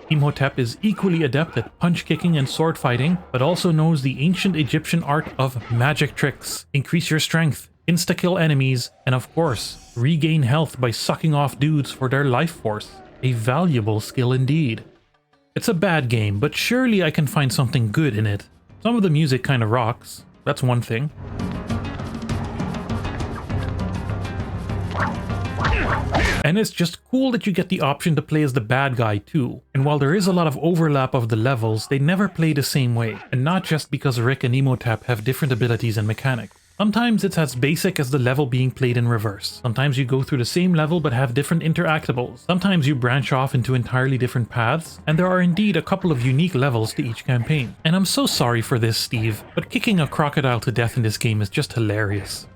Imhotep is equally adept at punch-kicking and sword-fighting, but also knows the ancient Egyptian art of magic tricks. Increase your strength, insta-kill enemies, and of course, regain health by sucking off dudes for their life force. A valuable skill indeed. It's a bad game, but surely I can find something good in it. Some of the music kinda rocks, that's one thing. And it's just cool that you get the option to play as the bad guy too. And while there is a lot of overlap of the levels, they never play the same way. And not just because Rick and Imhotep have different abilities and mechanics. Sometimes it's as basic as the level being played in reverse. Sometimes you go through the same level but have different interactables. Sometimes you branch off into entirely different paths, and there are indeed a couple of unique levels to each campaign. And I'm so sorry for this, Steve, but kicking a crocodile to death in this game is just hilarious.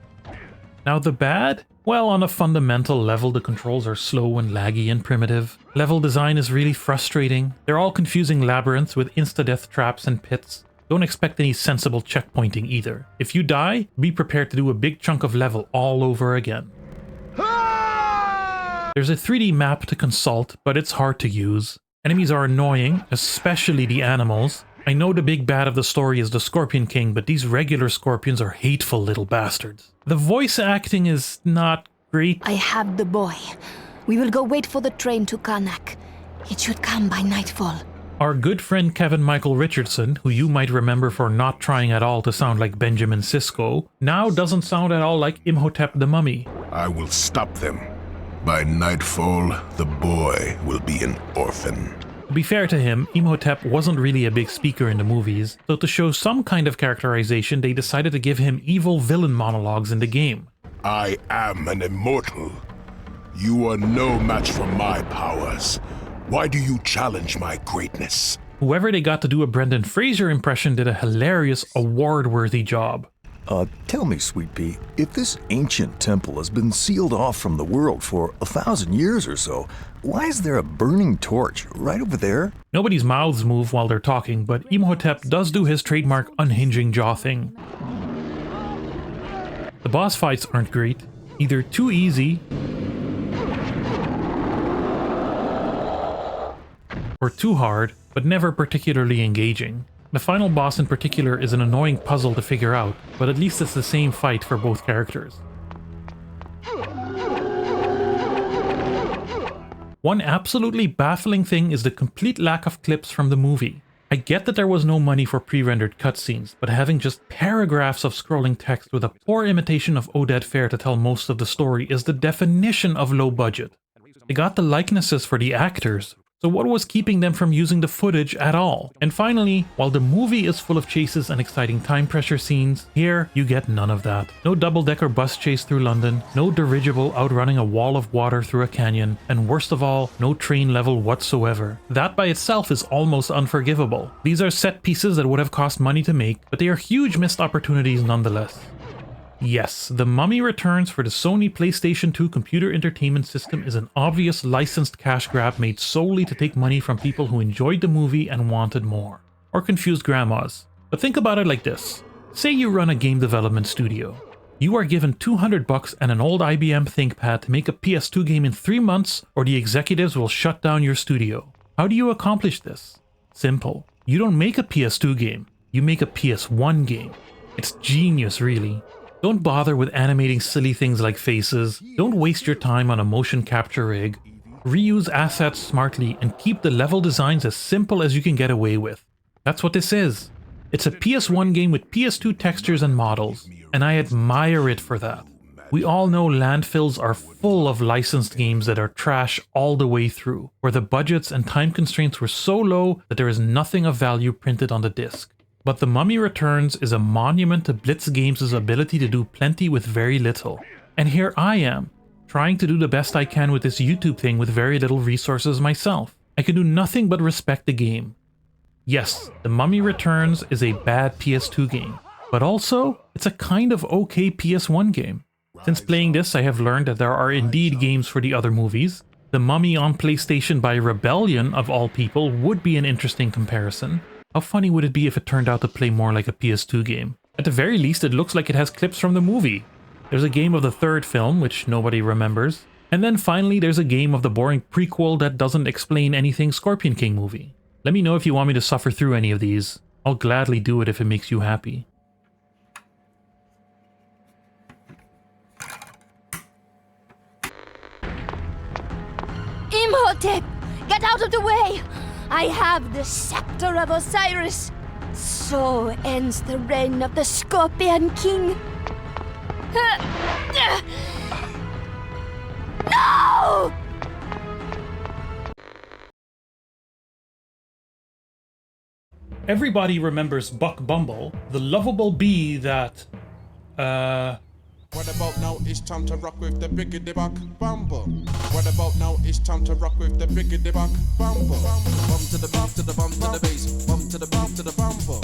Now the bad? Well, on a fundamental level, the controls are slow and laggy and primitive. Level design is really frustrating. They're all confusing labyrinths with insta-death traps and pits. Don't expect any sensible checkpointing either. If you die, be prepared to do a big chunk of level all over again. There's a 3D map to consult, but it's hard to use. Enemies are annoying, especially the animals. I know the big bad of the story is the Scorpion King, but these regular scorpions are hateful little bastards. The voice acting is not great. I have the boy. We will go wait for the train to Karnak. It should come by nightfall. Our good friend Kevin Michael Richardson, who you might remember for not trying at all to sound like Benjamin Sisko, now doesn't sound at all like Imhotep the Mummy. I will stop them. By nightfall, the boy will be an orphan. To be fair to him, Imhotep wasn't really a big speaker in the movies, so to show some kind of characterization, they decided to give him evil villain monologues in the game. I am an immortal. You are no match for my powers. Why do you challenge my greatness? Whoever they got to do a Brendan Fraser impression did a hilarious, award-worthy job. Tell me, Sweet Pea, if this ancient temple has been sealed off from the world for 1,000 years or so, why is there a burning torch right over there? Nobody's mouths move while they're talking, but Imhotep does do his trademark unhinging jaw thing. The boss fights aren't great, either too easy or too hard, but never particularly engaging. The final boss in particular is an annoying puzzle to figure out, but at least it's the same fight for both characters. One absolutely baffling thing is the complete lack of clips from the movie. I get that there was no money for pre-rendered cutscenes, but having just paragraphs of scrolling text with a poor imitation of Oded Fair to tell most of the story is the definition of low budget. They got the likenesses for the actors, so what was keeping them from using the footage at all? And finally, while the movie is full of chases and exciting time pressure scenes, here you get none of that. No double-decker bus chase through London, no dirigible outrunning a wall of water through a canyon, and worst of all, no train level whatsoever. That by itself is almost unforgivable. These are set pieces that would have cost money to make, but they are huge missed opportunities nonetheless. Yes, The Mummy Returns for the Sony PlayStation 2 computer entertainment system is an obvious licensed cash grab made solely to take money from people who enjoyed the movie and wanted more. Or confused grandmas. But think about it like this. Say you run a game development studio. You are given $200 and an old IBM ThinkPad to make a PS2 game in 3 months, or the executives will shut down your studio. How do you accomplish this? Simple. You don't make a PS2 game. You make a PS1 game. It's genius, really. Don't bother with animating silly things like faces, don't waste your time on a motion capture rig, reuse assets smartly and keep the level designs as simple as you can get away with. That's what this is. It's a PS1 game with PS2 textures and models, and I admire it for that. We all know landfills are full of licensed games that are trash all the way through, where the budgets and time constraints were so low that there is nothing of value printed on the disc. But The Mummy Returns is a monument to Blitz Games' ability to do plenty with very little. And here I am, trying to do the best I can with this YouTube thing with very little resources myself. I can do nothing but respect the game. Yes, The Mummy Returns is a bad PS2 game, but also, it's a kind of okay PS1 game. Since playing this, I have learned that there are indeed games for the other movies. The Mummy on PlayStation by Rebellion, of all people, would be an interesting comparison. How funny would it be if it turned out to play more like a PS2 game? At the very least, it looks like it has clips from the movie. There's a game of the third film, which nobody remembers. And then finally, there's a game of the boring prequel that doesn't explain anything Scorpion King movie. Let me know if you want me to suffer through any of these. I'll gladly do it if it makes you happy. Imhotep! Get out of the way! I have the scepter of Osiris. So ends the reign of the Scorpion King. No! Everybody remembers Buck Bumble, the lovable bee that, What about now? It's time to rock with the biggity buck Bumble. What about now? It's time to rock with the biggity buck Bumble. Bum to the bump to the bump to the bass. Bum to the bump to the Bumble.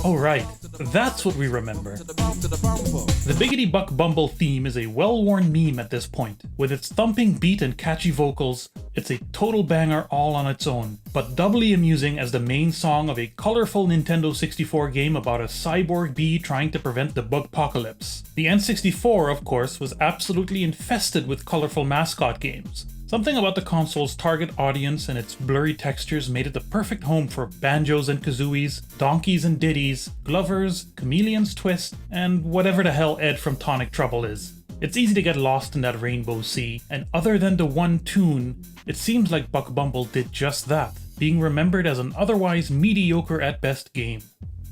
Oh right, that's what we remember. The Biggity Buck Bumble theme is a well-worn meme at this point. With its thumping beat and catchy vocals, it's a total banger all on its own, but doubly amusing as the main song of a colorful Nintendo 64 game about a cyborg bee trying to prevent the bugpocalypse. The N64, of course, was absolutely infested with colorful mascot games. Something about the console's target audience and its blurry textures made it the perfect home for banjos and kazooies, donkeys and ditties, Glovers, Chameleon's Twist, and whatever the hell Ed from Tonic Trouble is. It's easy to get lost in that rainbow sea, and other than the one tune, it seems like Buck Bumble did just that, being remembered as an otherwise mediocre at best game.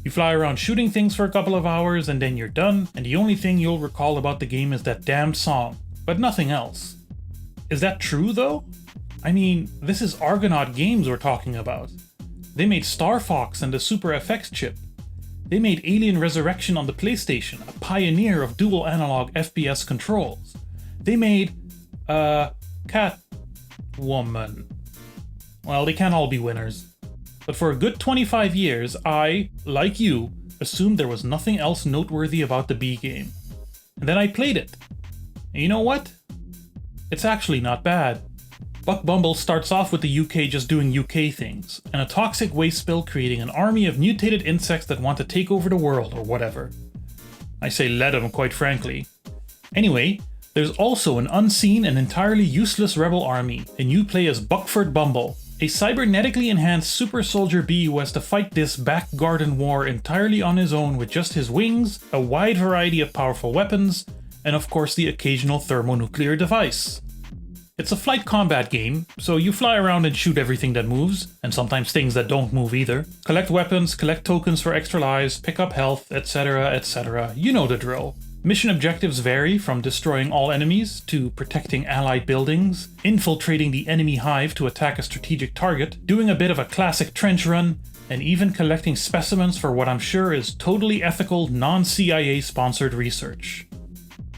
You fly around shooting things for a couple of hours and then you're done, and the only thing you'll recall about the game is that damned song, but nothing else. Is that true though? I mean, this is Argonaut Games we're talking about. They made Star Fox and the Super FX chip. They made Alien Resurrection on the PlayStation, a pioneer of dual analog FPS controls. They made, Catwoman. Well, they can't all be winners. But for a good 25 years, I, like you, assumed there was nothing else noteworthy about the Bee game. And then I played it. And you know what? It's actually not bad. Buck Bumble starts off with the UK just doing UK things, and a toxic waste spill creating an army of mutated insects that want to take over the world or whatever. I say let 'em, quite frankly. Anyway, there's also an unseen and entirely useless rebel army, and you play as Buckford Bumble, a cybernetically enhanced super soldier bee who has to fight this back garden war entirely on his own with just his wings, a wide variety of powerful weapons, and of course the occasional thermonuclear device. It's a flight combat game, so you fly around and shoot everything that moves, and sometimes things that don't move either. Collect weapons, collect tokens for extra lives, pick up health, etc, etc. You know the drill. Mission objectives vary from destroying all enemies to protecting allied buildings, infiltrating the enemy hive to attack a strategic target, doing a bit of a classic trench run, and even collecting specimens for what I'm sure is totally ethical, non-CIA sponsored research.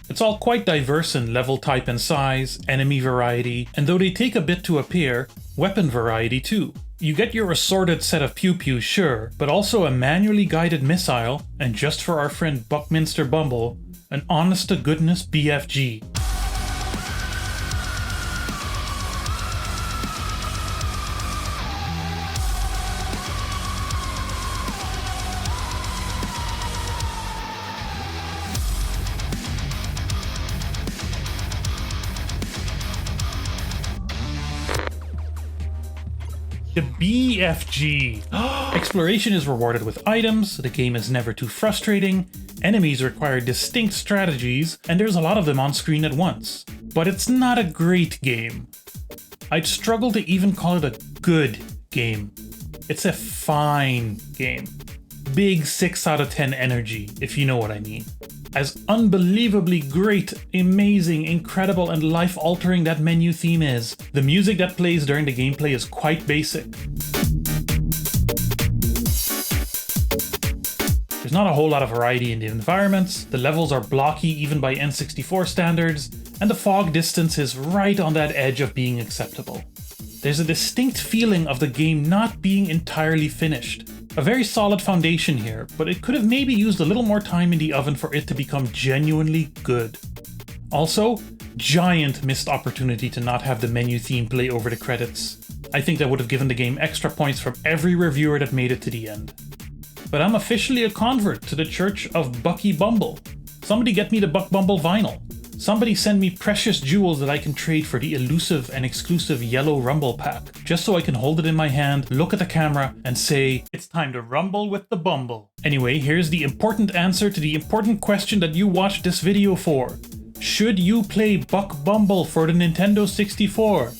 It's all quite diverse in level type and size, enemy variety, and though they take a bit to appear, weapon variety too. You get your assorted set of pew-pews, sure, but also a manually guided missile, and just for our friend Buckminster Bumble, an honest-to-goodness BFG. The BFG. Exploration is rewarded with items, the game is never too frustrating, enemies require distinct strategies, and there's a lot of them on screen at once. But it's not a great game. I'd struggle to even call it a good game. It's a fine game. Big 6 out of 10 energy, if you know what I mean. As unbelievably great, amazing, incredible, and life-altering that menu theme is, the music that plays during the gameplay is quite basic. There's not a whole lot of variety in the environments, the levels are blocky even by N64 standards, and the fog distance is right on that edge of being acceptable. There's a distinct feeling of the game not being entirely finished. A very solid foundation here, but it could have maybe used a little more time in the oven for it to become genuinely good. Also, giant missed opportunity to not have the menu theme play over the credits. I think that would have given the game extra points from every reviewer that made it to the end. But I'm officially a convert to the Church of Bucky Bumble. Somebody get me the Buck Bumble vinyl. Somebody send me precious jewels that I can trade for the elusive and exclusive yellow Rumble pack, just so I can hold it in my hand, look at the camera, and say, it's time to rumble with the Bumble. Anyway, here's the important answer to the important question that you watched this video for. Should you play Buck Bumble for the Nintendo 64?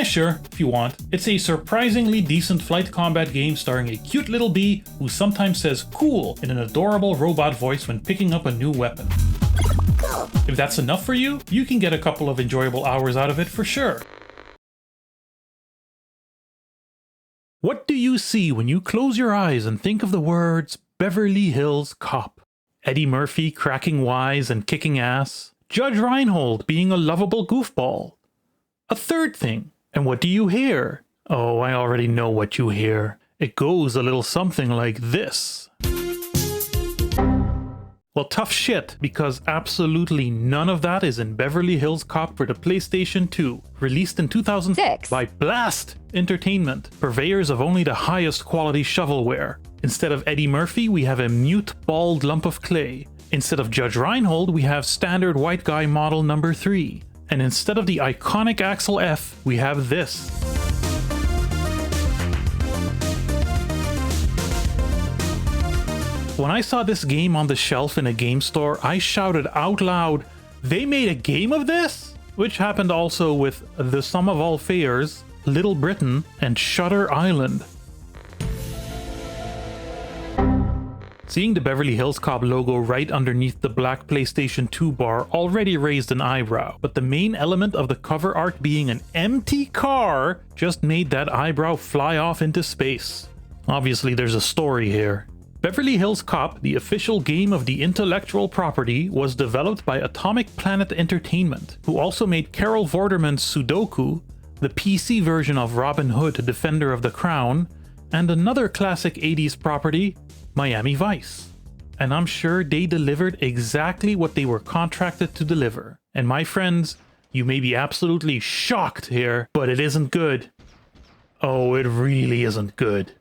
Sure, if you want. It's a surprisingly decent flight combat game starring a cute little bee who sometimes says cool in an adorable robot voice when picking up a new weapon. If that's enough for you, you can get a couple of enjoyable hours out of it for sure. What do you see when you close your eyes and think of the words Beverly Hills Cop? Eddie Murphy cracking wise and kicking ass? Judge Reinhold being a lovable goofball? A third thing. And what do you hear? Oh, I already know what you hear. It goes a little something like this. Well, tough shit, because absolutely none of that is in Beverly Hills Cop for the PlayStation 2, released in 2006 by Blast Entertainment, purveyors of only the highest quality shovelware. Instead of Eddie Murphy, we have a mute, bald lump of clay. Instead of Judge Reinhold, we have standard white guy model number 3. And instead of the iconic Axel F, we have this. When I saw this game on the shelf in a game store, I shouted out loud, "They made a game of this?" Which happened also with The Sum of All Fears, Little Britain, and Shutter Island. Seeing the Beverly Hills Cop logo right underneath the black PlayStation 2 bar already raised an eyebrow, but the main element of the cover art being an empty car just made that eyebrow fly off into space. Obviously there's a story here. Beverly Hills Cop, the official game of the intellectual property, was developed by Atomic Planet Entertainment, who also made Carol Vorderman's Sudoku, the PC version of Robin Hood, Defender of the Crown, and another classic 80s property, Miami Vice. And I'm sure they delivered exactly what they were contracted to deliver. And my friends, you may be absolutely shocked here, but it isn't good. Oh, it really isn't good.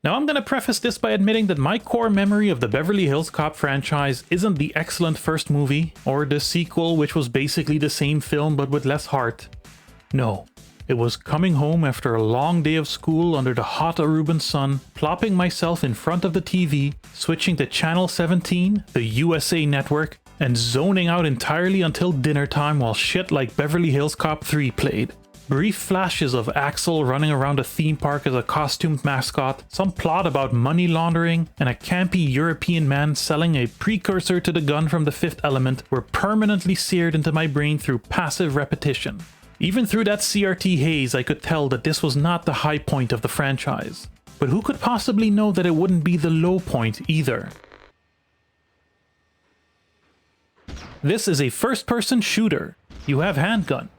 Now I'm going to preface this by admitting that my core memory of the Beverly Hills Cop franchise isn't the excellent first movie, or the sequel which was basically the same film but with less heart. No. It was coming home after a long day of school under the hot Aruban sun, plopping myself in front of the TV, switching to Channel 17, the USA Network, and zoning out entirely until dinner time while shit like Beverly Hills Cop 3 played. Brief flashes of Axel running around a theme park as a costumed mascot, some plot about money laundering, and a campy European man selling a precursor to the gun from The Fifth Element were permanently seared into my brain through passive repetition. Even through that CRT haze, I could tell that this was not the high point of the franchise. But who could possibly know that it wouldn't be the low point either? This is a first-person shooter. You have handgun.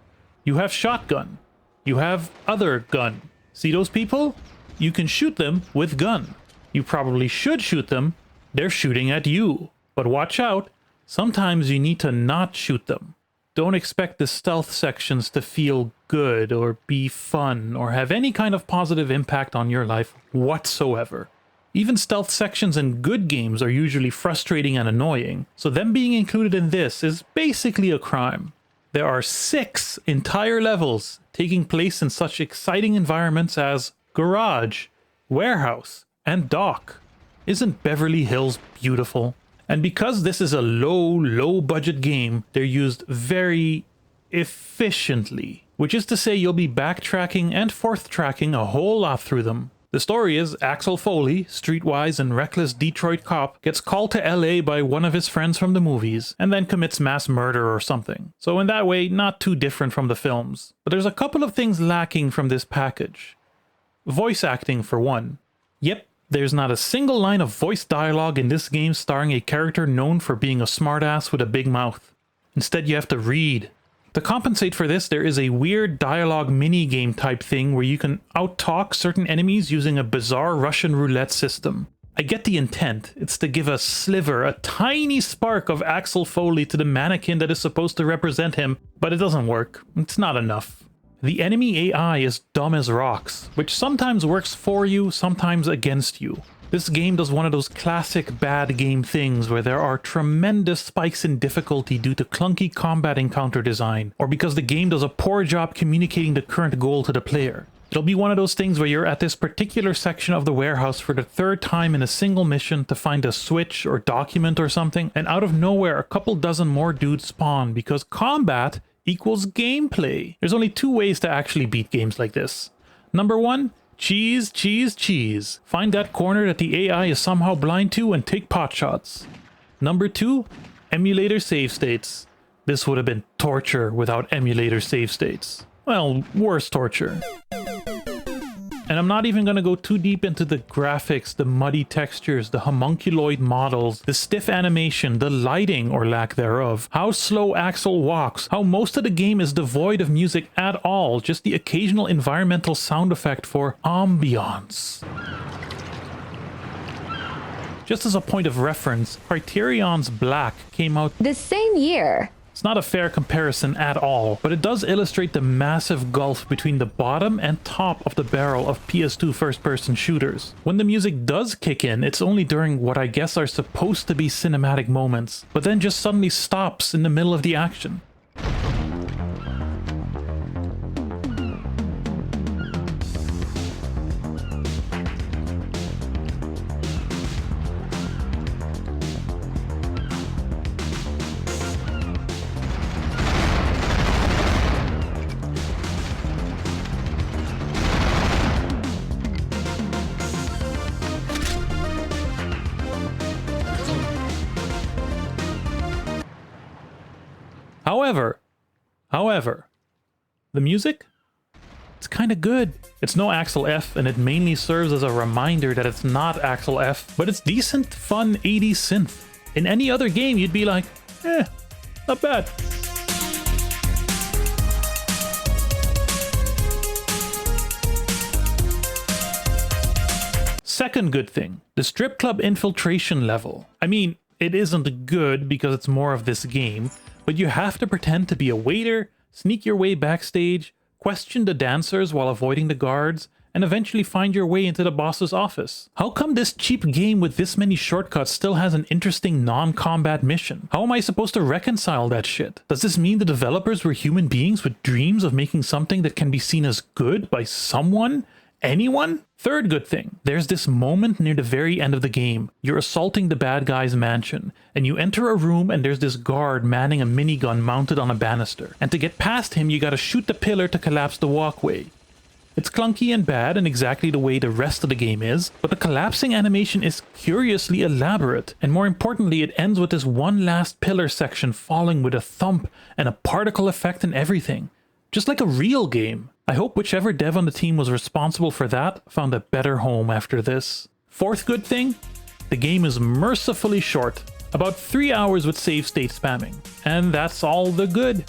You have shotgun. You have other gun. See those people? You can shoot them with gun. You probably should shoot them. They're shooting at you. But watch out. Sometimes you need to not shoot them. Don't expect the stealth sections to feel good or be fun or have any kind of positive impact on your life whatsoever. Even stealth sections in good games are usually frustrating and annoying, so them being included in this is basically a crime. There are 6 entire levels taking place in such exciting environments as garage, warehouse, and dock. Isn't Beverly Hills beautiful? And because this is a low budget game, they're used very efficiently. Which is to say you'll be backtracking and forth tracking a whole lot through them. The story is Axel Foley, streetwise and reckless Detroit cop, gets called to LA by one of his friends from the movies, and then commits mass murder or something. So in that way, not too different from the films. But there's a couple of things lacking from this package. Voice acting for one. Yep. There's not a single line of voice dialogue in this game starring a character known for being a smartass with a big mouth. Instead, you have to read. To compensate for this, there is a weird dialogue mini-game type thing where you can out-talk certain enemies using a bizarre Russian roulette system. I get the intent. It's to give a sliver, a tiny spark of Axel Foley to the mannequin that is supposed to represent him, but it doesn't work. It's not enough. The enemy AI is dumb as rocks, which sometimes works for you, sometimes against you. This game does one of those classic bad game things where there are tremendous spikes in difficulty due to clunky combat encounter design, or because the game does a poor job communicating the current goal to the player. It'll be one of those things where you're at this particular section of the warehouse for the third time in a single mission to find a switch or document or something, and out of nowhere a couple dozen more dudes spawn because combat equals gameplay. There's only two ways to actually beat games like this. Number one, cheese, cheese, cheese. Find that corner that the AI is somehow blind to and take pot shots. Number two, emulator save states. This would have been torture without emulator save states. Well, worse torture. And I'm not even going to go too deep into the graphics, the muddy textures, the homunculoid models, the stiff animation, the lighting or lack thereof, how slow Axel walks, how most of the game is devoid of music at all, just the occasional environmental sound effect for ambiance. Just as a point of reference, Criterion's Black came out the same year. It's not a fair comparison at all, but it does illustrate the massive gulf between the bottom and top of the barrel of PS2 first-person shooters. When the music does kick in, it's only during what I guess are supposed to be cinematic moments, but then just suddenly stops in the middle of the action. However, the music? It's kinda good. It's no Axel F, and it mainly serves as a reminder that it's not Axel F, but it's decent, fun 80s synth. In any other game, you'd be like, not bad. Second good thing, the strip club infiltration level. I mean, it isn't good because it's more of this game, but you have to pretend to be a waiter, sneak your way backstage, question the dancers while avoiding the guards, and eventually find your way into the boss's office. How come this cheap game with this many shortcuts still has an interesting non-combat mission? How am I supposed to reconcile that shit? Does this mean the developers were human beings with dreams of making something that can be seen as good by someone? Anyone? Third good thing, there's this moment near the very end of the game. You're assaulting the bad guy's mansion, and you enter a room and there's this guard manning a minigun mounted on a banister. And to get past him, you gotta shoot the pillar to collapse the walkway. It's clunky and bad and exactly the way the rest of the game is, but the collapsing animation is curiously elaborate, and more importantly, it ends with this one last pillar section falling with a thump and a particle effect and everything. Just like a real game. I hope whichever dev on the team was responsible for that found a better home after this. Fourth good thing, the game is mercifully short, about 3 hours with save state spamming. And that's all the good.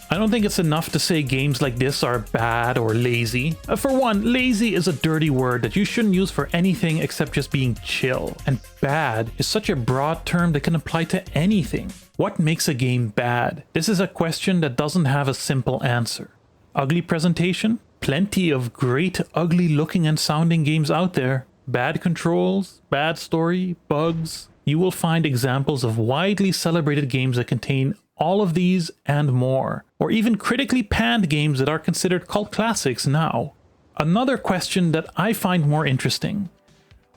I don't think it's enough to say games like this are bad or lazy. For one, lazy is a dirty word that you shouldn't use for anything except just being chill. And bad is such a broad term that can apply to anything. What makes a game bad? This is a question that doesn't have a simple answer. Ugly presentation? Plenty of great ugly looking and sounding games out there. Bad controls, bad story, bugs. You will find examples of widely celebrated games that contain all of these and more. Or even critically panned games that are considered cult classics now. Another question that I find more interesting.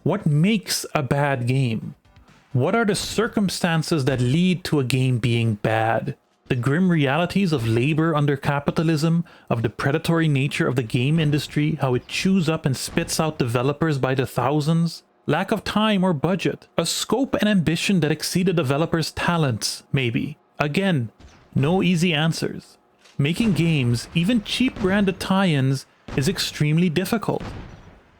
What makes a bad game? What are the circumstances that lead to a game being bad? The grim realities of labor under capitalism, of the predatory nature of the game industry, how it chews up and spits out developers by the thousands? Lack of time or budget? A scope and ambition that exceed the developer's talents, maybe? Again, no easy answers. Making games, even cheap branded tie-ins, is extremely difficult.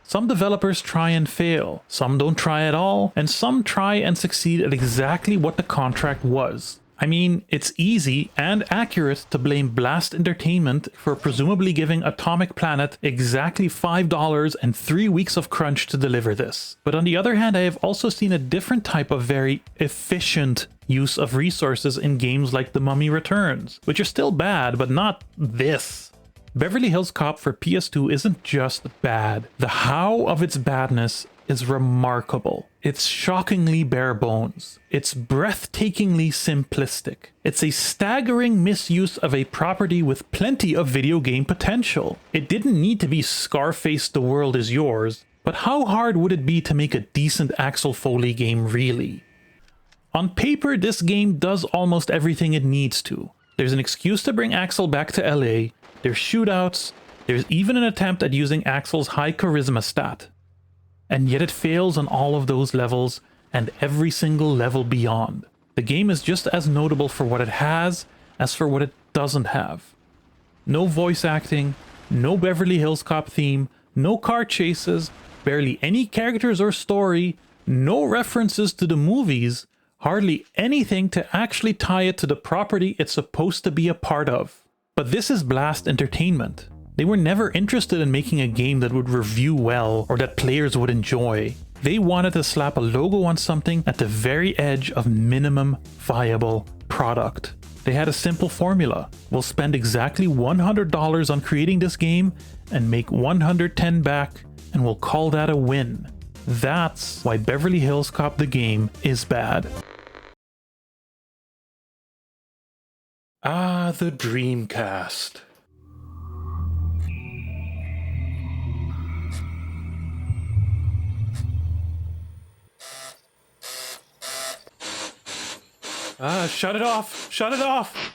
Some developers try and fail, some don't try at all, and some try and succeed at exactly what the contract was. I mean, it's easy and accurate to blame Blast Entertainment for presumably giving Atomic Planet exactly $5 and 3 weeks of crunch to deliver this. But on the other hand, I have also seen a different type of very efficient use of resources in games like The Mummy Returns, which are still bad, but not this. Beverly Hills Cop for PS2 isn't just bad. The how of its badness is remarkable. It's shockingly bare bones. It's breathtakingly simplistic. It's a staggering misuse of a property with plenty of video game potential. It didn't need to be Scarface The World Is Yours, but how hard would it be to make a decent Axel Foley game really? On paper, this game does almost everything it needs to. There's an excuse to bring Axel back to LA, there's shootouts, there's even an attempt at using Axel's high charisma stat. And yet it fails on all of those levels and every single level beyond. The game is just as notable for what it has as for what it doesn't have. No voice acting, no Beverly Hills Cop theme, no car chases, barely any characters or story, no references to the movies, hardly anything to actually tie it to the property it's supposed to be a part of. But this is Blast Entertainment. They were never interested in making a game that would review well or that players would enjoy. They wanted to slap a logo on something at the very edge of minimum viable product. They had a simple formula. We'll spend exactly $100 on creating this game and make $110 back, and we'll call that a win. That's why Beverly Hills Cop the game is bad. Ah, the Dreamcast. Shut it off! Shut it off!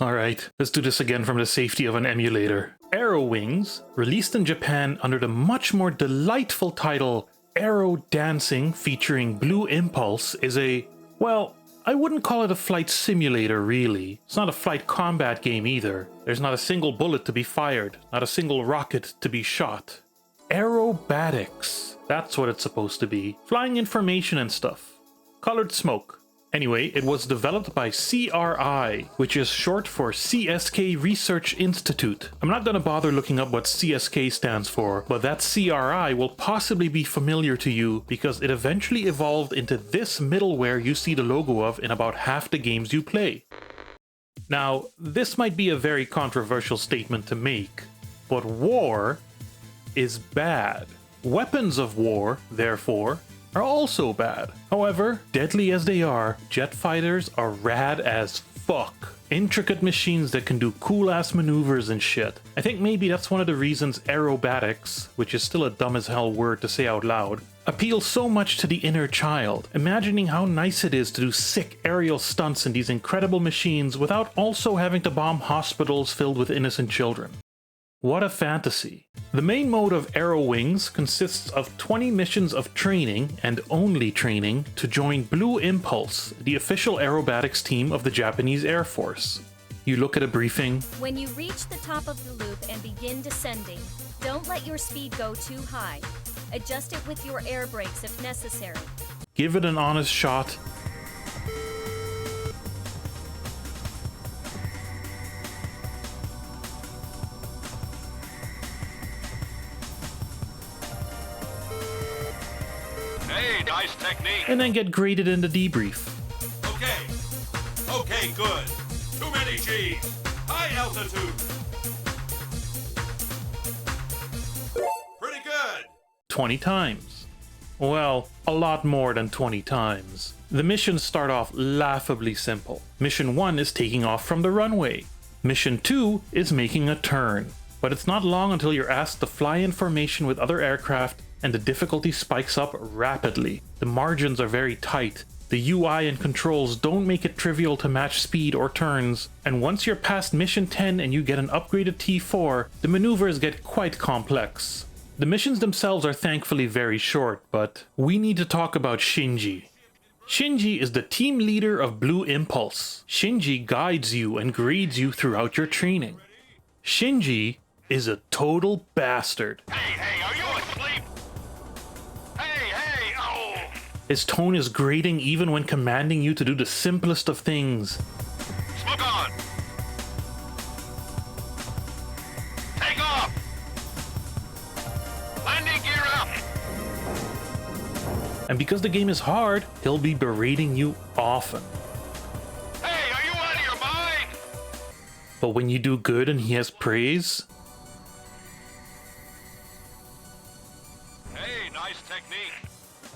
Alright, let's do this again from the safety of an emulator. AeroWings, released in Japan under the much more delightful title Aero Dancing featuring Blue Impulse, is a, well, I wouldn't call it a flight simulator really. It's not a flight combat game either. There's not a single bullet to be fired, not a single rocket to be shot. Aerobatics, that's what it's supposed to be. Flying information and stuff. Colored smoke. Anyway, it was developed by CRI, which is short for CSK Research Institute. I'm not gonna bother looking up what CSK stands for, but that CRI will possibly be familiar to you because it eventually evolved into this middleware you see the logo of in about half the games you play. Now, this might be a very controversial statement to make, but war is bad. Weapons of war, therefore, are also bad. However, deadly as they are, jet fighters are rad as fuck. Intricate machines that can do cool ass maneuvers and shit. I think maybe that's one of the reasons aerobatics, which is still a dumb as hell word to say out loud, appeals so much to the inner child, imagining how nice it is to do sick aerial stunts in these incredible machines without also having to bomb hospitals filled with innocent children. What a fantasy. The main mode of AeroWings consists of 20 missions of training, and only training, to join Blue Impulse, the official aerobatics team of the Japanese Air Force. You look at a briefing. When you reach the top of the loop and begin descending, don't let your speed go too high. Adjust it with your air brakes if necessary. Give it an honest shot. Hey, nice technique. And then get graded in the debrief. Okay, good. Too many G's. High altitude. Pretty good. 20 times. Well, a lot more than 20 times. The missions start off laughably simple. Mission 1 is taking off from the runway. Mission 2 is making a turn. But it's not long until you're asked to fly in formation with other aircraft, and the difficulty spikes up rapidly. The margins are very tight. The UI and controls don't make it trivial to match speed or turns, and once you're past mission 10 and you get an upgraded T4, the maneuvers get quite complex. The missions themselves are thankfully very short, but we need to talk about Shinji. Shinji is the team leader of Blue Impulse. Shinji guides you and grades you throughout your training. Shinji is a total bastard. Hey, are you asleep? Hey, oh! His tone is grating even when commanding you to do the simplest of things. Smoke on! Take off! Landing gear up! And because the game is hard, he'll be berating you often. Hey, are you out of your mind? But when you do good and he has praise? Hey, nice technique.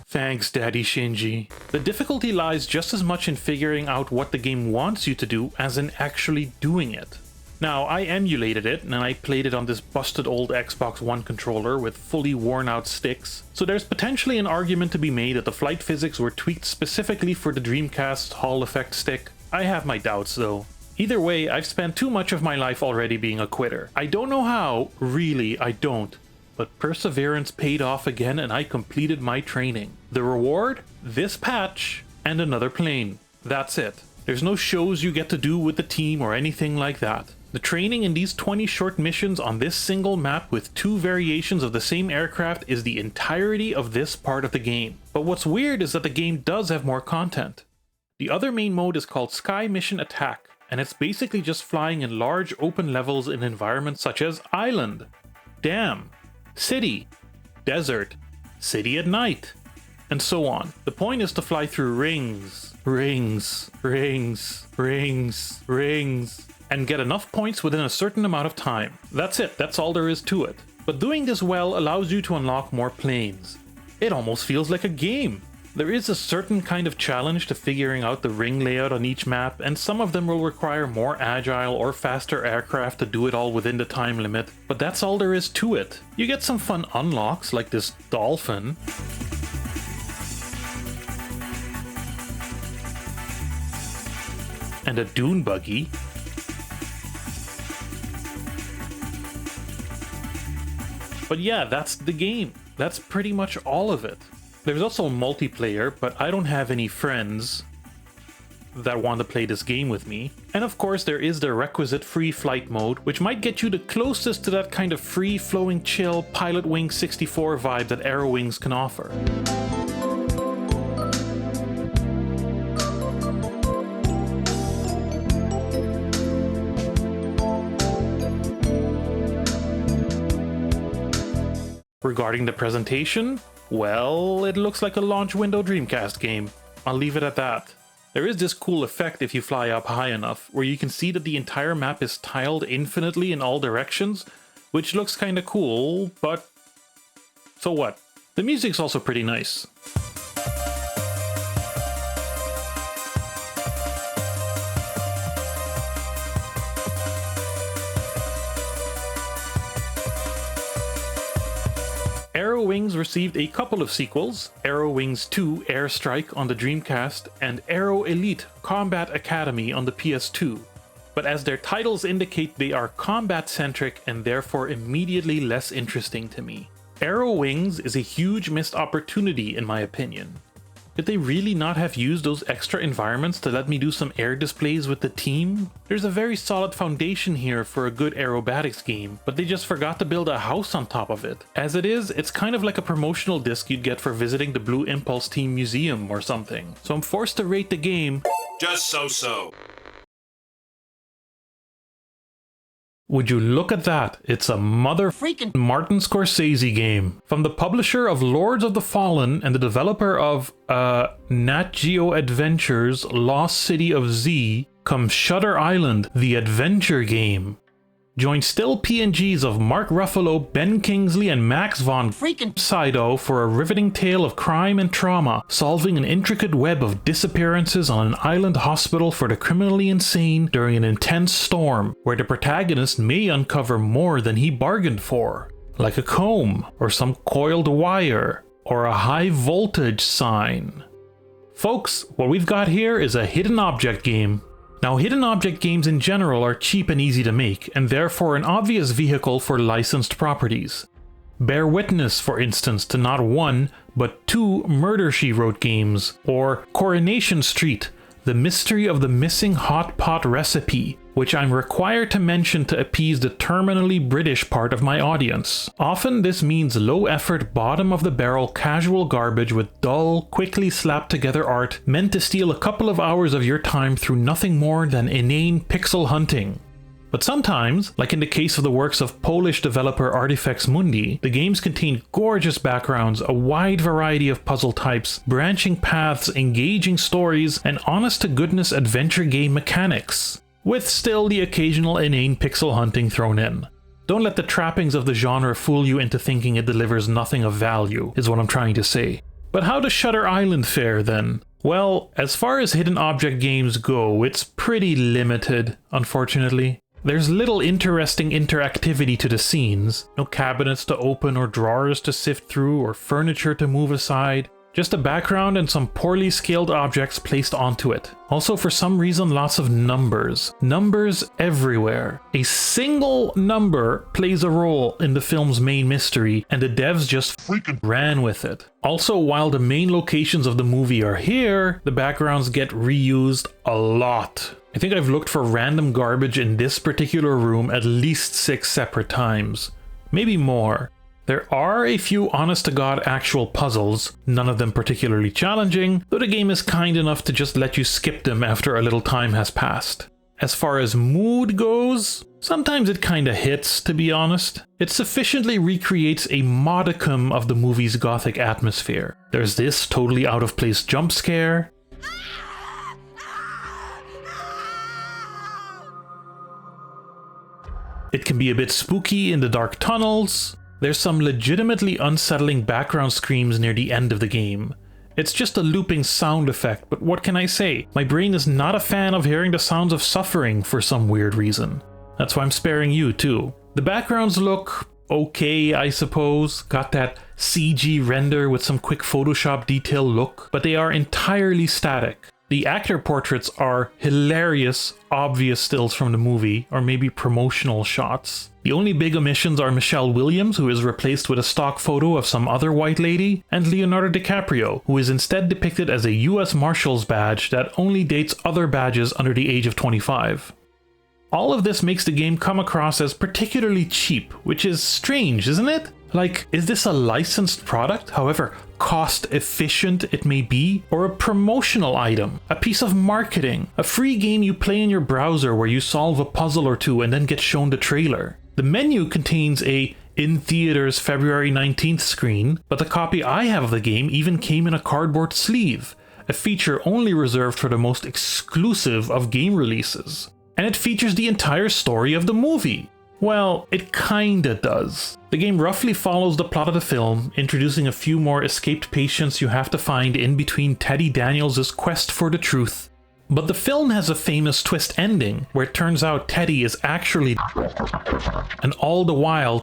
Thanks, Daddy Shinji. The difficulty lies just as much in figuring out what the game wants you to do as in actually doing it. Now, I emulated it, and I played it on this busted old Xbox One controller with fully worn out sticks, so there's potentially an argument to be made that the flight physics were tweaked specifically for the Dreamcast Hall effect stick. I have my doubts though. Either way, I've spent too much of my life already being a quitter. I don't know how, really I don't, but perseverance paid off again and I completed my training. The reward? This patch and another plane. That's it. There's no shows you get to do with the team or anything like that. The training in these 20 short missions on this single map with 2 variations of the same aircraft is the entirety of this part of the game. But what's weird is that the game does have more content. The other main mode is called Sky Mission Attack, and it's basically just flying in large open levels in environments such as Island, Dam, City, Desert, City at Night, and so on. The point is to fly through rings, and get enough points within a certain amount of time. That's it, that's all there is to it. But doing this well allows you to unlock more planes. It almost feels like a game. There is a certain kind of challenge to figuring out the ring layout on each map, and some of them will require more agile or faster aircraft to do it all within the time limit, but that's all there is to it. You get some fun unlocks like this dolphin, and a dune buggy, but yeah, that's the game. That's pretty much all of it. There's also multiplayer, but I don't have any friends that want to play this game with me. And of course there is the requisite free flight mode, which might get you the closest to that kind of free-flowing chill Pilot Wing 64 vibe that AeroWings can offer. Regarding the presentation, well, it looks like a launch window Dreamcast game. I'll leave it at that. There is this cool effect if you fly up high enough, where you can see that the entire map is tiled infinitely in all directions, which looks kinda cool, but so what? The music's also pretty nice. AeroWings received a couple of sequels, AeroWings 2 Airstrike on the Dreamcast and Aero Elite Combat Academy on the PS2. But as their titles indicate, they are combat-centric and therefore immediately less interesting to me. AeroWings is a huge missed opportunity in my opinion. Did they really not have used those extra environments to let me do some air displays with the team? There's a very solid foundation here for a good aerobatics game, but they just forgot to build a house on top of it. As it is, it's kind of like a promotional disc you'd get for visiting the Blue Impulse Team Museum or something. So I'm forced to rate the game just so-so. Would you look at that? It's a freaking Martin Scorsese game. From the publisher of Lords of the Fallen and the developer of Nat Geo Adventures Lost City of Z comes Shutter Island, the adventure game. Join still PNGs of Mark Ruffalo, Ben Kingsley, and Max von Sydow for a riveting tale of crime and trauma, solving an intricate web of disappearances on an island hospital for the criminally insane during an intense storm, where the protagonist may uncover more than he bargained for, like a comb, or some coiled wire, or a high voltage sign. Folks, what we've got here is a hidden object game. Now, hidden object games in general are cheap and easy to make, and therefore an obvious vehicle for licensed properties. Bear witness, for instance, to not one, but 2 Murder, She Wrote games, or Coronation Street, The Mystery of the Missing Hot Pot Recipe, which I'm required to mention to appease the terminally British part of my audience. Often this means low-effort, bottom-of-the-barrel casual garbage with dull, quickly slapped-together art meant to steal a couple of hours of your time through nothing more than inane pixel hunting. But sometimes, like in the case of the works of Polish developer Artifex Mundi, the games contain gorgeous backgrounds, a wide variety of puzzle types, branching paths, engaging stories, and honest-to-goodness adventure game mechanics. with still the occasional inane pixel hunting thrown in. Don't let the trappings of the genre fool you into thinking it delivers nothing of value, is what I'm trying to say. But how does Shutter Island fare then? Well, as far as hidden object games go, it's pretty limited, unfortunately. There's little interesting interactivity to the scenes, no cabinets to open or drawers to sift through or furniture to move aside. Just a background and some poorly scaled objects placed onto it. Also, for some reason, lots of numbers. Numbers everywhere. A single number plays a role in the film's main mystery, and the devs just freaking ran with it. Also, while the main locations of the movie are here, the backgrounds get reused a lot. I think I've looked for random garbage in this particular room at least 6 separate times. Maybe more. There are a few honest-to-God actual puzzles, none of them particularly challenging, though the game is kind enough to just let you skip them after a little time has passed. As far as mood goes, sometimes it kinda hits, to be honest. It sufficiently recreates a modicum of the movie's gothic atmosphere. There's this totally out-of-place jump scare. It can be a bit spooky in the dark tunnels. There's some legitimately unsettling background screams near the end of the game. It's just a looping sound effect, but what can I say? My brain is not a fan of hearing the sounds of suffering for some weird reason. That's why I'm sparing you too. The backgrounds look okay, I suppose. Got that CG render with some quick Photoshop detail look, but they are entirely static. The actor portraits are hilarious, obvious stills from the movie, or maybe promotional shots. The only big omissions are Michelle Williams, who is replaced with a stock photo of some other white lady, and Leonardo DiCaprio, who is instead depicted as a US Marshals badge that only dates other badges under the age of 25. All of this makes the game come across as particularly cheap, which is strange, isn't it? Like, is this a licensed product, however cost efficient it may be, or a promotional item, a piece of marketing, a free game you play in your browser where you solve a puzzle or two and then get shown the trailer? The menu contains a in theaters February 19th screen, but the copy I have of the game even came in a cardboard sleeve, a feature only reserved for the most exclusive of game releases. And it features the entire story of the movie. Well, it kinda does. The game roughly follows the plot of the film, introducing a few more escaped patients you have to find in between Teddy Daniels' quest for the truth. But the film has a famous twist ending, where it turns out Teddy is actually and all the while,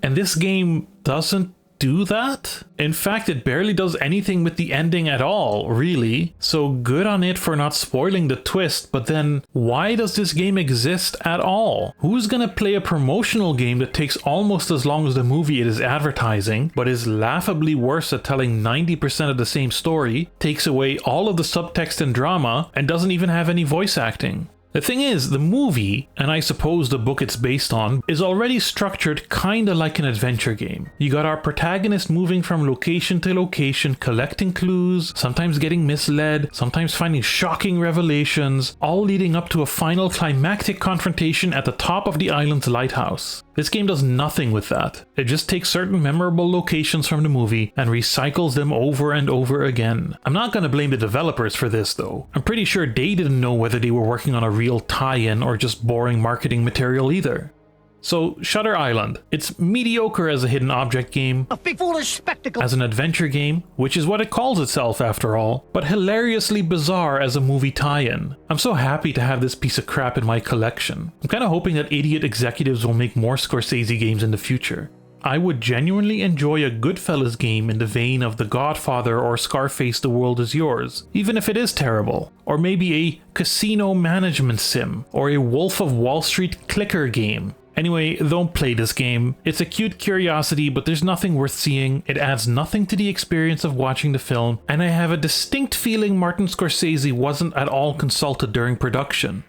and this game doesn't do that? In fact, it barely does anything with the ending at all, really. So good on it for not spoiling the twist, but then why does this game exist at all? Who's gonna play a promotional game that takes almost as long as the movie it is advertising, but is laughably worse at telling 90% of the same story, takes away all of the subtext and drama, and doesn't even have any voice acting? The thing is, the movie, and I suppose the book it's based on, is already structured kinda like an adventure game. You got our protagonist moving from location to location, collecting clues, sometimes getting misled, sometimes finding shocking revelations, all leading up to a final climactic confrontation at the top of the island's lighthouse. This game does nothing with that. It just takes certain memorable locations from the movie and recycles them over and over again. I'm not gonna blame the developers for this though. I'm pretty sure they didn't know whether they were working on a real tie-in or just boring marketing material either. So, Shutter Island. It's mediocre as a hidden object game, a big foolish spectacle, as an adventure game, which is what it calls itself after all, but hilariously bizarre as a movie tie-in. I'm so happy to have this piece of crap in my collection. I'm kinda hoping that idiot executives will make more Scorsese games in the future. I would genuinely enjoy a Goodfellas game in the vein of The Godfather or Scarface The World Is Yours, even if it is terrible. Or maybe a casino management sim, or a Wolf of Wall Street clicker game. Anyway, don't play this game. It's a cute curiosity, but there's nothing worth seeing. It adds nothing to the experience of watching the film, and I have a distinct feeling Martin Scorsese wasn't at all consulted during production.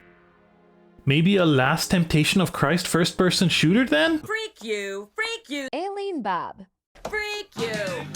Maybe a Last Temptation of Christ first-person shooter then? Freak you! Freak you! Aileen Bob. Freak you!